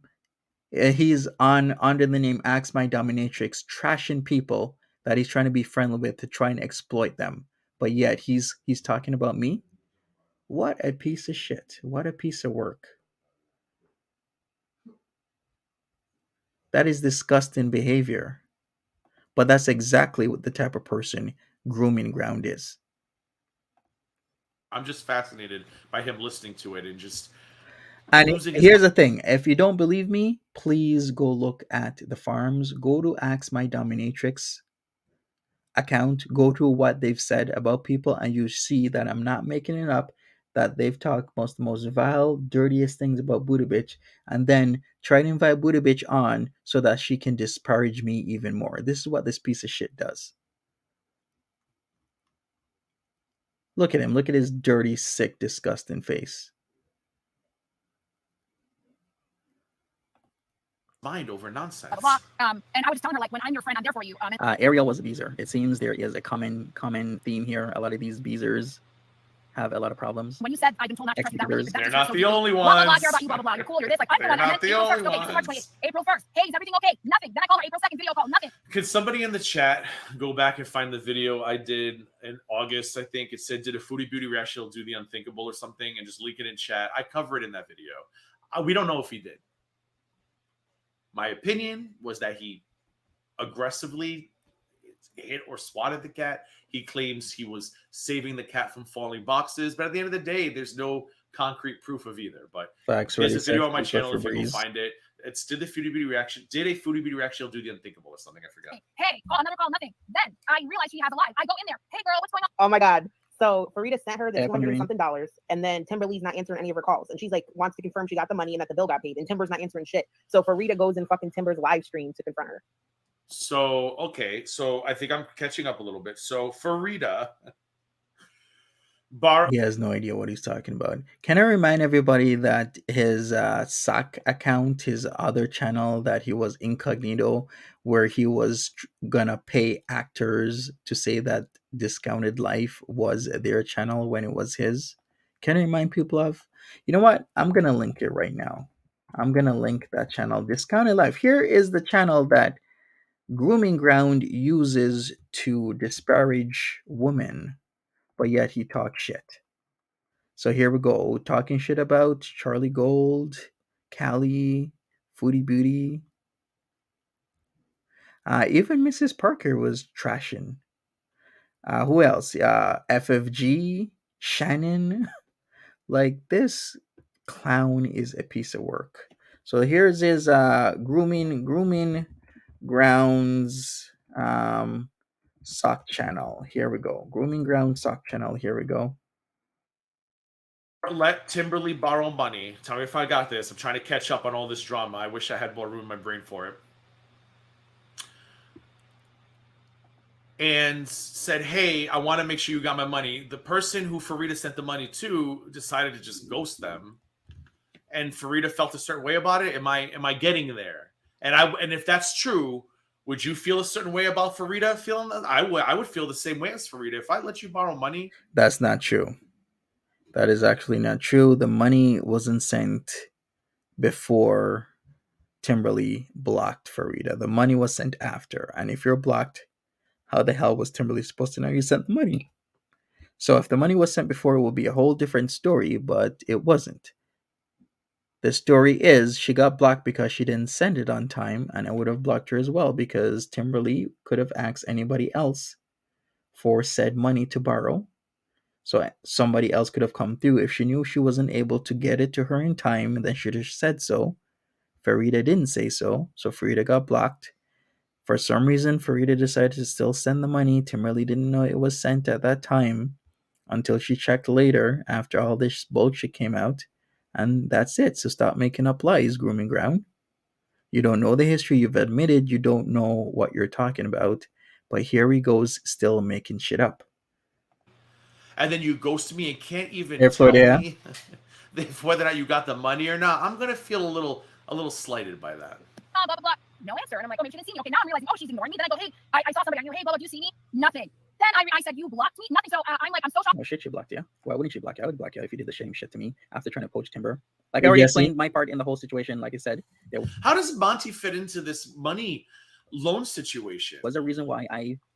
A: he's under the name Axe My Dominatrix, trashing people that he's trying to be friendly with to try and exploit them. But yet he's talking about me. What a piece of shit. What a piece of work. That is disgusting behavior. But that's exactly what the type of person Grooming Ground is.
B: I'm just fascinated by him listening to it and just
A: and
B: losing his
A: here's the thing. If you don't believe me, please go look at the farms. Go to Axe My Dominatrix account. Go to what they've said about people, and you see that I'm not making it up. That they've talked the most vile, dirtiest things about Buddha Bitch, and then try to invite Buddha Bitch on so that she can disparage me even more. This is what this piece of shit does. Look at him. Look at his dirty, sick, disgusting face.
B: mind over nonsense.
E: Blah, blah, blah. And I was just telling her, like, when I'm your friend, I'm there for you.
C: Ariel was a beezer. It seems there is a common theme here. A lot of these beezers have a lot of problems.
E: When you said I've been told not to trust you that way,
C: Executors.
E: that's
B: They're not the
E: actual
B: only
E: blah, blah, blah,
B: ones.
E: care about you, blah, blah, blah. You're cool, you're this. Like, I'm the
B: They're
E: one.
B: not
E: And then
B: the
E: April 1st.
B: only
E: Okay, this is March
B: ones.
E: 28th. April 1st. Hey, is everything okay? Nothing. Then I call her April 2nd, video call. Nothing.
B: Could somebody in the chat go back and find the video I did in August? I think it said, did a foodie beauty reaction do the unthinkable or something, and just leak it in chat. I cover it in that video. We don't know if he did. My opinion was that he aggressively hit or swatted the cat. He claims he was saving the cat from falling boxes, but at the end of the day, there's no concrete proof of either. But
A: Facts.
B: there's a
A: Ready,
B: video
A: set,
B: on my
A: Feast
B: channel
A: for
B: if you go
A: Breeze.
B: find it. It's did a foodie beauty reaction do the unthinkable or something? I forgot.
E: Hey, call another call. Nothing. Then I realize she has a live. I go in there. Hey, girl, what's going on?
D: Oh my God. So Farida sent her the
C: Yeah,
D: 200 and
C: Green.
D: something dollars, and then Timberly's not answering any of her calls. And she's like, wants to confirm she got the money and that the bill got paid. And Timber's not answering shit. So Farida goes in fucking Timber's live stream to confront her.
B: So, okay. So I think I'm catching up a little bit. So Farida
A: He has no idea what he's talking about. Can I remind everybody that his SAC account, his other channel that he was incognito, where he was gonna pay actors to say that Discounted Life was their channel when it was his? Can I remind people of? You know what? I'm gonna link it right now. I'm gonna link that channel, Discounted Life. Here is the channel that Grooming Ground uses to disparage women, but yet he talks shit. So here we go, talking shit about Charlie Gold, Callie, Foodie Beauty. Even Mrs. Parker was trashing. Who else? FFG, Shannon. Like, this clown is a piece of work. So here's his grooming grounds sock channel. Here we go. Grooming ground sock channel. Here we go.
B: let Timberly borrow money. Tell me if I got this. I'm trying to catch up on all this drama. I wish I had more room in my brain for it. And said, hey, I want to make sure you got my money. The person who Farida sent the money to decided to just ghost them. And Farida felt a certain way about it. Am I getting there? And if that's true, would you feel a certain way about Farida feeling that? I would feel the same way as Farida. If I let you borrow money.
A: That's not true. That is actually not true. The money wasn't sent before Timberly blocked Farida. The money was sent after. And if you're blocked, how the hell was Timberly supposed to know you sent the money? So if the money was sent before, it would be a whole different story, but it wasn't. The story is she got blocked because she didn't send it on time, and I would have blocked her as well because Timberly could have asked anybody else for said money to borrow. So somebody else could have come through. If she knew she wasn't able to get it to her in time, then she should have said so. Farida didn't say so, so Farida got blocked. For some reason, Farida decided to still send the money. Timberly didn't know it was sent at that time until she checked later after all this bullshit came out. And that's it. So stop making up lies, Grooming Ground. You don't know the history. You've admitted you don't know what you're talking about. But here he goes, still making shit up.
B: And then you ghost me and can't even
A: Hey,
B: tell
A: Florida.
B: me whether or not you got the money or not. I'm gonna feel a little slighted by that.
E: Blah, blah, blah. No answer. And I'm like, oh, maybe she didn't see me. Okay, now I'm realizing, oh, she's ignoring me. Then I go, hey, I saw somebody on you. Hey, blah, blah, do you see me? Nothing. Then I said, you blocked me? Nothing. So I'm like, I'm so shocked.
C: Oh shit, she blocked you. Why wouldn't she block you? I would block you if you did the same shit to me after trying to poach Timber. Like I already explained my part in the whole situation. Like I said, there
B: How does Monty fit into this money loan situation?
C: was a reason why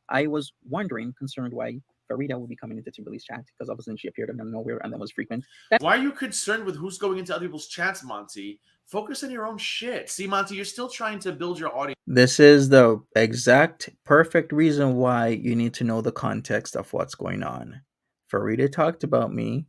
C: I was wondering, concerned why Farida would be coming into Timberly's chat because all of a sudden she appeared out of nowhere and then was frequent.
B: Why are you concerned with who's going into other people's chats, Monty? Focus on your own shit. See, Monty, you're still trying to build your audience.
A: This is the exact perfect reason why you need to know the context of what's going on. Farida talked about me,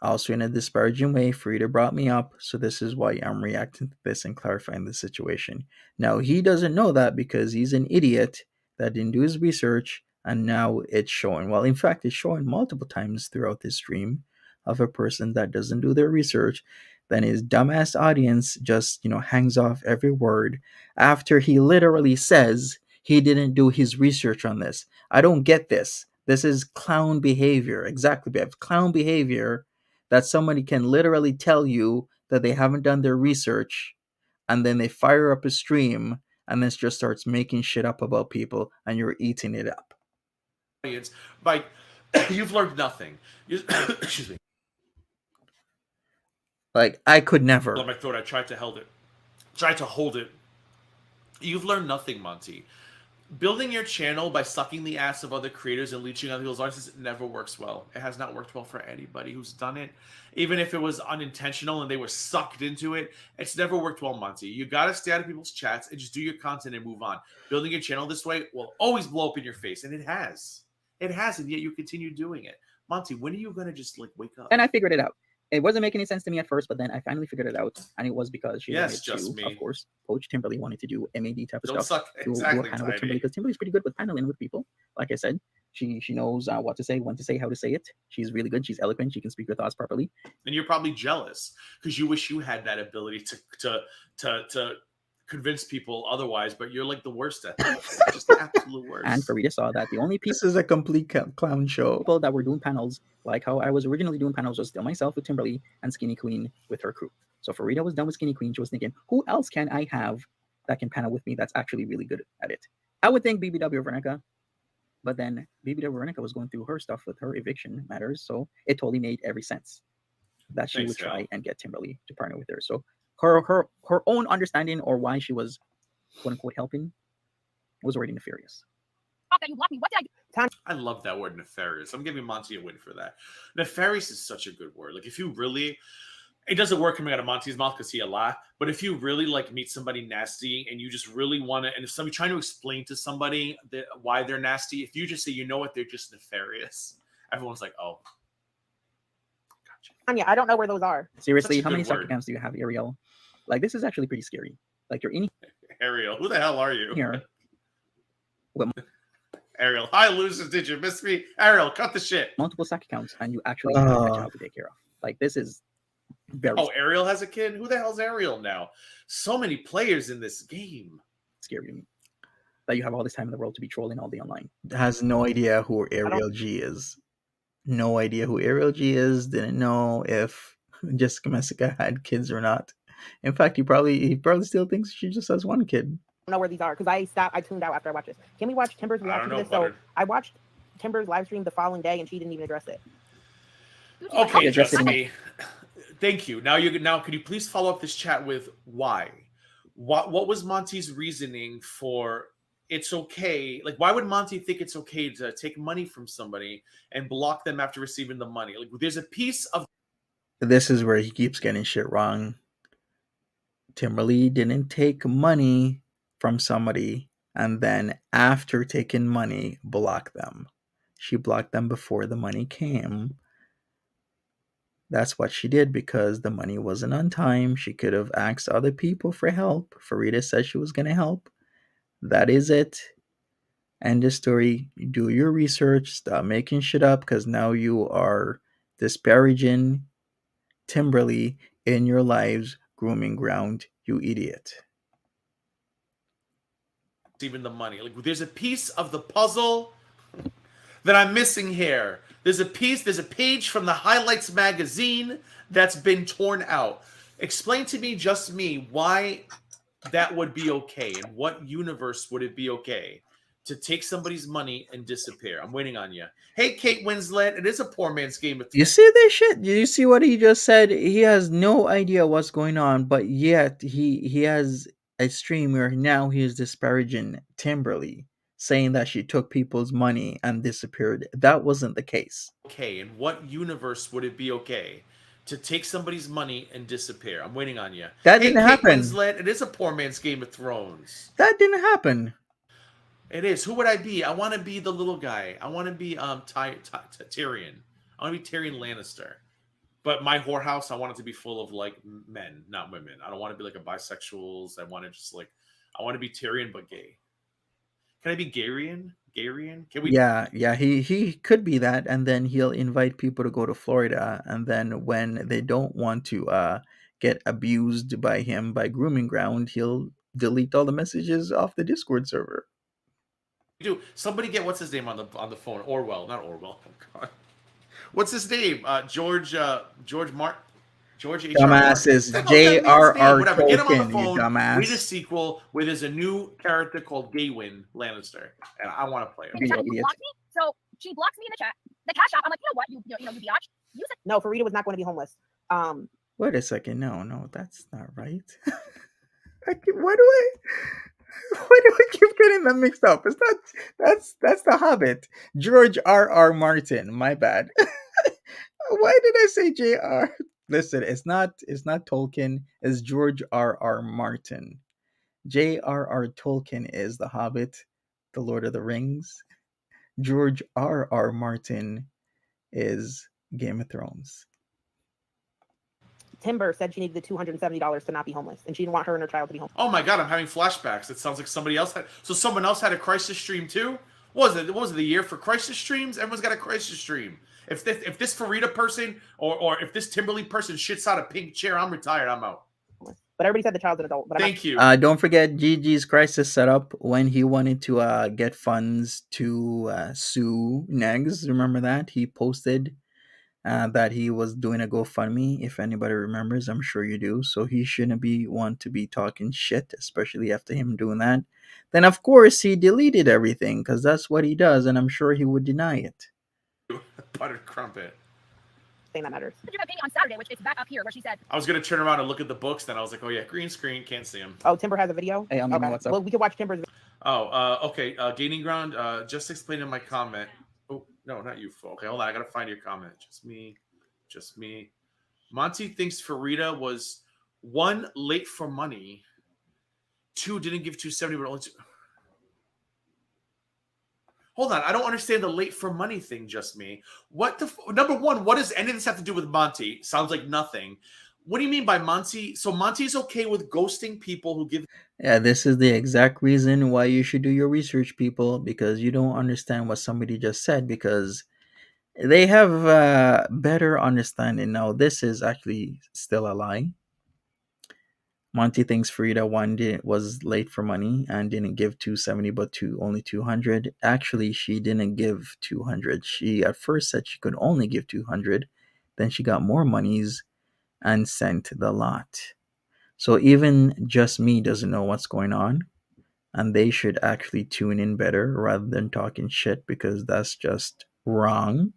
A: also in a disparaging way. Farida brought me up, so this is why I'm reacting to this and clarifying the situation. Now, he doesn't know that because he's an idiot that didn't do his research, and now it's showing. Well, in fact, it's showing multiple times throughout this stream of a person that doesn't do their research. Then his dumbass audience just, hangs off every word after he literally says he didn't do his research on this. I don't get this. This is clown behavior. Exactly. Clown behavior that somebody can literally tell you that they haven't done their research and then they fire up a stream and then just starts making shit up about people and you're eating it up.
B: By You've learned nothing. Excuse me.
A: Like, I could never.
B: On my throat. I tried to hold it. You've learned nothing, Monty. Building your channel by sucking the ass of other creators and leeching on people's artists never works well. It has not worked well for anybody who's done it. Even if it was unintentional and they were sucked into it, it's never worked well, Monty. You got to stay out of people's chats and just do your content and move on. Building your channel this way will always blow up in your face, and it has. It has, and yet you continue doing it. Monty, when are you going to just like wake up?
C: And I figured it out. It wasn't making any sense to me at first, but then I finally figured it out, and it was because she
B: Yes,
C: wanted
B: just
C: to,
B: me.
C: of course, Coach Timberly wanted to do MAD type of
B: Don't
C: stuff.
B: suck.
C: To
B: Exactly,
C: do a panel with
B: Tiny.
C: Timberly, because Timberly's pretty good with paneling with people. Like I said, she knows what to say, when to say, how to say it. She's really good. She's eloquent. She can speak her thoughts properly.
B: And you're probably jealous because you wish you had that ability to convince people otherwise, but you're like the worst at it. Just the absolute worst.
C: And Farida saw that the only
A: This is a complete clown show.
C: people that were doing panels, like how I was originally doing panels, was still myself with Timberly and Skinny Queen with her crew. So Farida was done with Skinny Queen. She was thinking, who else can I have that can panel with me that's actually really good at it? I would think BBW Veronica, but then BBW Veronica was going through her stuff with her eviction matters, so it totally made every sense that she would try and get Timberly to partner with her. So her own understanding or why she was quote unquote helping was already nefarious.
E: That you blocked me. What did I do?
B: I love that word, nefarious. I'm giving Monty a win for that. Nefarious is such a good word. Like, if you really, it doesn't work coming out of Monty's mouth because he a lot. But if you really like meet somebody nasty and you just really want to, and if somebody trying to explain to somebody why they're nasty, if you just say, you know what, they're just nefarious, everyone's like, oh. Gotcha.
D: Anya, I don't know where those are.
C: Seriously,
B: Such a
C: how many
B: good word.
C: stock accounts do you have, Ariel? Like, this is actually pretty scary. Like, you're in
B: Ariel, who the hell are you?
C: here.
B: Ariel, hi losers, did you miss me? Ariel, cut the shit.
C: Multiple stock accounts, and you actually have a job to take care of. Like, this is very
B: Oh, Ariel has a kid? Who the hell's Ariel now? So many players in this game.
C: scary to me. That you have all this time in the world to be trolling all day online.
A: Has no idea who Ariel G is. No idea who Ariel G is. Didn't know if Jessica Messica had kids or not. In fact, he probably still thinks she just has one kid.
D: I don't know where these are because I tuned out after I watched this. Can we watch Timber's
B: I
D: reaction
B: don't
D: to
B: know,
D: this? So
B: Butter.
D: I watched Timber's live stream the following day and she didn't even address it.
B: Okay,
C: Yeah, just
B: Jesse. Thank you. Now can you please follow up this chat with why? What was Monty's reasoning for it's okay? Like, why would Monty think it's okay to take money from somebody and block them after receiving the money? Like, there's a piece of
A: This is where he keeps getting shit wrong. Timberly didn't take money from somebody and then after taking money, block them. She blocked them before the money came. That's what she did because the money wasn't on time. She could have asked other people for help. Farida said she was going to help. That is it. End of story. Do your research. Stop making shit up because now you are disparaging Timberly in your lives grooming ground, you idiot.
B: even the money. Like, there's a piece of the puzzle that I'm missing here. There's a page from the Highlights magazine that's been torn out. Explain to me, just me, why that would be okay. In what universe would it be okay to take somebody's money and disappear? I'm waiting on you. Hey, Kate Winslet, it is a poor man's game of
A: You see this shit? You see what he just said? He has no idea what's going on, but yet he has a stream where now he is disparaging Timberly, saying that she took people's money and disappeared. That wasn't the case.
B: okay. In what universe would it be okay to take somebody's money and disappear? I'm waiting on you.
A: That
B: Hey,
A: didn't
B: Kate
A: happen.
B: Winslet, it is a poor man's Game of Thrones.
A: That didn't happen.
B: It is. Who would I be? I want to be the little guy. I want to be Tyrion. I want to be Tyrion Lannister. But my whorehouse, I want it to be full of like men, not women. I don't want to be like a bisexuals. I want to just like, I want to be Tyrion but gay. Can I be Garion? Can we?
A: Yeah, he could be that, and then he'll invite people to go to Florida, and then when they don't want to get abused by him by grooming ground, he'll delete all the messages off the Discord server.
B: Do somebody get what's his name on the phone? Orwell, not Orwell. Oh God, what's his name? George H.R.
A: Dumbasses,
B: Martin.
A: J.R.R.
B: Whatever. Get him on the
A: Tolkien, you
B: phone.
A: dumbass.
B: Read a sequel where there's a new character called Gawain Lannister, and I want to play him.
E: In the chat, you
C: Idiot.
E: blocked me. So she blocks me in the chat. the cash app. I'm like, you know what, you biatch. You said
D: No, Farida was not going to be homeless.
A: Wait a second. No, that's not right. Why do I? Why do I keep getting them mixed up? It's not. That's the Hobbit. George R. Martin. My bad. Why did I say J.R.? Listen, it's not. It's not Tolkien. It's George R. Martin. J.R.R. Tolkien is The Hobbit, The Lord of the Rings. George R. Martin is Game of Thrones.
D: Timber said she needed the $270 to not be homeless, and she didn't want her and her child to be homeless.
B: Oh my god, I'm having flashbacks. It sounds like somebody else had. So someone else had a crisis stream too. What was it the year for crisis streams? Everyone's got a crisis stream. If this Farida person or if this Timberly person shits out a pink chair, I'm retired. I'm out.
D: But everybody said the child's an adult. But
B: Thank you.
A: Don't forget Gigi's crisis setup when he wanted to get funds to sue Negs. Remember that? He posted that he was doing a GoFundMe. If anybody remembers, I'm sure you do. So he shouldn't be one to be talking shit, especially after him doing that. Then, of course, he deleted everything because that's what he does, and I'm sure he would deny it.
B: Buttered crumpet.
D: thing that matters.
E: you're gonna pay me on Saturday, which is back up here where she said.
B: I was gonna turn around and look at the books, then I was like, oh yeah, green screen, can't see him.
D: Oh, Timber has a video?
C: Hey, I'm
D: okay.
C: what's up?
D: Well, we can watch Timber's video.
B: Oh, okay. Gaining ground. Just explain in my comment. Oh no, not you. Okay, hold on. I gotta find your comment. Just me. Just me. Monty thinks Farida was 1, late for money. 2, didn't give 270, but only 2. Hold on, I don't understand the late for money thing. Just me. What the number one? What does any of this have to do with Monty? Sounds like nothing. What do you mean by Monty? So Monty's okay with ghosting people who give.
A: Yeah, this is the exact reason why you should do your research, people, because you don't understand what somebody just said because they have better understanding. Now, this is actually still a lie. Monty thinks Frida was late for money and didn't give 270 but only 200. Actually, she didn't give 200. She at first said she could only give 200. Then she got more monies and sent the lot. So even just me doesn't know what's going on. And they should actually tune in better rather than talking shit because that's just wrong.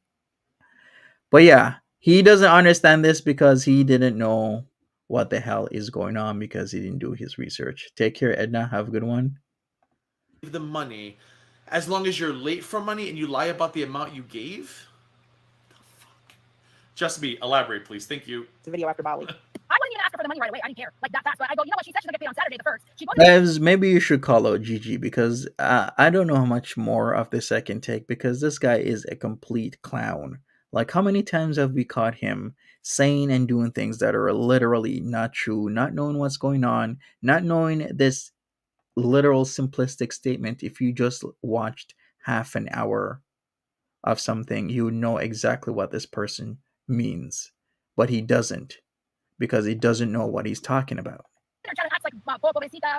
A: But yeah, he doesn't understand this because he didn't know what the hell is going on because he didn't do his research. Take care, Edna. Have a good one.
B: Give the money as long as you're late for money and you lie about the amount you gave? Just me. Elaborate, please. Thank you.
D: The video after Bali.
E: I wasn't even asking for the money right away. I didn't care. Like that's why I go, you know what? She said she's gonna get paid on Saturday the 1st. She goes,
A: Guys, maybe you should call out Gigi because I don't know how much more of this I can take because this guy is a complete clown. Like, how many times have we caught him saying and doing things that are literally not true, not knowing what's going on, not knowing this literal simplistic statement? If you just watched half an hour of something, you would know exactly what this person means. But he doesn't because he doesn't know what he's talking about.
E: they're trying to act like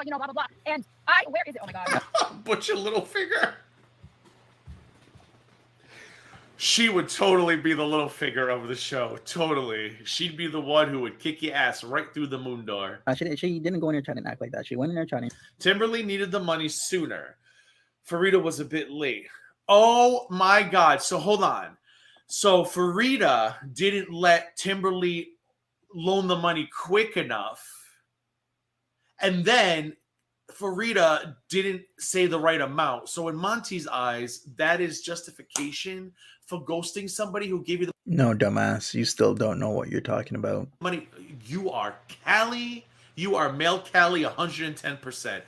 E: you know, blah blah blah. And where is it? Oh my god.
B: Butch your little finger. She would totally be the little figure of the show. Totally. She'd be the one who would kick your ass right through the moon door.
C: She didn't go in there trying to act like that. She went in there trying to.
B: Timberly needed the money sooner. Farida was a bit late. Oh my God. So hold on. So Farida didn't let Timberly loan the money quick enough. And then Farida didn't say the right amount. So in Monty's eyes, that is justification for ghosting somebody who gave you the
A: No, dumbass. You still don't know what you're talking about.
B: money. You are Cali. You are male Cali 110%.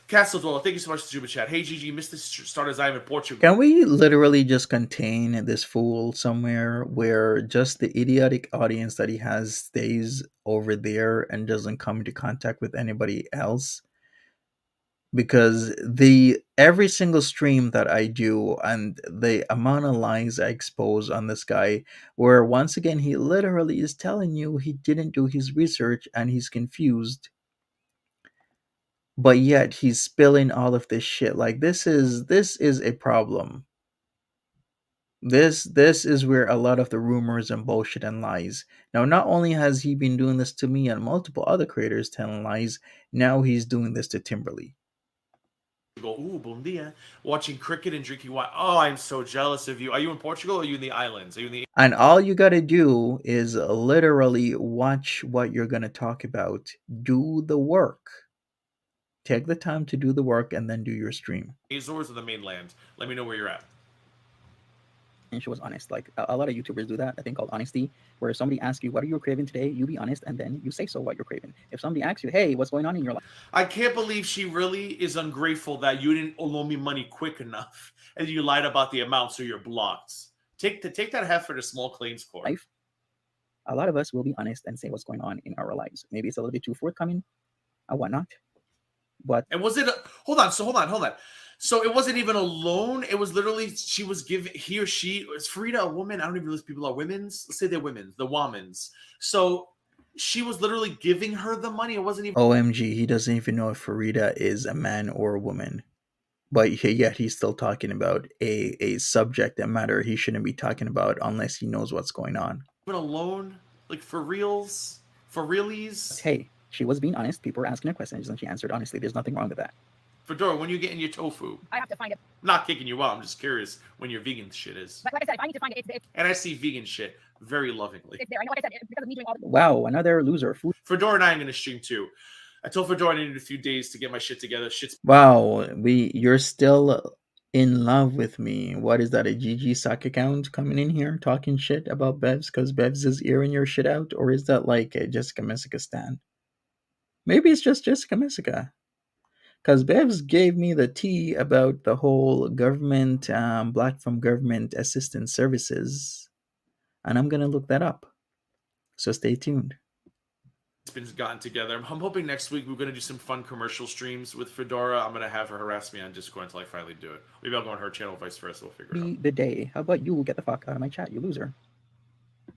B: Castle Dweller, thank you so much for the Juba Chat. Hey, Gigi, missed this start as I am in Portugal.
A: Can we literally just contain this fool somewhere where just the idiotic audience that he has stays over there and doesn't come into contact with anybody else? Because every single stream that I do and the amount of lies I expose on this guy, where once again he literally is telling you he didn't do his research and he's confused, but yet he's spilling all of this shit. Like this is a problem. This is where a lot of the rumors and bullshit and lies. Now, not only has he been doing this to me and multiple other creators telling lies, now he's doing this to Timberly.
B: Go, ooh, bom dia. Watching cricket and drinking wine. Oh, I'm so jealous of you. Are you in Portugal or are you in the islands? Are you in the
A: And all you got to do is literally watch what you're going to talk about. Do the work. Take the time to do the work and then do your stream.
B: Azores or the mainland? Let me know where you're at.
C: And she was honest. Like a lot of YouTubers do that, I think, called honesty, where somebody asks you, what are you craving today? You be honest, and then you say so what you're craving. If somebody asks you, hey, what's going on in your life?
B: I can't believe she really is ungrateful that you didn't loan me money quick enough and you lied about the amount, so you're blocked. Take that heifer to small claims court.
C: A lot of us will be honest and say what's going on in our lives. Maybe it's a little bit too forthcoming or whatnot. But
B: and was it hold on. So it wasn't even a loan. It was literally she was giving he or she is Frida a woman? I don't even know if people are women's. Let's say they're women's, the womans. So she was literally giving her the money. It wasn't even
A: OMG, he doesn't even know if Farida is a man or a woman. But yet he's still talking about a subject that matter he shouldn't be talking about unless he knows what's going on.
B: even a loan, like for reals, for realies.
C: hey, she was being honest. People were asking her questions, and she answered honestly. There's nothing wrong with that.
B: Fedora, when you get in your tofu,
E: I have to find it.
B: I'm not kicking you out. I'm just curious when your vegan shit is.
E: But like I said, if I need to find it, it's
B: And I see vegan shit very lovingly.
E: there. I know, like I said, because of me doing all the
C: Wow, another loser. Food
B: Fedora and I am going to stream too. I told Fedora I needed a few days to get my shit together. Shit's
A: Wow, you're still in love with me. What is that, a GG sock account coming in here talking shit about Bevs because Bevs is airing your shit out? Or is that like a Jessica Messica stan? Maybe it's just Jessica Messica. Because Bevs gave me the tea about the whole government, black from government assistance services. And I'm going to look that up. So stay tuned.
B: been gotten together. I'm hoping next week we're going to do some fun commercial streams with Fedora. I'm going to have her harass me on Discord until I finally do it. Maybe I'll go on her channel, vice versa. We'll figure it out.
C: the day. How about you get the fuck out of my chat, you loser?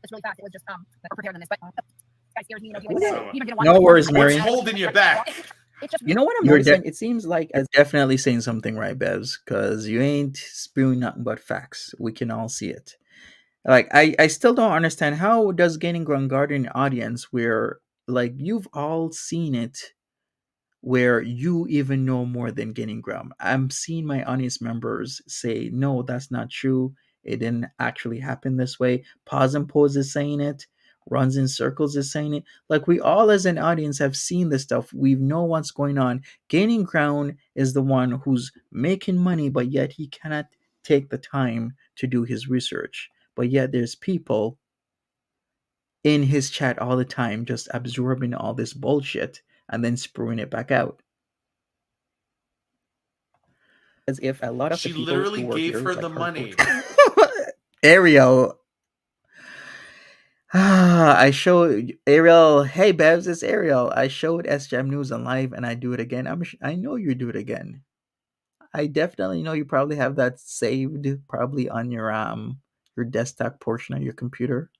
E: It's really fast. It was just like prepared on this, but guy scares me.
A: No worries, Mary.
B: What's holding you back?
E: It's just
C: You know what I'm
A: You're
C: noticing? It seems like
A: You're definitely saying something right, Bevs, because you ain't spewing nothing but facts. We can all see it. Like, I still don't understand how does Gaining Ground Garden audience where, like, you've all seen it where you even know more than Gaining Ground. I'm seeing my audience members say, no, that's not true. It didn't actually happen this way. Pause and Pose is saying it. Runs in Circles is saying it. Like, we all as an audience have seen this stuff. We know what's going on. Gaining Ground is the one who's making money, but yet he cannot take the time to do his research. But yet there's people in his chat all the time just absorbing all this bullshit and then spewing it back out.
C: as if a lot of
B: She
C: the people
B: literally
C: who were
B: gave
C: here,
B: her
C: like
B: the money.
A: Ariel. I showed Ariel. Hey, Bevs, it's Ariel. I showed SJM News on live, and I do it again. I know you do it again. I definitely know you probably have that saved, probably on your desktop portion of your computer.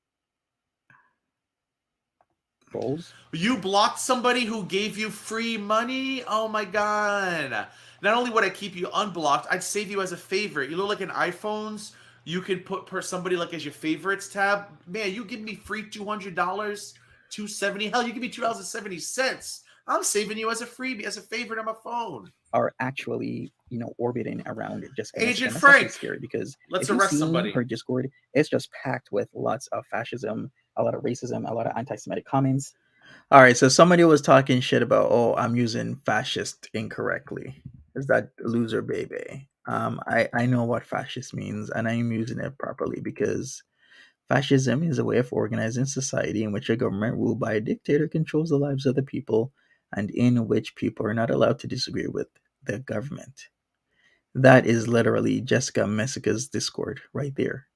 C: trolls.
B: You blocked somebody who gave you free money? Oh my god. Not only would I keep you unblocked, I'd save you as a favorite. You look like in iPhones, you can put somebody like as your favorites tab. Man, you give me free $200, $270. Hell, you give me $2.70. I'm saving you as a freebie, as a favorite on my phone.
C: Are actually, orbiting around Jessica Messica.
B: Agent
C: And that's
B: Frank,
C: actually scary because
B: let's
C: if you've
B: arrest
C: seen
B: somebody.
C: her Discord, it's just packed with lots of fascism, a lot of racism, a lot of anti-Semitic comments.
A: All right, so somebody was talking shit about, oh, I'm using fascist incorrectly. Is that loser baby? I know what fascist means, and I am using it properly because fascism is a way of organizing society in which a government ruled by a dictator controls the lives of the people and in which people are not allowed to disagree with the government. That is literally Jessica Messica's Discord right there.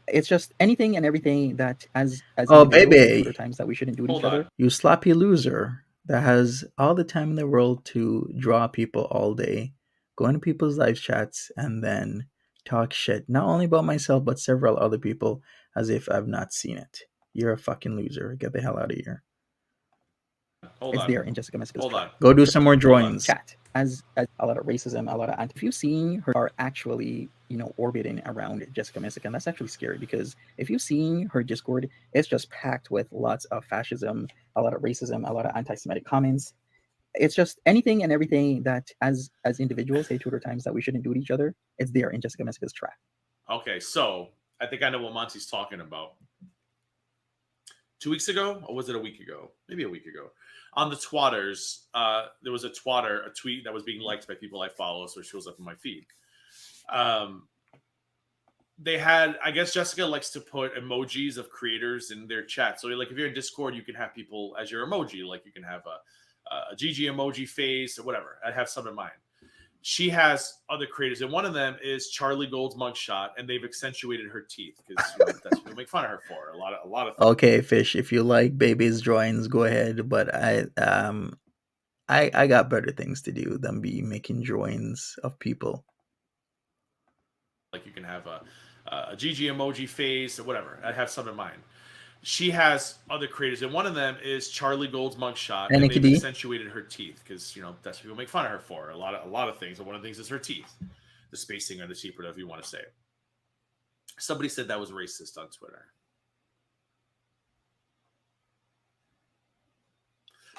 C: It's just anything and everything that as
A: Oh,
C: individuals, we
A: baby.
C: do at times that we shouldn't do to
B: Hold
C: each other.
B: on.
A: You sloppy loser that has all the time in the world to draw people all day, go into people's live chats, and then talk shit, not only about myself, but several other people as if I've not seen it. You're a fucking loser. Get the hell out of here.
B: Hold
C: It's
B: on.
C: there in Jessica Messica's
B: Hold on.
A: Go do some more drawings.
C: chat. As a lot of racism, a lot of if you've seen her are actually, orbiting around Jessica Messica, and that's actually scary because if you've seen her Discord, it's just packed with lots of fascism, a lot of racism, a lot of anti-Semitic comments. It's just anything and everything that as individuals say Twitter times that we shouldn't do to each other. It's there in Jessica Messica's trap.
B: Okay, so I think I know what Monty's talking about. 2 weeks ago, or was it a week ago? Maybe a week ago. On the Twatters, there was a tweet that was being liked by people I follow, so it shows up in my feed. They had, I guess Jessica likes to put emojis of creators in their chat. So like if you're in Discord, you can have people as your emoji. Like you can have a GG emoji face or whatever. I have some in mind. She has other creators, and one of them is Charlie Gold's mugshot, and they've accentuated her teeth because that's what people make fun of her for. A lot of things.
A: Okay, Fish, if you like baby's drawings, go ahead. But I got better things to do than be making drawings of people.
B: Like you can have a GG emoji face or whatever. I have some in mind. She has other creators, and one of them is Charlie Gold's mugshot, and they've accentuated her teeth because that's what people make fun of her for. A lot of things, and one of the things is her teeth, the spacing or the teeth, whatever you want to say. Somebody said that was racist on Twitter.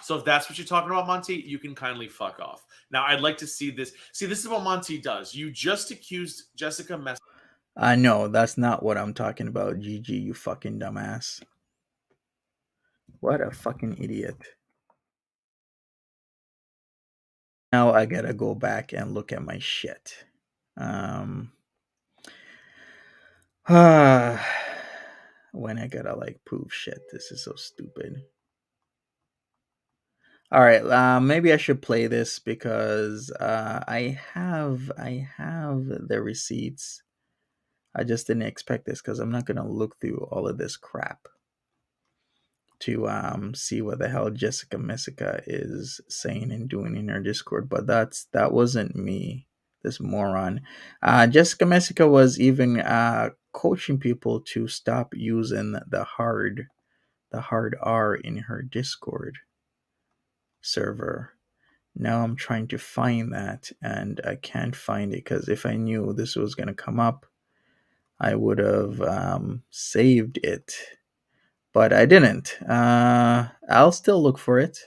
B: So if that's what you're talking about, Monty, you can kindly fuck off. Now, I'd like to see this. See, this is what Monty does. You just accused Jessica Messica.
A: No, that's not what I'm talking about, GG, you fucking dumbass. What a fucking idiot. Now I gotta go back and look at my shit. When I gotta like prove shit. This is so stupid. All right, maybe I should play this because I have the receipts. I just didn't expect this because I'm not gonna look through all of this crap to see what the hell Jessica Messica is saying and doing in her Discord. But that wasn't me, this moron. Jessica Messica was even coaching people to stop using the hard R in her Discord server. Now I'm trying to find that and I can't find it because if I knew this was gonna come up, I would have saved it. But I didn't. I'll still look for it.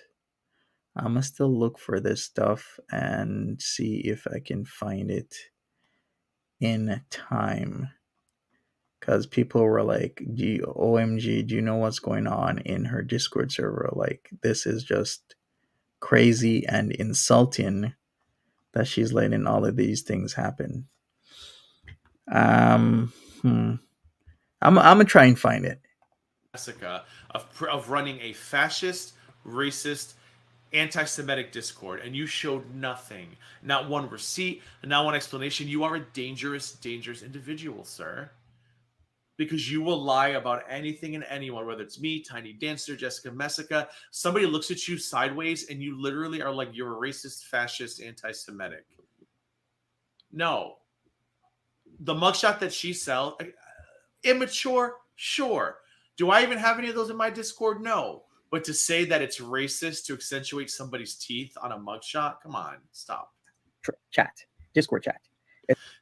A: I'm gonna still look for this stuff and see if I can find it in time. Because people were like, OMG, do you know what's going on in her Discord server? Like, this is just crazy and insulting that she's letting all of these things happen. I'm gonna try and find it.
B: Jessica of running a fascist, racist, anti-Semitic Discord, and you showed nothing, not one receipt, not one explanation. You are a dangerous, dangerous individual, sir, because you will lie about anything and anyone, whether it's me, Tiny Dancer, Jessica Messica. Somebody looks at you sideways, and you literally are like, you're a racist, fascist, anti-Semitic. No. The mugshot that she sells, immature, sure. Do I even have any of those in my Discord? No. But to say that it's racist to accentuate somebody's teeth on a mugshot, come on, stop.
C: Chat, Discord chat.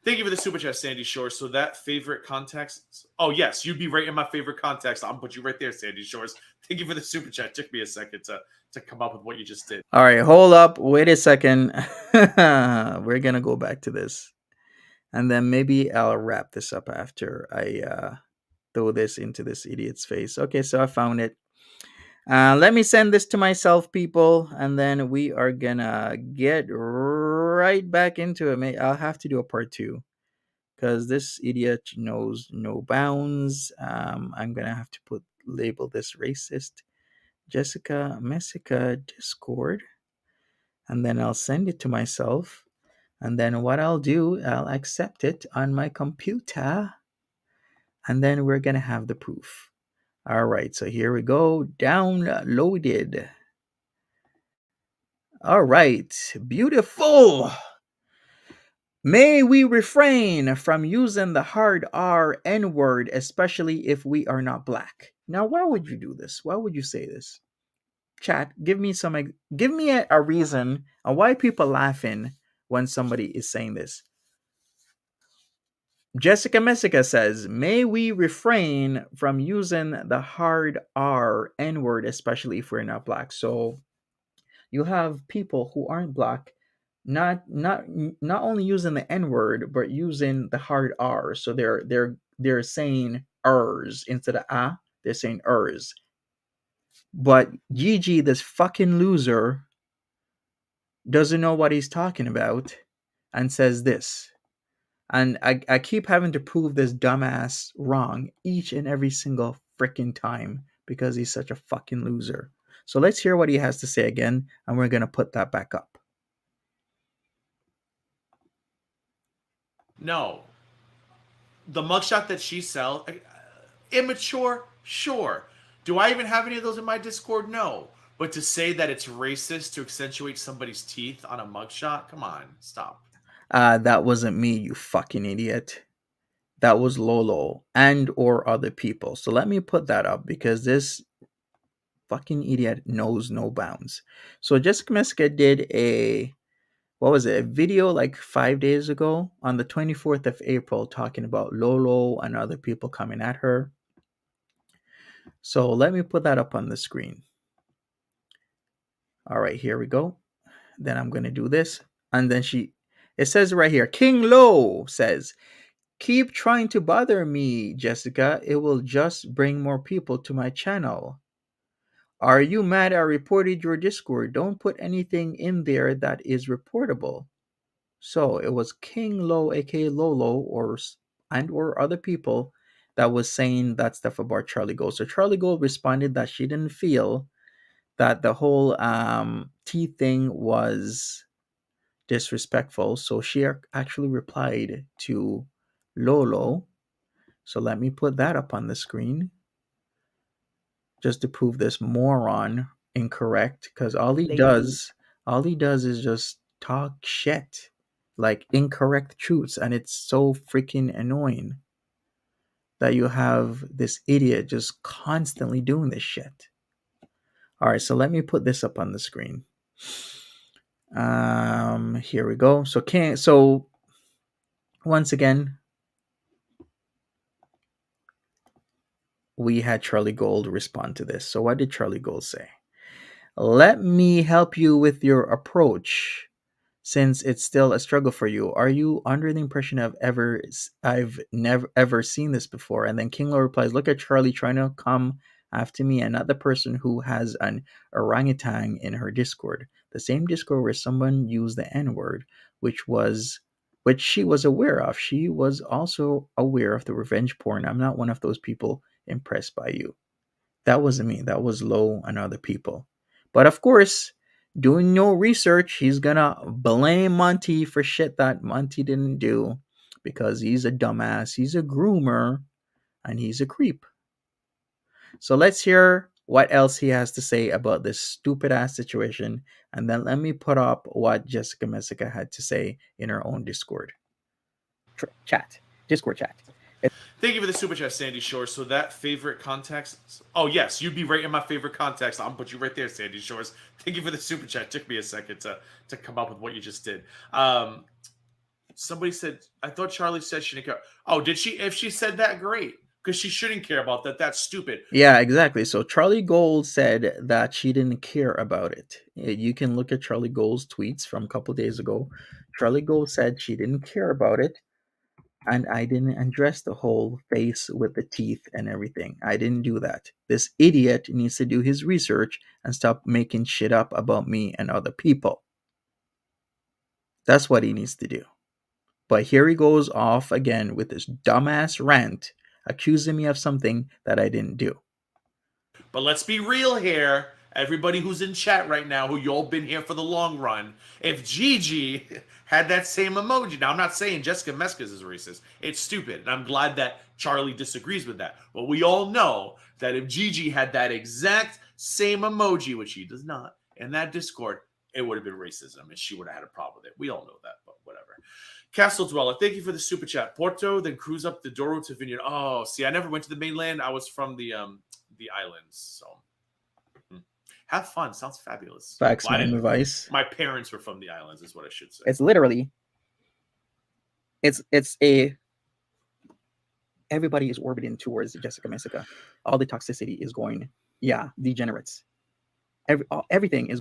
B: Thank you for the super chat, Sandy Shores. So that favorite context. Oh, yes, you'd be right in my favorite context. I'll put you right there, Sandy Shores. Thank you for the super chat. It took me a second to come up with what you just did.
A: All right, hold up. Wait a second. We're going to go back to this. And then maybe I'll wrap this up after I throw this into this idiot's face. Okay, so I found it. Let me send this to myself, people, and then we are gonna get right back into it. I'll have to do a part 2 because this idiot knows no bounds. I'm gonna have to label this racist Jessica Messica Discord, and then I'll send it to myself. And then what I'll do, I'll accept it on my computer. And then we're going to have the proof. All right, so here we go. Downloaded. All right, beautiful. May we refrain from using the hard R N-word, especially if we are not black. Now, why would you do this? Why would you say this? Chat, give me a reason on why people laughing when somebody is saying this. Jessica Messica says, may we refrain from using the hard R N-word, especially if we're not black. So you have people who aren't black not only using the N word but using the hard R. So they're saying ers instead of ah. They're saying ers. But Gigi, this fucking loser, doesn't know what he's talking about and says this. And I keep having to prove this dumbass wrong each and every single freaking time because he's such a fucking loser. So let's hear what he has to say again, and we're going to put that back up.
B: No. The mugshot that she sells, immature, sure. Do I even have any of those in my Discord? No. But to say that it's racist to accentuate somebody's teeth on a mugshot, come on, stop.
A: That wasn't me, you fucking idiot. That was Lolo and or other people. So let me put that up because this fucking idiot knows no bounds. So Jessica Meska did a video like 5 days ago on the 24th of April talking about Lolo and other people coming at her. So let me put that up on the screen. All right, here we go. Then I'm going to do this. And then it says right here, King Lo says, "Keep trying to bother me, Jessica. It will just bring more people to my channel. Are you mad I reported your Discord? Don't put anything in there that is reportable." So it was King Lo, aka Lolo, or other people that was saying that stuff about Charlie Gold. So Charlie Gold responded that she didn't feel that the whole tea thing was disrespectful. So she actually replied to Lolo. So let me put that up on the screen just to prove this moron incorrect. Because all he does is just talk shit, like incorrect truths, and it's so freaking annoying that you have this idiot just constantly doing this shit. All right, so let me put this up on the screen. Here we go. So once again, we had Charlie Gold respond to this. So what did Charlie Gold say? "Let me help you with your approach, since it's still a struggle for you. Are you under the impression I've never ever seen this before?" And then King Lo replies, "Look at Charlie trying to come after me and not the person who has an orangutan in her Discord. The same Discord where someone used the N-word, which she was aware of. She was also aware of the revenge porn. I'm not one of those people impressed by you." That wasn't me. That was Lo and other people. But of course, doing no research, he's gonna blame Monty for shit that Monty didn't do because he's a dumbass, he's a groomer, and he's a creep. So let's hear what else he has to say about this stupid ass situation, and then let me put up what Jessica Messica had to say in her own Discord chat.
B: Thank you for the super chat, Sandy Shores. So that favorite context. Oh yes, you'd be right in my favorite context. I'll put you right there, Sandy Shores. Thank you for the super chat. It took me a second to come up with what you just did. Somebody said, I thought Charlie said she didn't care. Oh, did she? If she said that, great. Because she shouldn't care about that. That's stupid.
A: Yeah, exactly. So Charlie Gold said that she didn't care about it. You can look at Charlie Gold's tweets from a couple days ago. Charlie Gold said she didn't care about it, and I didn't address the whole face with the teeth and everything. I didn't do that. This idiot needs to do his research and stop making shit up about me and other people. That's what he needs to do. But here he goes off again with this dumbass rant, accusing me of something that I didn't do.
B: But let's be real here. Everybody who's in chat right now, who y'all been here for the long run, if Gigi had that same emoji, now I'm not saying Jessica Meskes is racist. It's stupid, and I'm glad that Charlie disagrees with that. But we all know that if Gigi had that exact same emoji, which he does not, in that Discord, it would have been racism, and she would have had a problem with it. We all know that, but whatever. Castle Dweller, thank you for the super chat. Porto, then cruise up the Douro to Vineyard. Oh, see, I never went to the mainland. I was from the islands, so have fun. Sounds fabulous.
A: Facts, my advice.
B: My parents were from the islands, is what I should say.
C: It's literally, everybody is orbiting towards Jessica Messica. All the toxicity is going, degenerates. Everything is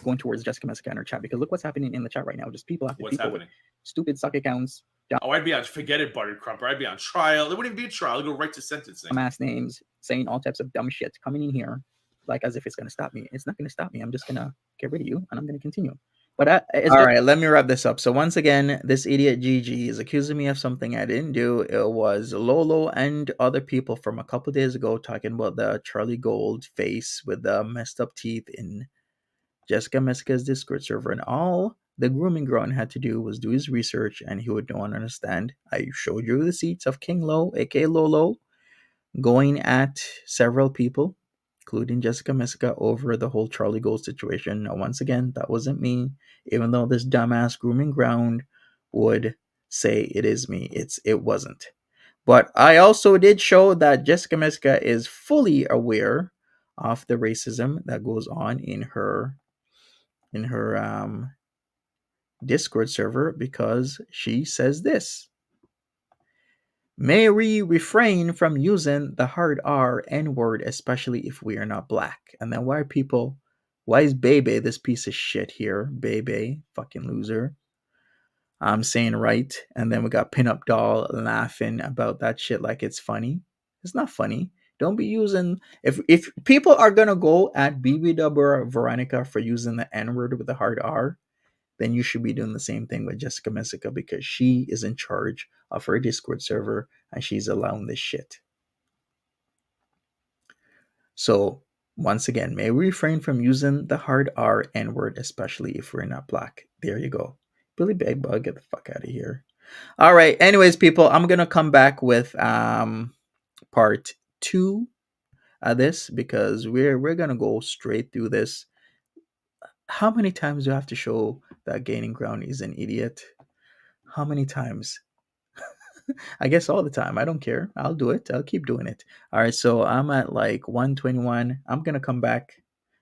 C: going towards Jessica Messica and her chat, because look what's happening in the chat right now. Just people after
B: What's
C: people
B: happening?
C: with stupid suck accounts,
B: Oh, I'd be on forget it, Buttercrumper. I'd be on trial. It wouldn't even be a trial. I'd go right to sentencing.
C: dumbass names, saying all types of dumb shit, coming in here like as if it's gonna stop me. It's not gonna stop me. I'm just gonna get rid of you and I'm gonna continue. But
A: All right, let me wrap this up. So once again, this idiot Gigi is accusing me of something I didn't do. It was Lolo and other people from a couple days ago talking about the Charlie Gold face with the messed up teeth in Jessica Messica's Discord server, and all the grooming ground had to do was do his research, and he would know and understand. I showed you the receipts of King Lo, aka Lolo, going at several people, including Jessica Messica, over the whole Charlie Gold situation. Now, once again, that wasn't me, even though this dumbass grooming ground would say it is me. It wasn't. But I also did show that Jessica Messica is fully aware of the racism that goes on in her Discord server, because she says this: may we refrain from using the hard R N word, especially if we are not black. And then why is Bebe this piece of shit here? Bebe, fucking loser. I'm saying right. And then we got Pinup Doll laughing about that shit like it's funny. It's not funny. Don't be using, if people are gonna go at BB or Veronica for using the N word with the hard R, then you should be doing the same thing with Jessica Messica, because she is in charge of her Discord server and she's allowing this shit. So, once again, may we refrain from using the hard R N word, especially if we're not black. There you go. Billy Begbug, get the fuck out of here. All right. Anyways, people, I'm gonna come back with part 2 of this, because we're gonna go straight through this. How many times do I have to show that Gaining Ground is an idiot? How many times? I guess all the time. I don't care. I'll do it. I'll keep doing it. All right. So I'm at like 121. I'm going to come back.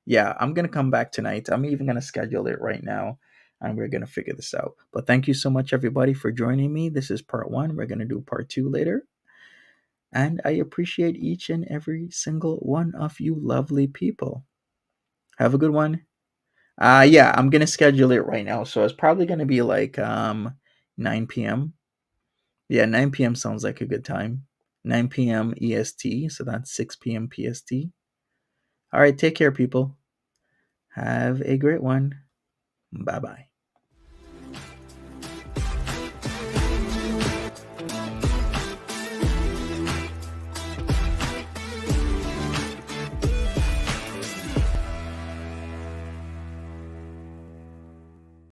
A: Yeah, I'm going to come back tonight. I'm even going to schedule it right now and we're going to figure this out. But thank you so much, everybody, for joining me. This is part 1. We're going to do part 2 later. And I appreciate each and every single one of you lovely people. Have a good one. Yeah, I'm going to schedule it right now. So it's probably going to be like 9 p.m. Yeah, 9 p.m. sounds like a good time. 9 p.m. EST, so that's 6 p.m. PST. All right, take care, people. Have a great one. Bye-bye.